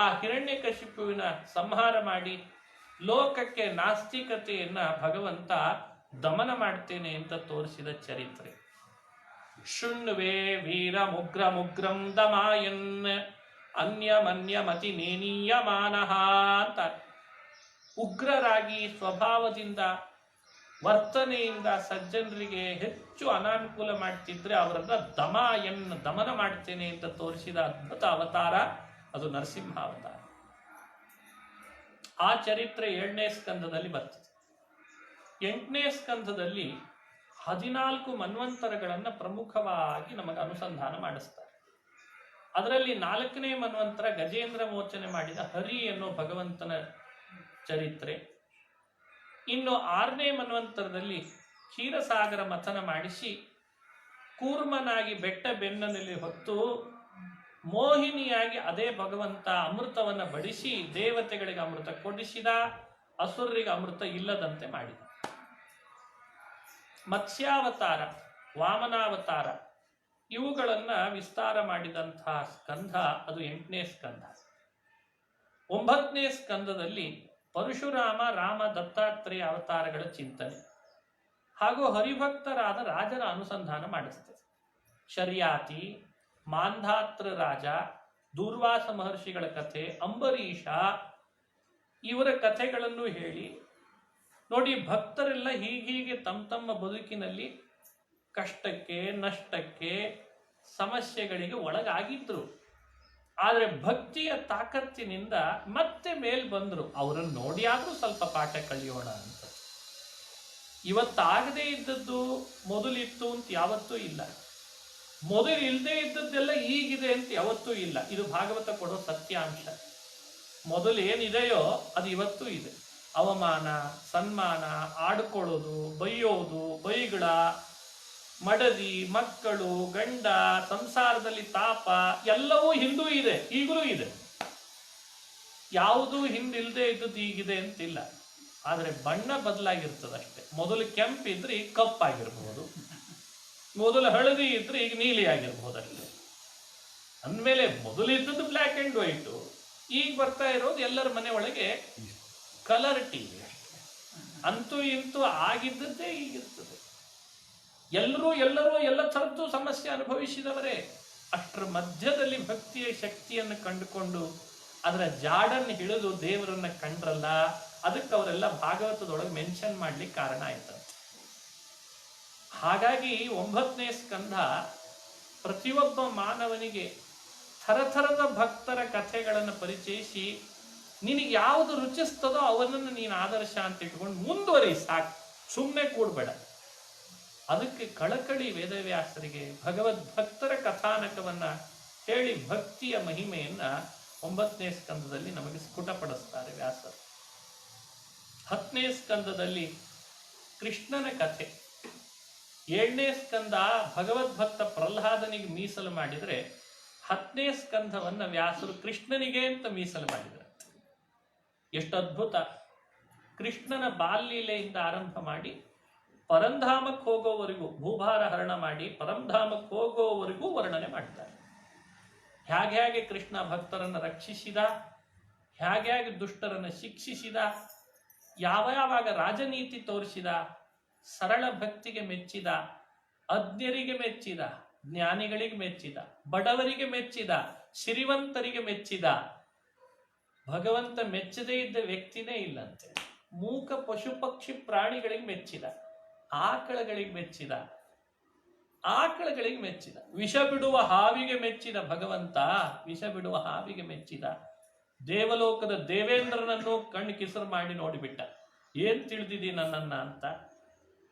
ಆ ಹಿರಣ್ಯಕಶಿಪುವಿನ ಸಂಹಾರ ಮಾಡಿ ಲೋಕಕ್ಕೆ ನಾಸ್ತಿಕತೆಯನ್ನ ಭಗವಂತ ದಮನ ಮಾಡ್ತೇನೆ ಅಂತ ತೋರಿಸಿದ ಚರಿತ್ರೆ. ಶೃಣ್ವೇ ವೀರ ಮುಗ್ರ ಮುಗ್ರಂ ದಮಾಯನ್ ಅನ್ಯಮನ್ಯಮತಿ ನೇನೀಯಮಾನಃ ಅಂತ. ಉಗ್ರರಾಗಿ ಸ್ವಭಾವದಿಂದ, ವರ್ತನೆಯಿಂದ ಸಜ್ಜನರಿಗೆ ಹೆಚ್ಚು ಅನಾನುಕೂಲ ಮಾಡ್ತಿದ್ರೆ ಅವರನ್ನ ದಮಾಯನ್, ದಮನ ಮಾಡ್ತೇನೆ ಅಂತ ತೋರಿಸಿದ ಅದ್ಭುತ ಅವತಾರ ಅದು ನರಸಿಂಹಾವತಾರ. ಆ ಚರಿತ್ರೆ 7ನೇ ಸ್ಕಂದದಲ್ಲಿ ಬರ್ತದೆ. 8ನೇ ಸ್ಕಂದದಲ್ಲಿ 14 ಮನ್ವಂತರಗಳನ್ನು ಪ್ರಮುಖವಾಗಿ ನಮಗೆ ಅನುಸಂಧಾನ ಮಾಡಿಸ್ತಾರೆ. ಅದರಲ್ಲಿ 4ನೇ ಮನ್ವಂತರ ಗಜೇಂದ್ರ ಮೋಚನೆ ಮಾಡಿದ ಹರಿ ಎನ್ನುವ ಭಗವಂತನ ಚರಿತ್ರೆ. ಇನ್ನು 6ನೇ ಮನ್ವಂತರದಲ್ಲಿ ಕ್ಷೀರಸಾಗರ ಮಥನ ಮಾಡಿಸಿ ಕೂರ್ಮನಾಗಿ ಬೆಟ್ಟ ಬೆನ್ನನಲ್ಲಿ ಹೊತ್ತು ಮೋಹಿನಿಯಾಗಿ ಅದೇ ಭಗವಂತ ಅಮೃತವನ್ನು ಬಡಿಸಿ ದೇವತೆಗಳಿಗೆ ಅಮೃತ ಕೊಡಿಸಿದ, ಅಸುರರಿಗೆ ಅಮೃತ ಇಲ್ಲದಂತೆ ಮಾಡಿದ. ಮತ್ಸ್ಯಾವತಾರ, ವಾಮನಾವತಾರ ಇವುಗಳನ್ನ ವಿಸ್ತಾರ ಮಾಡಿದಂತಹ ಸ್ಕಂಧ ಅದು 8ನೇ ಸ್ಕಂಧ. 9ನೇ ಸ್ಕಂದದಲ್ಲಿ ಪರಶುರಾಮ, ರಾಮ, ದತ್ತಾತ್ರೇಯ ಅವತಾರಗಳ ಚಿಂತನೆ ಹಾಗೂ ಹರಿಭಕ್ತರಾದ ರಾಜರ ಅನುಸಂಧಾನ ಮಾಡಿಸ್ತದೆ. ಶರ್ಯಾತಿ, ಮಾಂಧಾತ್ರ ರಾಜ, ದೂರ್ವಾಸ ಮಹರ್ಷಿಗಳ ಕಥೆ, ಅಂಬರೀಷ ಇವರ ಕಥೆಗಳನ್ನು ಹೇಳಿ ನೋಡಿ, ಭಕ್ತರೆಲ್ಲ ಹೀಗೀಗೆ ತಮ್ಮ ಬದುಕಿನಲ್ಲಿ ಕಷ್ಟಕ್ಕೆ, ನಷ್ಟಕ್ಕೆ, ಸಮಸ್ಯೆಗಳಿಗೆ ಒಳಗಾಗಿದ್ರು. ಆದರೆ ಭಕ್ತಿಯ ತಾಕತ್ತಿನಿಂದ ಮತ್ತೆ ಮೇಲ್ ಬಂದ್ರು. ಅವರನ್ನು ನೋಡಿ ಆದ್ರೂ ಸ್ವಲ್ಪ ಪಾಠ ಕಲಿಯೋಣ ಅಂತ. ಇವತ್ತಾಗದೇ ಇದ್ದದ್ದು ಮೊದಲಿತ್ತು ಅಂತ ಯಾವತ್ತೂ ಇಲ್ಲ, ಮೊದಲು ಇಲ್ಲದೆ ಇದ್ದದ್ದೆಲ್ಲ ಈಗಿದೆ ಅಂತ ಯಾವತ್ತೂ ಇಲ್ಲ. ಇದು ಭಾಗವತ ಕೊಡೋ ಸತ್ಯಾಂಶ. ಮೊದಲು ಏನಿದೆಯೋ ಅದು ಇವತ್ತೂ ಇದೆ. ಅವಮಾನ, ಸನ್ಮಾನ, ಆಡ್ಕೊಳ್ಳೋದು, ಬೈಯೋದು, ಬೈಗಳ, ಮಡದಿ, ಮಕ್ಕಳು, ಗಂಡ, ಸಂಸಾರದಲ್ಲಿ ತಾಪ ಎಲ್ಲವೂ ಹಿಂದೂ ಇದೆ, ಈಗಲೂ ಇದೆ. ಯಾವುದೂ ಹಿಂದಿಲ್ಲದೆ ಇದ್ದದ್ದು ಈಗಿದೆ ಅಂತಿಲ್ಲ. ಆದರೆ ಬಣ್ಣ ಬದಲಾಗಿರ್ತದಷ್ಟೇ. ಮೊದಲು ಕೆಂಪಿದ್ರೆ ಈಗ ಕಪ್ಪಾಗಿರ್ಬೋದು, ಮೊದಲು ಹಳದಿ ಇದ್ರೆ ಈಗ ನೀಲಿ ಆಗಿರ್ಬೋದಷ್ಟೇ. ಅಂದಮೇಲೆ ಮೊದಲಿದ್ದದ್ದು ಬ್ಲ್ಯಾಕ್ ಅಂಡ್ ವೈಟು, ಈಗ ಬರ್ತಾ ಇರೋದು ಎಲ್ಲರ ಮನೆ ಒಳಗೆ ಕಲರ್ ಟಿವಿ. ಅಂತೂ ಇಂತೂ ಆಗಿದ್ದದ್ದೇ ಈಗಿರ್ತದೆ. ಎಲ್ಲರೂ ಎಲ್ಲ ಥರದ್ದು ಸಮಸ್ಯೆ ಅನುಭವಿಸಿದವರೇ. ಅಷ್ಟರ ಮಧ್ಯದಲ್ಲಿ ಭಕ್ತಿಯ ಶಕ್ತಿಯನ್ನು ಕಂಡುಕೊಂಡು ಅದರ ಜಾಡನ್ನು ಹಿಡಿದು ದೇವರನ್ನ ಕಂಡ್ರಲ್ಲ, ಅದಕ್ಕೆ ಅವರೆಲ್ಲ ಭಾಗವತದೊಳಗೆ ಮೆನ್ಷನ್ ಮಾಡ್ಲಿಕ್ಕೆ ಕಾರಣ ಆಯ್ತಂತೆ. ಹಾಗಾಗಿ 9ನೇ ಸ್ಕಂಧ ಪ್ರತಿಯೊಬ್ಬ ಮಾನವನಿಗೆ ಥರಥರದ ಭಕ್ತರ ಕಥೆಗಳನ್ನು ಪರಿಚಯಿಸಿ ನಿನಗೆ ಯಾವುದು ರುಚಿಸ್ತದೋ ಅವನನ್ನು ನೀನು ಆದರ್ಶ ಅಂತ ಇಟ್ಕೊಂಡು ಮುಂದುವರಿ, ಸಾಕು, ಸುಮ್ಮನೆ ಕೂಡಬೇಡ. ಅದಕ್ಕೆ ಕಳಕಳಿ ವೇದವ್ಯಾಸರಿಗೆ ಭಗವದ್ಭಕ್ತರ ಕಥಾನಕವನ್ನ ಹೇಳಿ ಭಕ್ತಿಯ ಮಹಿಮೆಯನ್ನ 9ನೇ ಸ್ಕಂದದಲ್ಲಿ ನಮಗೆ ಸ್ಫುಟಪಡಿಸ್ತಾರೆ ವ್ಯಾಸರು. 10ನೇ ಸ್ಕಂದದಲ್ಲಿ ಕೃಷ್ಣನ ಕಥೆ. 7ನೇ ಸ್ಕಂದ ಭಗವದ್ಭಕ್ತ ಪ್ರಹ್ಲಾದನಿಗೆ ಮೀಸಲು ಮಾಡಿದರೆ 10ನೇ ಸ್ಕಂಧವನ್ನ ವ್ಯಾಸರು ಕೃಷ್ಣನಿಗೆ ಅಂತ ಮೀಸಲು ಮಾಡಿದರು. ಎಷ್ಟು ಅದ್ಭುತ! ಕೃಷ್ಣನ ಬಾಲ್ಯಲೆಯಿಂದ ಆರಂಭ ಮಾಡಿ ಪರಂಧಾಮಕ್ಕೆ ಹೋಗೋವರೆಗೂ, ಭೂಭಾರ ಹರಣ ಮಾಡಿ ಪರಂಧಾಮಕ್ಕೆ ಹೋಗೋವರೆಗೂ ವರ್ಣನೆ ಮಾಡ್ತಾರೆ. ಹೇಗೆ ಕೃಷ್ಣ ಭಕ್ತರನ್ನು ರಕ್ಷಿಸಿದ, ಹೇಗೆ ದುಷ್ಟರನ್ನು ಶಿಕ್ಷಿಸಿದ, ಯಾವಾಗ ರಾಜನೀತಿ ತೋರಿಸಿದ, ಸರಳ ಭಕ್ತಿಗೆ ಮೆಚ್ಚಿದ, ಅಜ್ಞರಿಗೆ ಮೆಚ್ಚಿದ, ಜ್ಞಾನಿಗಳಿಗೆ ಮೆಚ್ಚಿದ, ಬಡವರಿಗೆ ಮೆಚ್ಚಿದ, ಸಿರಿವಂತರಿಗೆ ಮೆಚ್ಚಿದ. ಭಗವಂತ ಮೆಚ್ಚದೇ ಇದ್ದ ವ್ಯಕ್ತಿನೇ ಇಲ್ಲಂತೆ. ಮೂಕ ಪಶು ಪಕ್ಷಿ ಪ್ರಾಣಿಗಳಿಗೆ ಮೆಚ್ಚಿದ, ಆಕಳಗಳಿಗೆ ಮೆಚ್ಚಿದ, ವಿಷ ಬಿಡುವ ಹಾವಿಗೆ ಮೆಚ್ಚಿದ ಭಗವಂತ, ವಿಷ ಬಿಡುವ ಹಾವಿಗೆ ಮೆಚ್ಚಿದ. ದೇವಲೋಕದ ದೇವೇಂದ್ರನನ್ನು ಕಣ್ಣು ಕಿಸರು ಮಾಡಿ ನೋಡಿಬಿಟ್ಟ, ಏನ್ ತಿಳಿದಿದಿ ನನ್ನನ್ನ ಅಂತ.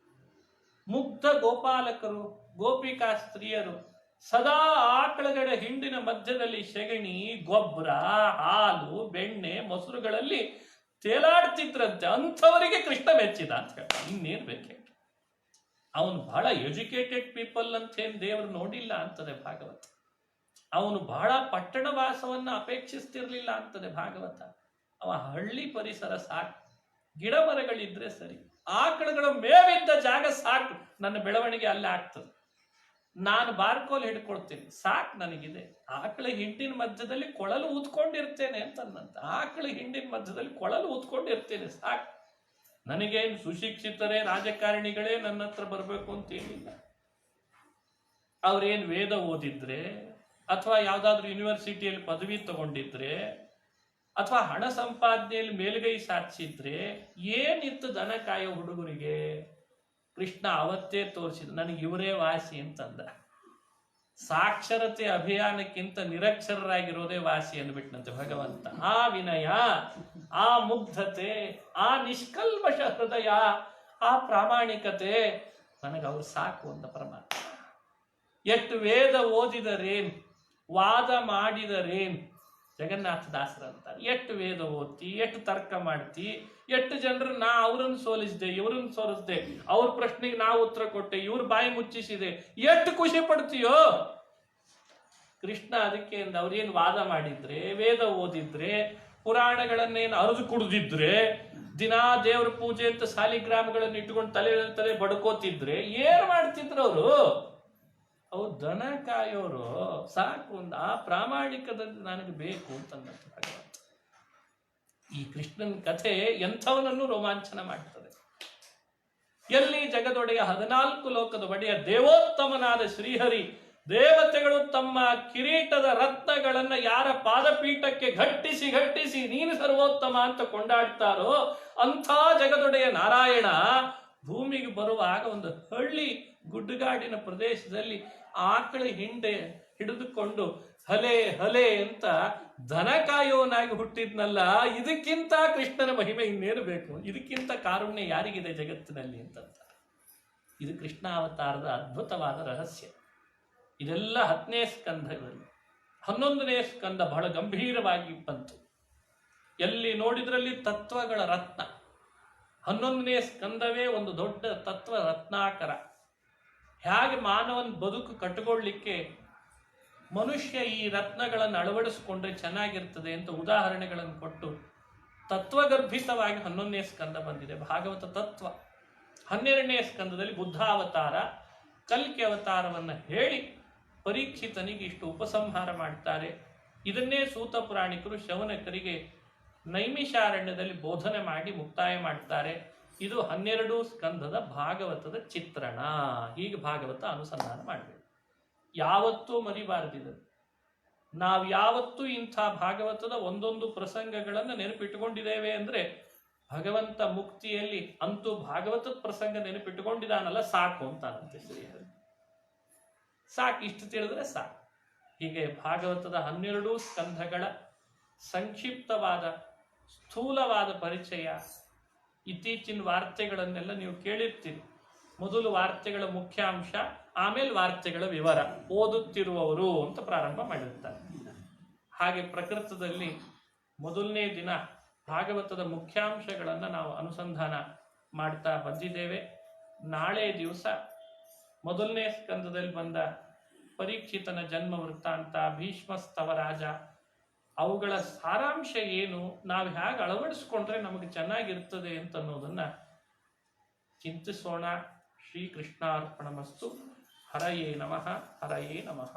ಮುಗ್ಧ ಗೋಪಾಲಕರು, ಗೋಪಿಕಾ ಸ್ತ್ರೀಯರು ಸದಾ ಆಕಳಗಳ ಹಿಂಡಿನ ಮಧ್ಯದಲ್ಲಿ ಸೆಗಣಿ, ಗೊಬ್ಬರ, ಹಾಲು, ಬೆಣ್ಣೆ, ಮೊಸರುಗಳಲ್ಲಿ ತೇಲಾಡ್ತಿದ್ರಂತೆ. ಅಂಥವರಿಗೆ ಕೃಷ್ಣ ಮೆಚ್ಚಿದ ಅಂತ ಹೇಳ್ತಾರೆ. ಇನ್ನೇನ್ ಬೇಕೆ? ಅವನು ಬಹಳ ಎಜುಕೇಟೆಡ್ ಪೀಪಲ್ ಅಂತ ಏನ್ ದೇವರು ನೋಡಿಲ್ಲ ಅಂತದೆ ಭಾಗವತ. ಅವನು ಬಹಳ ಪಟ್ಟಣ ವಾಸವನ್ನ ಅಪೇಕ್ಷಿಸ್ತಿರ್ಲಿಲ್ಲ ಅಂತದೆ ಭಾಗವತ. ಅವ ಹಳ್ಳಿ ಪರಿಸರ ಸಾಕು, ಗಿಡ ಮರಗಳಿದ್ರೆ ಸರಿ, ಆಕಳುಗಳ ಮೇವಿದ್ದ ಜಾಗ ಸಾಕು, ನನ್ನ ಬೆಳವಣಿಗೆ ಅಲ್ಲೇ ಆಗ್ತದೆ. ನಾನು ಬಾರ್ಕೋಲ್ ಹಿಡ್ಕೊಳ್ತೀನಿ, ಸಾಕು ನನಗಿದೆ. ಆಕಳ ಹಿಂಡಿನ ಮಧ್ಯದಲ್ಲಿ ಕೊಳಲು ಊದ್ಕೊಂಡಿರ್ತೇನೆ ಅಂತಂದಂತ. ಆಕಳ ಹಿಂಡಿನ ಮಧ್ಯದಲ್ಲಿ ಕೊಳಲು ಊದ್ಕೊಂಡಿರ್ತೇನೆ, ಸಾಕು. ನನಗೇನು ಸುಶಿಕ್ಷಿತರೇ ರಾಜಕಾರಣಿಗಳೇ ನನ್ನ ಹತ್ರ ಬರಬೇಕು ಅಂತೇನಿಲ್ಲ. ಅವ್ರೇನು ವೇದ ಓದಿದ್ರೆ, ಅಥವಾ ಯಾವ್ದಾದ್ರು ಯೂನಿವರ್ಸಿಟಿಯಲ್ಲಿ ಪದವಿ ತಗೊಂಡಿದ್ರೆ, ಅಥವಾ ಹಣ ಸಂಪಾದನೆಯಲ್ಲಿ ಮೇಲುಗೈ ಸಾಧಿಸಿದ್ರೆ ಏನಿತ್ತು ದನ ಕಾಯೋ ಹುಡುಗರಿಗೆ? ಕೃಷ್ಣ ಅವತ್ತೇ ತೋರಿಸಿದ, ನನಗೆ ಇವರೇ ವಾಸಿ ಅಂತಂದ. ಸಾಕ್ಷರತೆ ಅಭಿಯಾನಕ್ಕಿಂತ ನಿರಕ್ಷರರಾಗಿರೋದೇ ವಾಸಿ ಅಂದ್ಬಿಟ್ನಂತೆ ಭಗವಂತ. ಆ ವಿನಯ, ಆ ಮುಗ್ಧತೆ, ಆ ನಿಷ್ಕಲ್ಮಶ ಹೃದಯ, ಆ ಪ್ರಾಮಾಣಿಕತೆ ನನಗೆ ಅವ್ರು ಸಾಕು ಅಂತ ಪರಮಾತ್ಮ. ಎಷ್ಟು ವೇದ ಓದಿದರೇನ್, ವಾದ ಮಾಡಿದರೇನ್, ಜಗನ್ನಾಥದಾಸರ ಅಂತಾರೆ. ಎಷ್ಟು ವೇದ ಓದ್ತಿ, ಎಷ್ಟು ತರ್ಕ ಮಾಡ್ತಿ, ಎಷ್ಟು ಜನರು ನಾ ಅವ್ರನ್ನ ಸೋಲಿಸಿದೆ, ಇವ್ರನ್ನ ಸೋಲಿಸಿದೆ, ಅವ್ರ ಪ್ರಶ್ನೆಗೆ ನಾವು ಉತ್ತರ ಕೊಟ್ಟೆ, ಇವ್ರ ಬಾಯಿ ಮುಚ್ಚಿಸಿದೆ, ಎಷ್ಟು ಖುಷಿ ಪಡ್ತೀಯೋ. ಕೃಷ್ಣ ಅದಕ್ಕೆ ಅವ್ರೇನು ವಾದ ಮಾಡಿದ್ರೆ, ವೇದ ಓದಿದ್ರೆ, ಪುರಾಣಗಳನ್ನೇನು ಅರಿದು ಕುಡಿದಿದ್ರೆ, ದಿನಾ ದೇವ್ರ ಪೂಜೆ ಅಂತ ಸಾಲಿಗ್ರಾಮಗಳನ್ನು ಇಟ್ಕೊಂಡು ತಲೆ ಬಡ್ಕೋತಿದ್ರೆ ಏನ್ ಮಾಡ್ತಿದ್ರು ಅವರು? ಅವ್ರು ದನ ಕಾಯೋರು. ಸಾಕು ಒಂದು ಆ ಪ್ರಾಮಾಣಿಕದಲ್ಲಿ ನನಗೆ ಬೇಕು ಅಂತಂದಂತ ಭಗವಂತ. ಈ ಕೃಷ್ಣನ ಕಥೆ ಎಂಥವನನ್ನು ರೋಮಾಂಚನ ಮಾಡ್ತದೆ. ಎಲ್ಲಿ ಜಗದೊಡೆಯ 14 ಲೋಕದ ಒಡೆಯ ದೇವೋತ್ತಮನಾದ ಶ್ರೀಹರಿ ದೇವತೆಗಳು ತಮ್ಮ ಕಿರೀಟದ ರತ್ನಗಳನ್ನ ಯಾರ ಪಾದಪೀಠಕ್ಕೆ ಘಟ್ಟಿಸಿ ನೀನು ಸರ್ವೋತ್ತಮ ಅಂತ ಕೊಂಡಾಡ್ತಾರೋ ಅಂಥ ಜಗದೊಡೆಯ ನಾರಾಯಣ ಭೂಮಿಗೆ ಬರುವಾಗ ಒಂದು ಹಳ್ಳಿ ಗುಡ್ಡಗಾಡಿನ ಪ್ರದೇಶದಲ್ಲಿ ಆಕಳ ಹಿಂಡೆ ಹಿಡಿದುಕೊಂಡು ಹಲೆ ಅಂತ ದನ ಕಾಯೋನಾಗಿ ಹುಟ್ಟಿದ್ನಲ್ಲ. ಇದಕ್ಕಿಂತ ಕೃಷ್ಣನ ಮಹಿಮೆ ಇನ್ನೇನು ಬೇಕು? ಇದಕ್ಕಿಂತ ಕಾರುಣ್ಯ ಯಾರಿಗಿದೆ ಜಗತ್ತಿನಲ್ಲಿ ಅಂತಂತ. ಇದು ಕೃಷ್ಣಾವತಾರದ ಅದ್ಭುತವಾದ ರಹಸ್ಯ. ಇದೆಲ್ಲ 10ನೇ ಸ್ಕಂಧಗಳಲ್ಲಿ. 11ನೇ ಸ್ಕಂದ ಬಹಳ ಗಂಭೀರವಾಗಿ ಬಂತು. ಎಲ್ಲಿ ನೋಡಿದ್ರಲ್ಲಿ ತತ್ವಗಳ ರತ್ನ. 11ನೇ ಸ್ಕಂದವೇ ಒಂದು ದೊಡ್ಡ ತತ್ವ ರತ್ನಾಕರ. ಹೇಗೆ ಮಾನವನ ಬದುಕು ಕಟ್ಟಿಕೊಳ್ಳಿಕ್ಕೆ ಮನುಷ್ಯ ಈ ರತ್ನಗಳನ್ನು ಅಳವಡಿಸಿಕೊಂಡ್ರೆ ಚೆನ್ನಾಗಿರ್ತದೆ ಅಂತ ಉದಾಹರಣೆಗಳನ್ನು ಕೊಟ್ಟು ತತ್ವಗರ್ಭಿತವಾಗಿ 11ನೇ ಸ್ಕಂದ ಬಂದಿದೆ. ಭಾಗವತ ತತ್ವ. 12ನೇ ಸ್ಕಂದದಲ್ಲಿ ಬುದ್ಧಾವತಾರ, ಕಲ್ಕಿ ಅವತಾರವನ್ನು ಹೇಳಿ ಪರೀಕ್ಷಿತನಿಗೆ ಇಷ್ಟು ಉಪಸಂಹಾರ ಮಾಡ್ತಾರೆ. ಇದನ್ನೇ ಸೂತ ಪುರಾಣಿಕರು ಶೌನಕರಿಗೆ ನೈಮಿಷಾರಣ್ಯದಲ್ಲಿ ಬೋಧನೆ ಮಾಡಿ ಮುಕ್ತಾಯ ಮಾಡ್ತಾರೆ. ಇದು 12 ಸ್ಕಂದದ ಭಾಗವತದ ಚಿತ್ರಣ. ಹೀಗೆ ಭಾಗವತ ಅನುಸಂಧಾನ ಮಾಡಬೇಕು. ಯಾವತ್ತೂ ಮರಿಬಾರದಿದೆ. ನಾವು ಯಾವತ್ತೂ ಇಂಥ ಭಾಗವತದ ಒಂದೊಂದು ಪ್ರಸಂಗಗಳನ್ನು ನೆನಪಿಟ್ಟುಕೊಂಡಿದ್ದೇವೆ ಅಂದರೆ ಭಗವಂತ ಮುಕ್ತಿಯಲ್ಲಿ ಅಂತೂ ಭಾಗವತದ ಪ್ರಸಂಗ ನೆನಪಿಟ್ಟುಕೊಂಡಿದ್ದಾನಲ್ಲ ಸಾಕು ಅಂತಾನಂತೆ ಶ್ರೀಹರಿ. ಸಾಕು, ಇಷ್ಟು ತಿಳಿದ್ರೆ ಸಾಕು. ಹೀಗೆ ಭಾಗವತದ 12 ಸ್ಕಂಧಗಳ ಸಂಕ್ಷಿಪ್ತವಾದ ಸ್ಥೂಲವಾದ ಪರಿಚಯ. ಇತ್ತೀಚಿನ ವಾರ್ತೆಗಳನ್ನೆಲ್ಲ ನೀವು ಕೇಳಿರ್ತೀರಿ. ಮೊದಲು ವಾರ್ತೆಗಳ ಮುಖ್ಯಾಂಶ, ಆಮೇಲೆ ವಾರ್ತೆಗಳ ವಿವರ. ಓದುತ್ತಿರುವವರು ಅಂತ ಪ್ರಾರಂಭ ಮಾಡಿರ್ತಾರೆ. ಹಾಗೆ ಪ್ರಕೃತದಲ್ಲಿ ಮೊದಲನೇ ದಿನ ಭಾಗವತದ ಮುಖ್ಯಾಂಶಗಳನ್ನು ನಾವು ಅನುಸಂಧಾನ ಮಾಡ್ತಾ ಬಂದಿದ್ದೇವೆ. ನಾಳೆ ದಿವಸ ಮೊದಲನೇ ಸ್ಕಂದದಲ್ಲಿ ಬಂದ ಪರೀಕ್ಷಿತನ ಜನ್ಮ ವೃತ್ತಾಂತ, ಭೀಷ್ಮಸ್ತವರಾಜ, ಅವುಗಳ ಸಾರಾಂಶ ಏನು, ನಾವು ಹೇಗೆ ಅಳವಡಿಸ್ಕೊಂಡ್ರೆ ನಮಗೆ ಚೆನ್ನಾಗಿರ್ತದೆ ಅಂತ ಅನ್ನೋದನ್ನ ಚಿಂತಿಸೋಣ. ಶ್ರೀಕೃಷ್ಣಾರ್ಪಣಮಸ್ತು. ಹರಯೇ ನಮಃ. ಹರಯೇ ನಮಃ.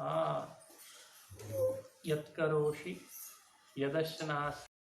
ಯತ್ಕರೋಷಿ ಯದಶ್ನಾಸಿ